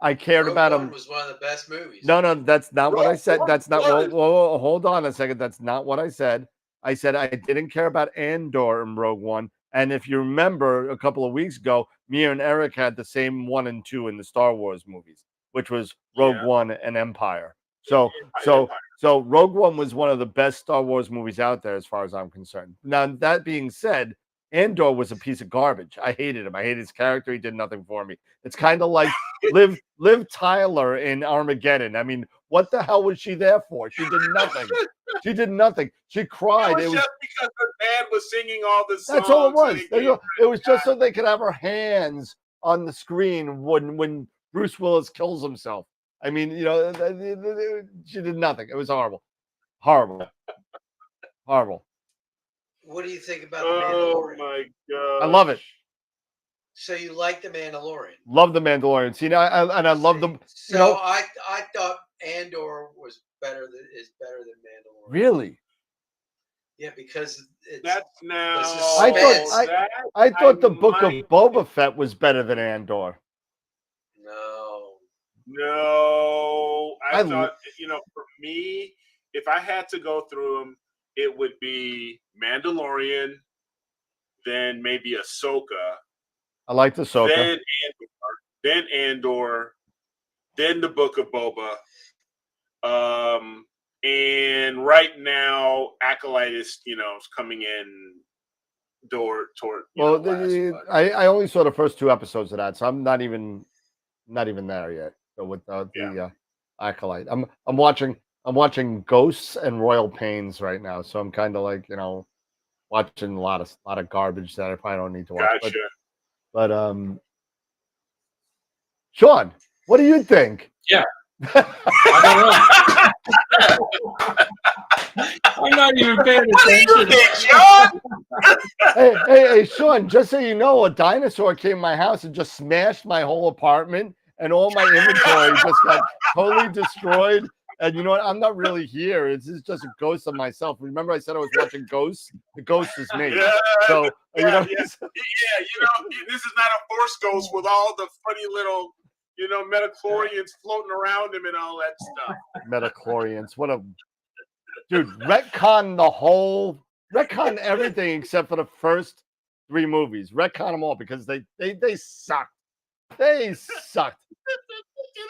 H: I cared
E: Rogue
H: about
E: One
H: him.
E: was one of the best movies.
H: No, that's not what I said.
F: Rogue
H: That's not.
F: One
H: Whoa, hold on a second. That's not what I said. I said I didn't care about Andor and Rogue One. And if you remember, a couple of weeks ago, me and Eric had the same 1 and 2 in the Star Wars movies, which was Rogue One and Empire. So Rogue One was one of the best Star Wars movies out there, as far as I'm concerned. Now, that being said, Andor was a piece of garbage. I hated him. I hated his character. He did nothing for me. It's kind of like Liv Tyler in Armageddon. I mean, what the hell was she there for? She did nothing. She did nothing. She cried.
F: It was just because her dad was singing all the songs.
H: That's all it was.
F: so they gave
H: It was just so they could have her hands on the screen when Bruce Willis kills himself. I mean, you know, she did nothing. It was horrible, horrible, horrible.
E: What do you think about the
F: Oh
E: Mandalorian?
F: my god!
H: I love it.
E: So you like the Mandalorian?
H: Love the Mandalorian. See, I love them.
E: So
H: You know,
E: I thought Andor is better than Mandalorian.
H: really,
E: Yeah, because it's
F: That's now.
H: I
E: suspense.
H: thought the Book of
F: might-
H: Boba Fett was better than Andor.
E: no.
F: No, I
H: I
F: thought, you know, for me, if I had to go through them, it would be Mandalorian, then maybe Ahsoka,
H: I liked Ahsoka.
F: then Andor, then the Book of Boba. And right now, Acolyte is, you know, coming in toward.
H: Well,
F: last, but-
H: I only saw the first 2 episodes of that, so I'm not even there yet. So with the Acolyte, I'm watching Ghosts and Royal Pains right now, so I'm kind of like, you know, watching a lot of garbage that I probably don't need to watch.
F: Gotcha.
H: But Sean, what do you think?
G: Yeah. I don't know. I'm not even paying attention.
H: Hey, Sean, just so you know, a dinosaur came to my house and just smashed my whole apartment, and all my inventory just got totally destroyed. And you know what? I'm not really here. It's just a ghost of myself. Remember, I said I was watching Ghosts? The ghost is me.
F: Yeah,
H: So, you know,
F: you know, this is not a Force Ghost with all the funny little, you know, metachlorians floating around him and all that stuff.
H: Metachlorians. What a dude! Retcon everything except for the first 3 movies. Retcon them all because they sucked. They sucked.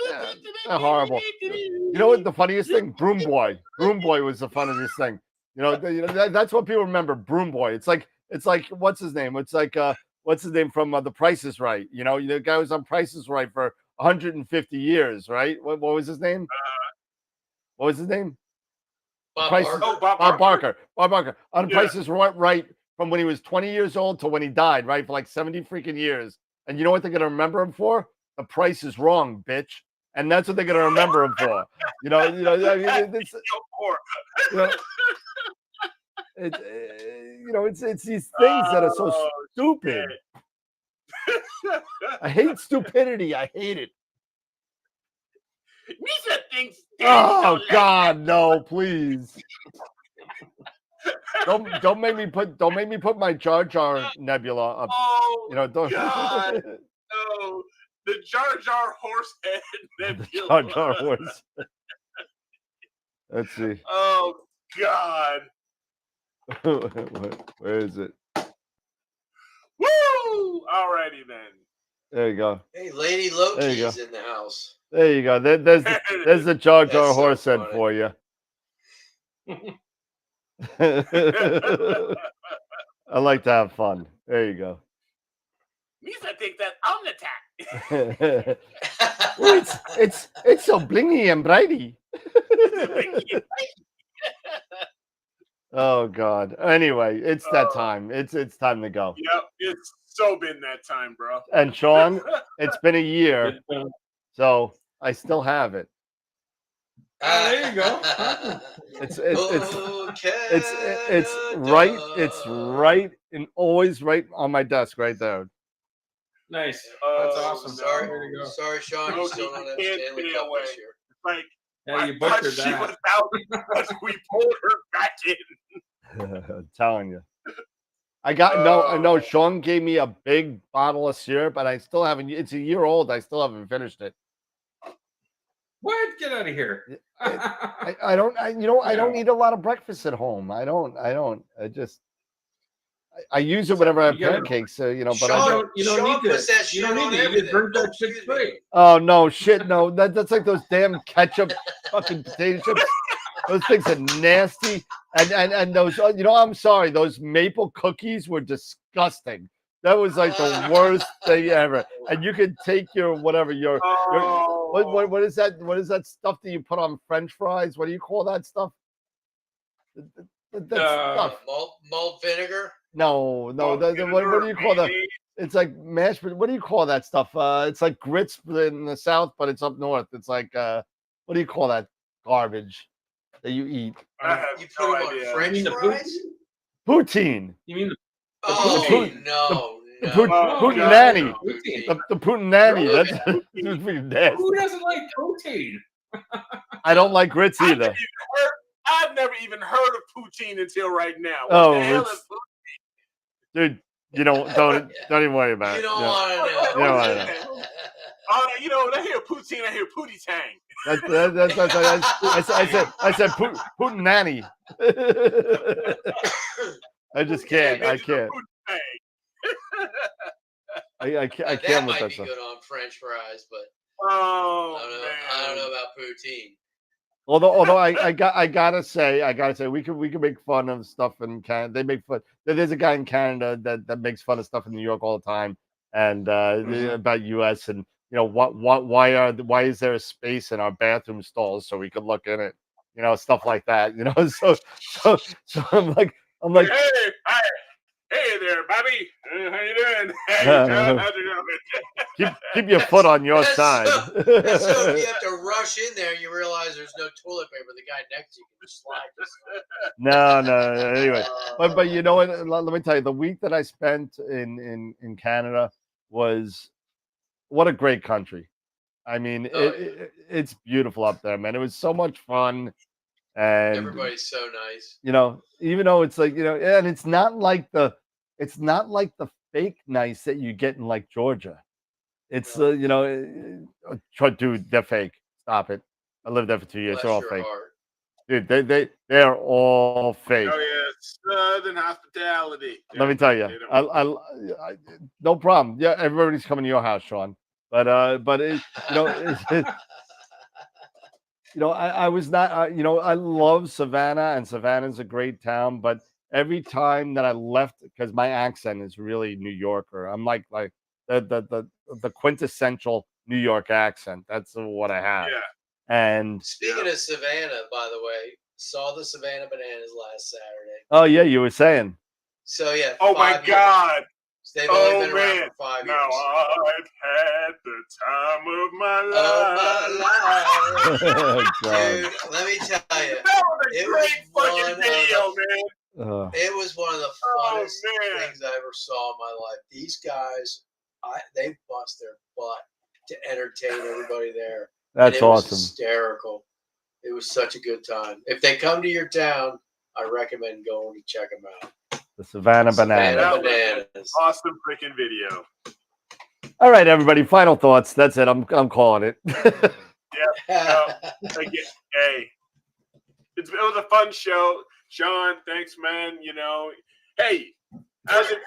H: Yeah, they're horrible. You know what? The funniest thing, Broom Boy. Broom Boy was the funniest thing. You know, that's what people remember. Broom Boy. It's like what's his name? It's like what's his name from The Price is Right? You know, the guy was on Price is Right for 150 years, right? What was his name? What was his name?
E: Bob
H: Price-
E: Barker.
F: Oh,
H: Bob Barker. Bob Barker. On
F: Yeah.
H: Price is Right from when he was 20 years old to when he died, right? For like 70 freaking years. And you know what they're gonna remember him for? The Price is Wrong, bitch. And that's what they're gonna remember him for. You know. I mean, it's, you know, it's these things that are so
F: Oh,
H: stupid. I hate stupidity. I hate it.
F: Misa thinks.
H: Oh God, no! Please. Don't make me put my Jar Jar Nebula up.
F: Oh,
H: You know, don't.
F: God. no, the Jar Jar horse head nebula.
H: Jar Jar horse. Let's see.
F: Oh God.
H: Where is it?
F: Woo! Alrighty then.
H: There you go.
E: Hey, Lady
H: There you
E: Loki
H: go.
E: is in the house.
H: There you go. There's the Jar Jar
E: That's so
H: horse head
E: funny.
H: for you. I like to have fun. There you go.
F: Misa thinks that Omnitak.
H: Well, it's so blingy and brighty. Oh God. Anyway, it's that time. It's time to go.
F: Yep, it's so been that time, bro.
H: And Sean, it's been a year, so I still have it.
G: There you go.
H: It's right and always right on my desk right there.
G: Nice.
F: Oh,
G: That's awesome.
E: Sorry,
G: Way to go.
E: Sorry, Sean, you
F: No,
E: still
F: you
E: don't have
F: can't
E: Stanley
F: stay
E: Cup
F: away.
E: this year.
F: Like,
G: Yeah, you
F: I thought
G: butchered
F: she
G: that.
F: was out, but we pulled her back in.
H: I'm telling you. I know Sean gave me a big bottle of syrup, but I still haven't. It's a year old. I still haven't finished it.
G: What? Get out of here.
H: I don't eat a lot of breakfast at home. I use it whenever I have
G: You gotta-
H: pancakes. So, but
E: Sean-
G: You don't
E: Sean
G: need
E: puts
G: to.
E: that
G: You don't
E: shit on
G: need to. You
E: everything.
G: just drink that
E: Oh,
G: shit
E: excuse me.
G: straight.
H: oh no, shit, no. That's like those damn ketchup fucking potato chips. Those things are nasty. And those, I'm sorry, those maple cookies were disgusting. That was like the worst thing ever. And you could take your whatever your what is that? What is that stuff that you put on French fries? What do you call that stuff? That's stuff.
E: Malt vinegar.
H: No. What do you call that? It's like mashed. What do you call that stuff? It's like grits in the South, but it's up north. It's like what do you call that garbage that you eat?
E: You put them on French fries.
H: Poutine.
G: You mean the
E: Oh no.
H: Putinani. The Putinani.
E: Really?
H: That's pretty nasty.
G: Who doesn't like protein?
H: I don't like grits either.
F: I've never even heard of poutine until right now.
H: Oh,
F: What the hell is
H: dude, don't even worry about it.
E: You don't want to know.
H: You don't want to know.
F: You know, when I hear poutine, I hear pootie tang.
H: I said Putinani. I just can't. I can't. I can't
E: That
H: with
E: might
H: that
E: be
H: stuff.
E: good on French fries, but
F: Oh,
E: I don't know about poutine.
H: Although I gotta say we can make fun of stuff in Canada. They make fun. There's a guy in Canada that makes fun of stuff in New York all the time, and about U.S. and why is there a space in our bathroom stalls so we can look in it, stuff like that, so I'm like
F: hey there, Bobby. How you doing? Hey, John, how's it going?
H: keep your foot on your side.
E: So if you have to rush in there, you realize there's no toilet paper. The guy next to you can just slide this.
H: No. Anyway, but you know what? Let me tell you, the week that I spent in Canada was what a great country. I mean, it's beautiful up there, man. It was so much fun, and
E: everybody's so nice.
H: Even though it's like and it's not like the fake nice that you get in like Georgia. It's dude, they're fake. Stop it. I lived there for 2 years. They're all fake. Dude, they're all fake.
F: Oh yeah, Southern hospitality.
H: Let me tell you, I no problem. Yeah, everybody's coming to your house, Sean. But I was not. I love Savannah, and Savannah's a great town. But every time that I left, because my accent is really New Yorker. I'm like the quintessential New York accent. That's what I have.
F: Yeah.
H: And
E: speaking of Savannah, by the way, saw the Savannah Bananas last Saturday.
H: Oh yeah, you were saying.
E: So yeah.
F: Oh my God.
E: They've only been around for 5 years.
F: Now I've had the time of my life.
E: Dude, let me tell you,
F: that was a great fucking video, man.
E: It was one of the funnest things I ever saw in my life. These guys, they bust their butt to entertain everybody there.
H: That's awesome.
E: Was hysterical. It was such a good time. If they come to your town, I recommend going to check them out.
H: The Savannah Bananas.
F: Awesome freaking video.
H: All right, everybody. Final thoughts. That's it. I'm calling it.
F: Yeah. Hey, it was a fun show. Sean, thanks, man. Hey, how's your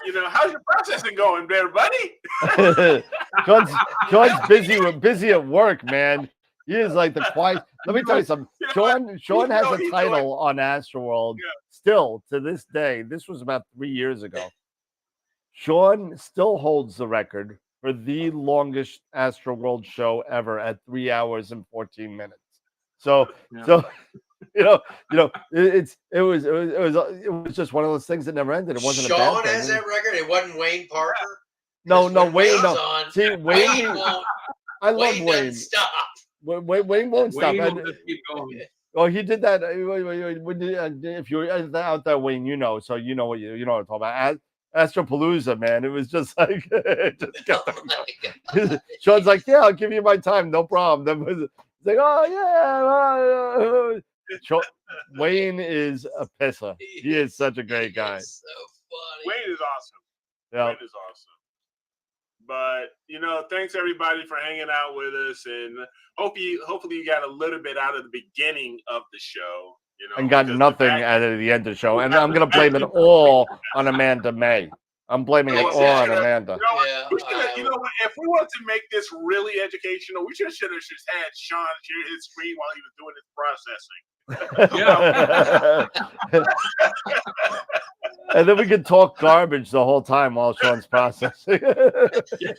F: processing going there, buddy?
H: Sean's busy at work, man. He is like the quiet. Let me tell you something. Sean has a title on AstroWorld. Still to this day. This was about 3 years ago. Sean still holds the record for the longest AstroWorld show ever at 3 hours and 14 minutes. So it was just one of those things that never ended. It wasn't.
E: Sean has that record. It wasn't Wayne Parker.
H: No, Wayne. No.
E: On,
H: See, Wayne. I love Wayne.
E: Stop.
H: Wayne won't stop.
G: Wayne will just keep going.
H: Oh, he did that. If you're out there, Wayne, so you know what I'm talking about. Astropalooza, man. It was just like Sean's like, yeah, I'll give you my time, no problem. It's like, oh yeah. Wayne is a pisser. He is such a great guy.
E: So funny.
F: Wayne is awesome.
H: Yeah.
F: Wayne is awesome. But thanks everybody for hanging out with us, and hopefully you got a little bit out of the beginning of the show,
H: and got nothing out of the end of the show. And I'm gonna blame it all on Amanda May. I'm blaming it all on Amanda.
F: If we want to make this really educational, we should have just had Sean share his screen while he was doing his processing.
H: And then we could talk garbage the whole time while Sean's processing.
F: Exactly.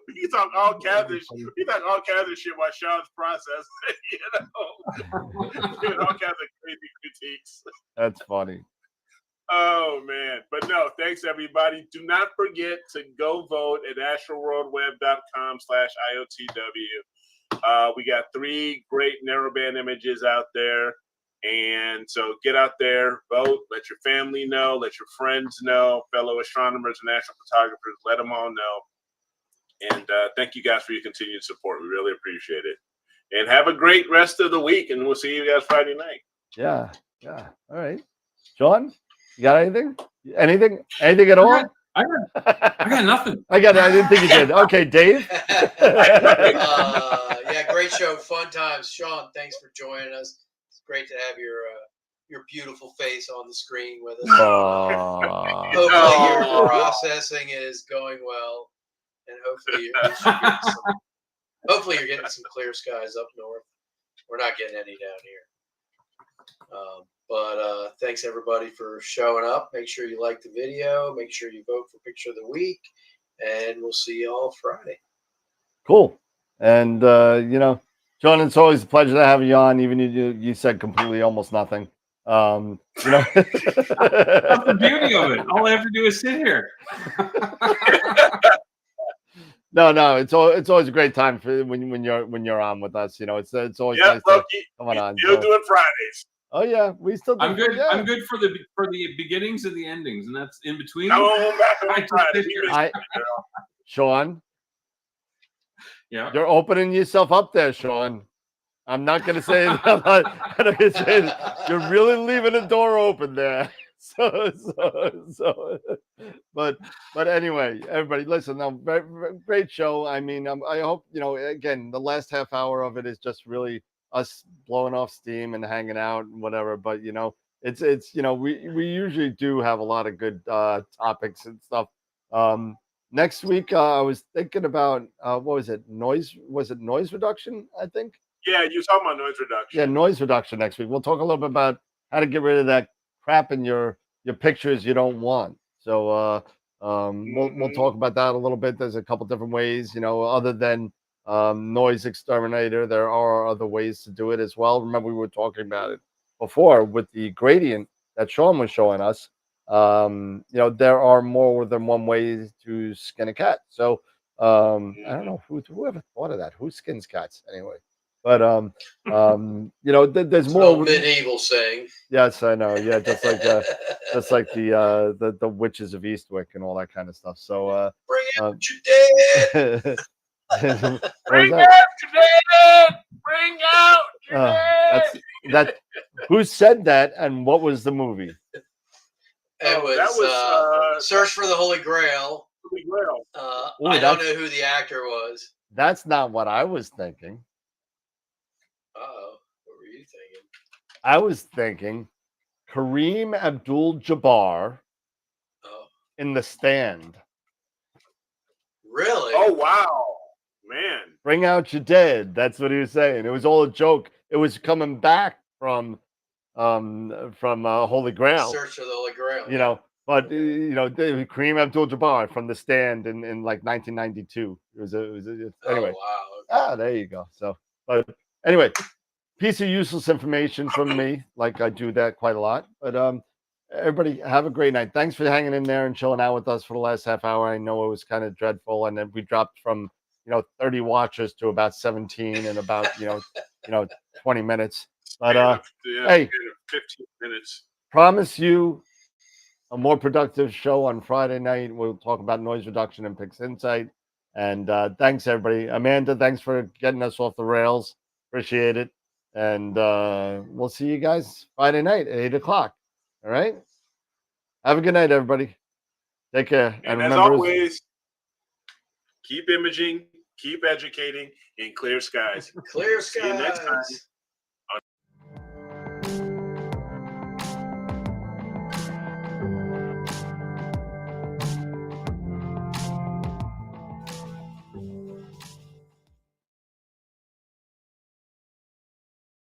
F: We can talk all kinds of shit while Sean's processing. Giving all kinds of crazy critiques.
H: That's funny.
F: Oh man, but no, thanks everybody. Do not forget to go vote at astroworldweb.com/IOTW. We got 3 great narrowband images out there, and so get out there, vote, let your family know, let your friends know, fellow astronomers and astrophotographers, let them all know. And thank you guys for your continued support. We really appreciate it. And have a great rest of the week, and we'll see you guys Friday night.
H: Yeah. All right. Sean, you got anything? Anything at all?
G: I got nothing.
H: I didn't think you did. Okay, Dave.
E: Yeah, great show, fun times. Sean, thanks for joining us. It's great to have your beautiful face on the screen with us. Hopefully your processing is going well, and hopefully you're getting some clear skies up north. We're not getting any down here. But thanks everybody for showing up. Make sure you like the video. Make sure you vote for Picture of the Week, and we'll see you all Friday.
H: Cool. And John, it's always a pleasure to have you on. Even you said completely almost nothing. That's
G: the beauty of it. All I have to do is sit here.
H: No, it's always a great time for when you're on with us. It's always nice to come on.
F: You'll do it Fridays.
H: Oh yeah, we still.
G: I'm good. Yeah. I'm good for the beginnings and the endings, and that's in between.
H: Sean.
G: Yeah,
H: you're opening yourself up there, Sean. I'm not gonna say it. I'm not gonna say it. You're really leaving the door open there. But anyway, everybody, listen. Great show. I mean, I hope again, the last half hour of it is just really us blowing off steam and hanging out and whatever. But it's we usually do have a lot of good topics and stuff. Next week, I was thinking about what was it? Noise reduction? I think.
F: Yeah, you were talking about noise reduction.
H: Yeah, noise reduction next week. We'll talk a little bit about how to get rid of that crap in your pictures you don't want. So we'll talk about that a little bit. There's a couple different ways, other than noise exterminator. There are other ways to do it as well. Remember, we were talking about it before with the gradient that Sean was showing us. There are more than one way to skin a cat. So I don't know whoever thought of that. Who skins cats anyway? But there's more
E: medieval saying.
H: Yes, I know. Yeah, just like the witches of Eastwick and all that kind of stuff. So
E: bring out your dead.
F: Bring out your dead. Bring out your dead.
H: Who said that, and what was the movie?
E: That was Search for the Holy Grail.
F: Holy Grail.
E: I don't know who the actor was.
H: That's not what I was thinking.
E: What were you thinking?
H: I was thinking Kareem Abdul-Jabbar in The Stand.
E: Really?
F: Oh wow, man!
H: Bring out your dead. That's what he was saying. It was all a joke. It was coming back from Holy Grail.
E: Search for the Holy Grail.
H: But Kareem Abdul-Jabbar from The Stand in like 1992. It was anyway.
E: Oh, wow.
H: There you go. So, but anyway, piece of useless information from me. Like I do that quite a lot. But everybody have a great night. Thanks for hanging in there and chilling out with us for the last half hour. I know it was kind of dreadful, and then we dropped from 30 watchers to about 17 in about 20 minutes. But hey,
F: 15 minutes.
H: Promise you a more productive show on Friday night. We'll talk about noise reduction and Pix Insight. And thanks, everybody. Amanda, thanks for getting us off the rails. Appreciate it. And we'll see you guys Friday night at 8 o'clock. All right? Have a good night, everybody. Take care.
F: And as always, keep imaging, keep educating, and clear skies.
E: Clear skies.
F: See you next time.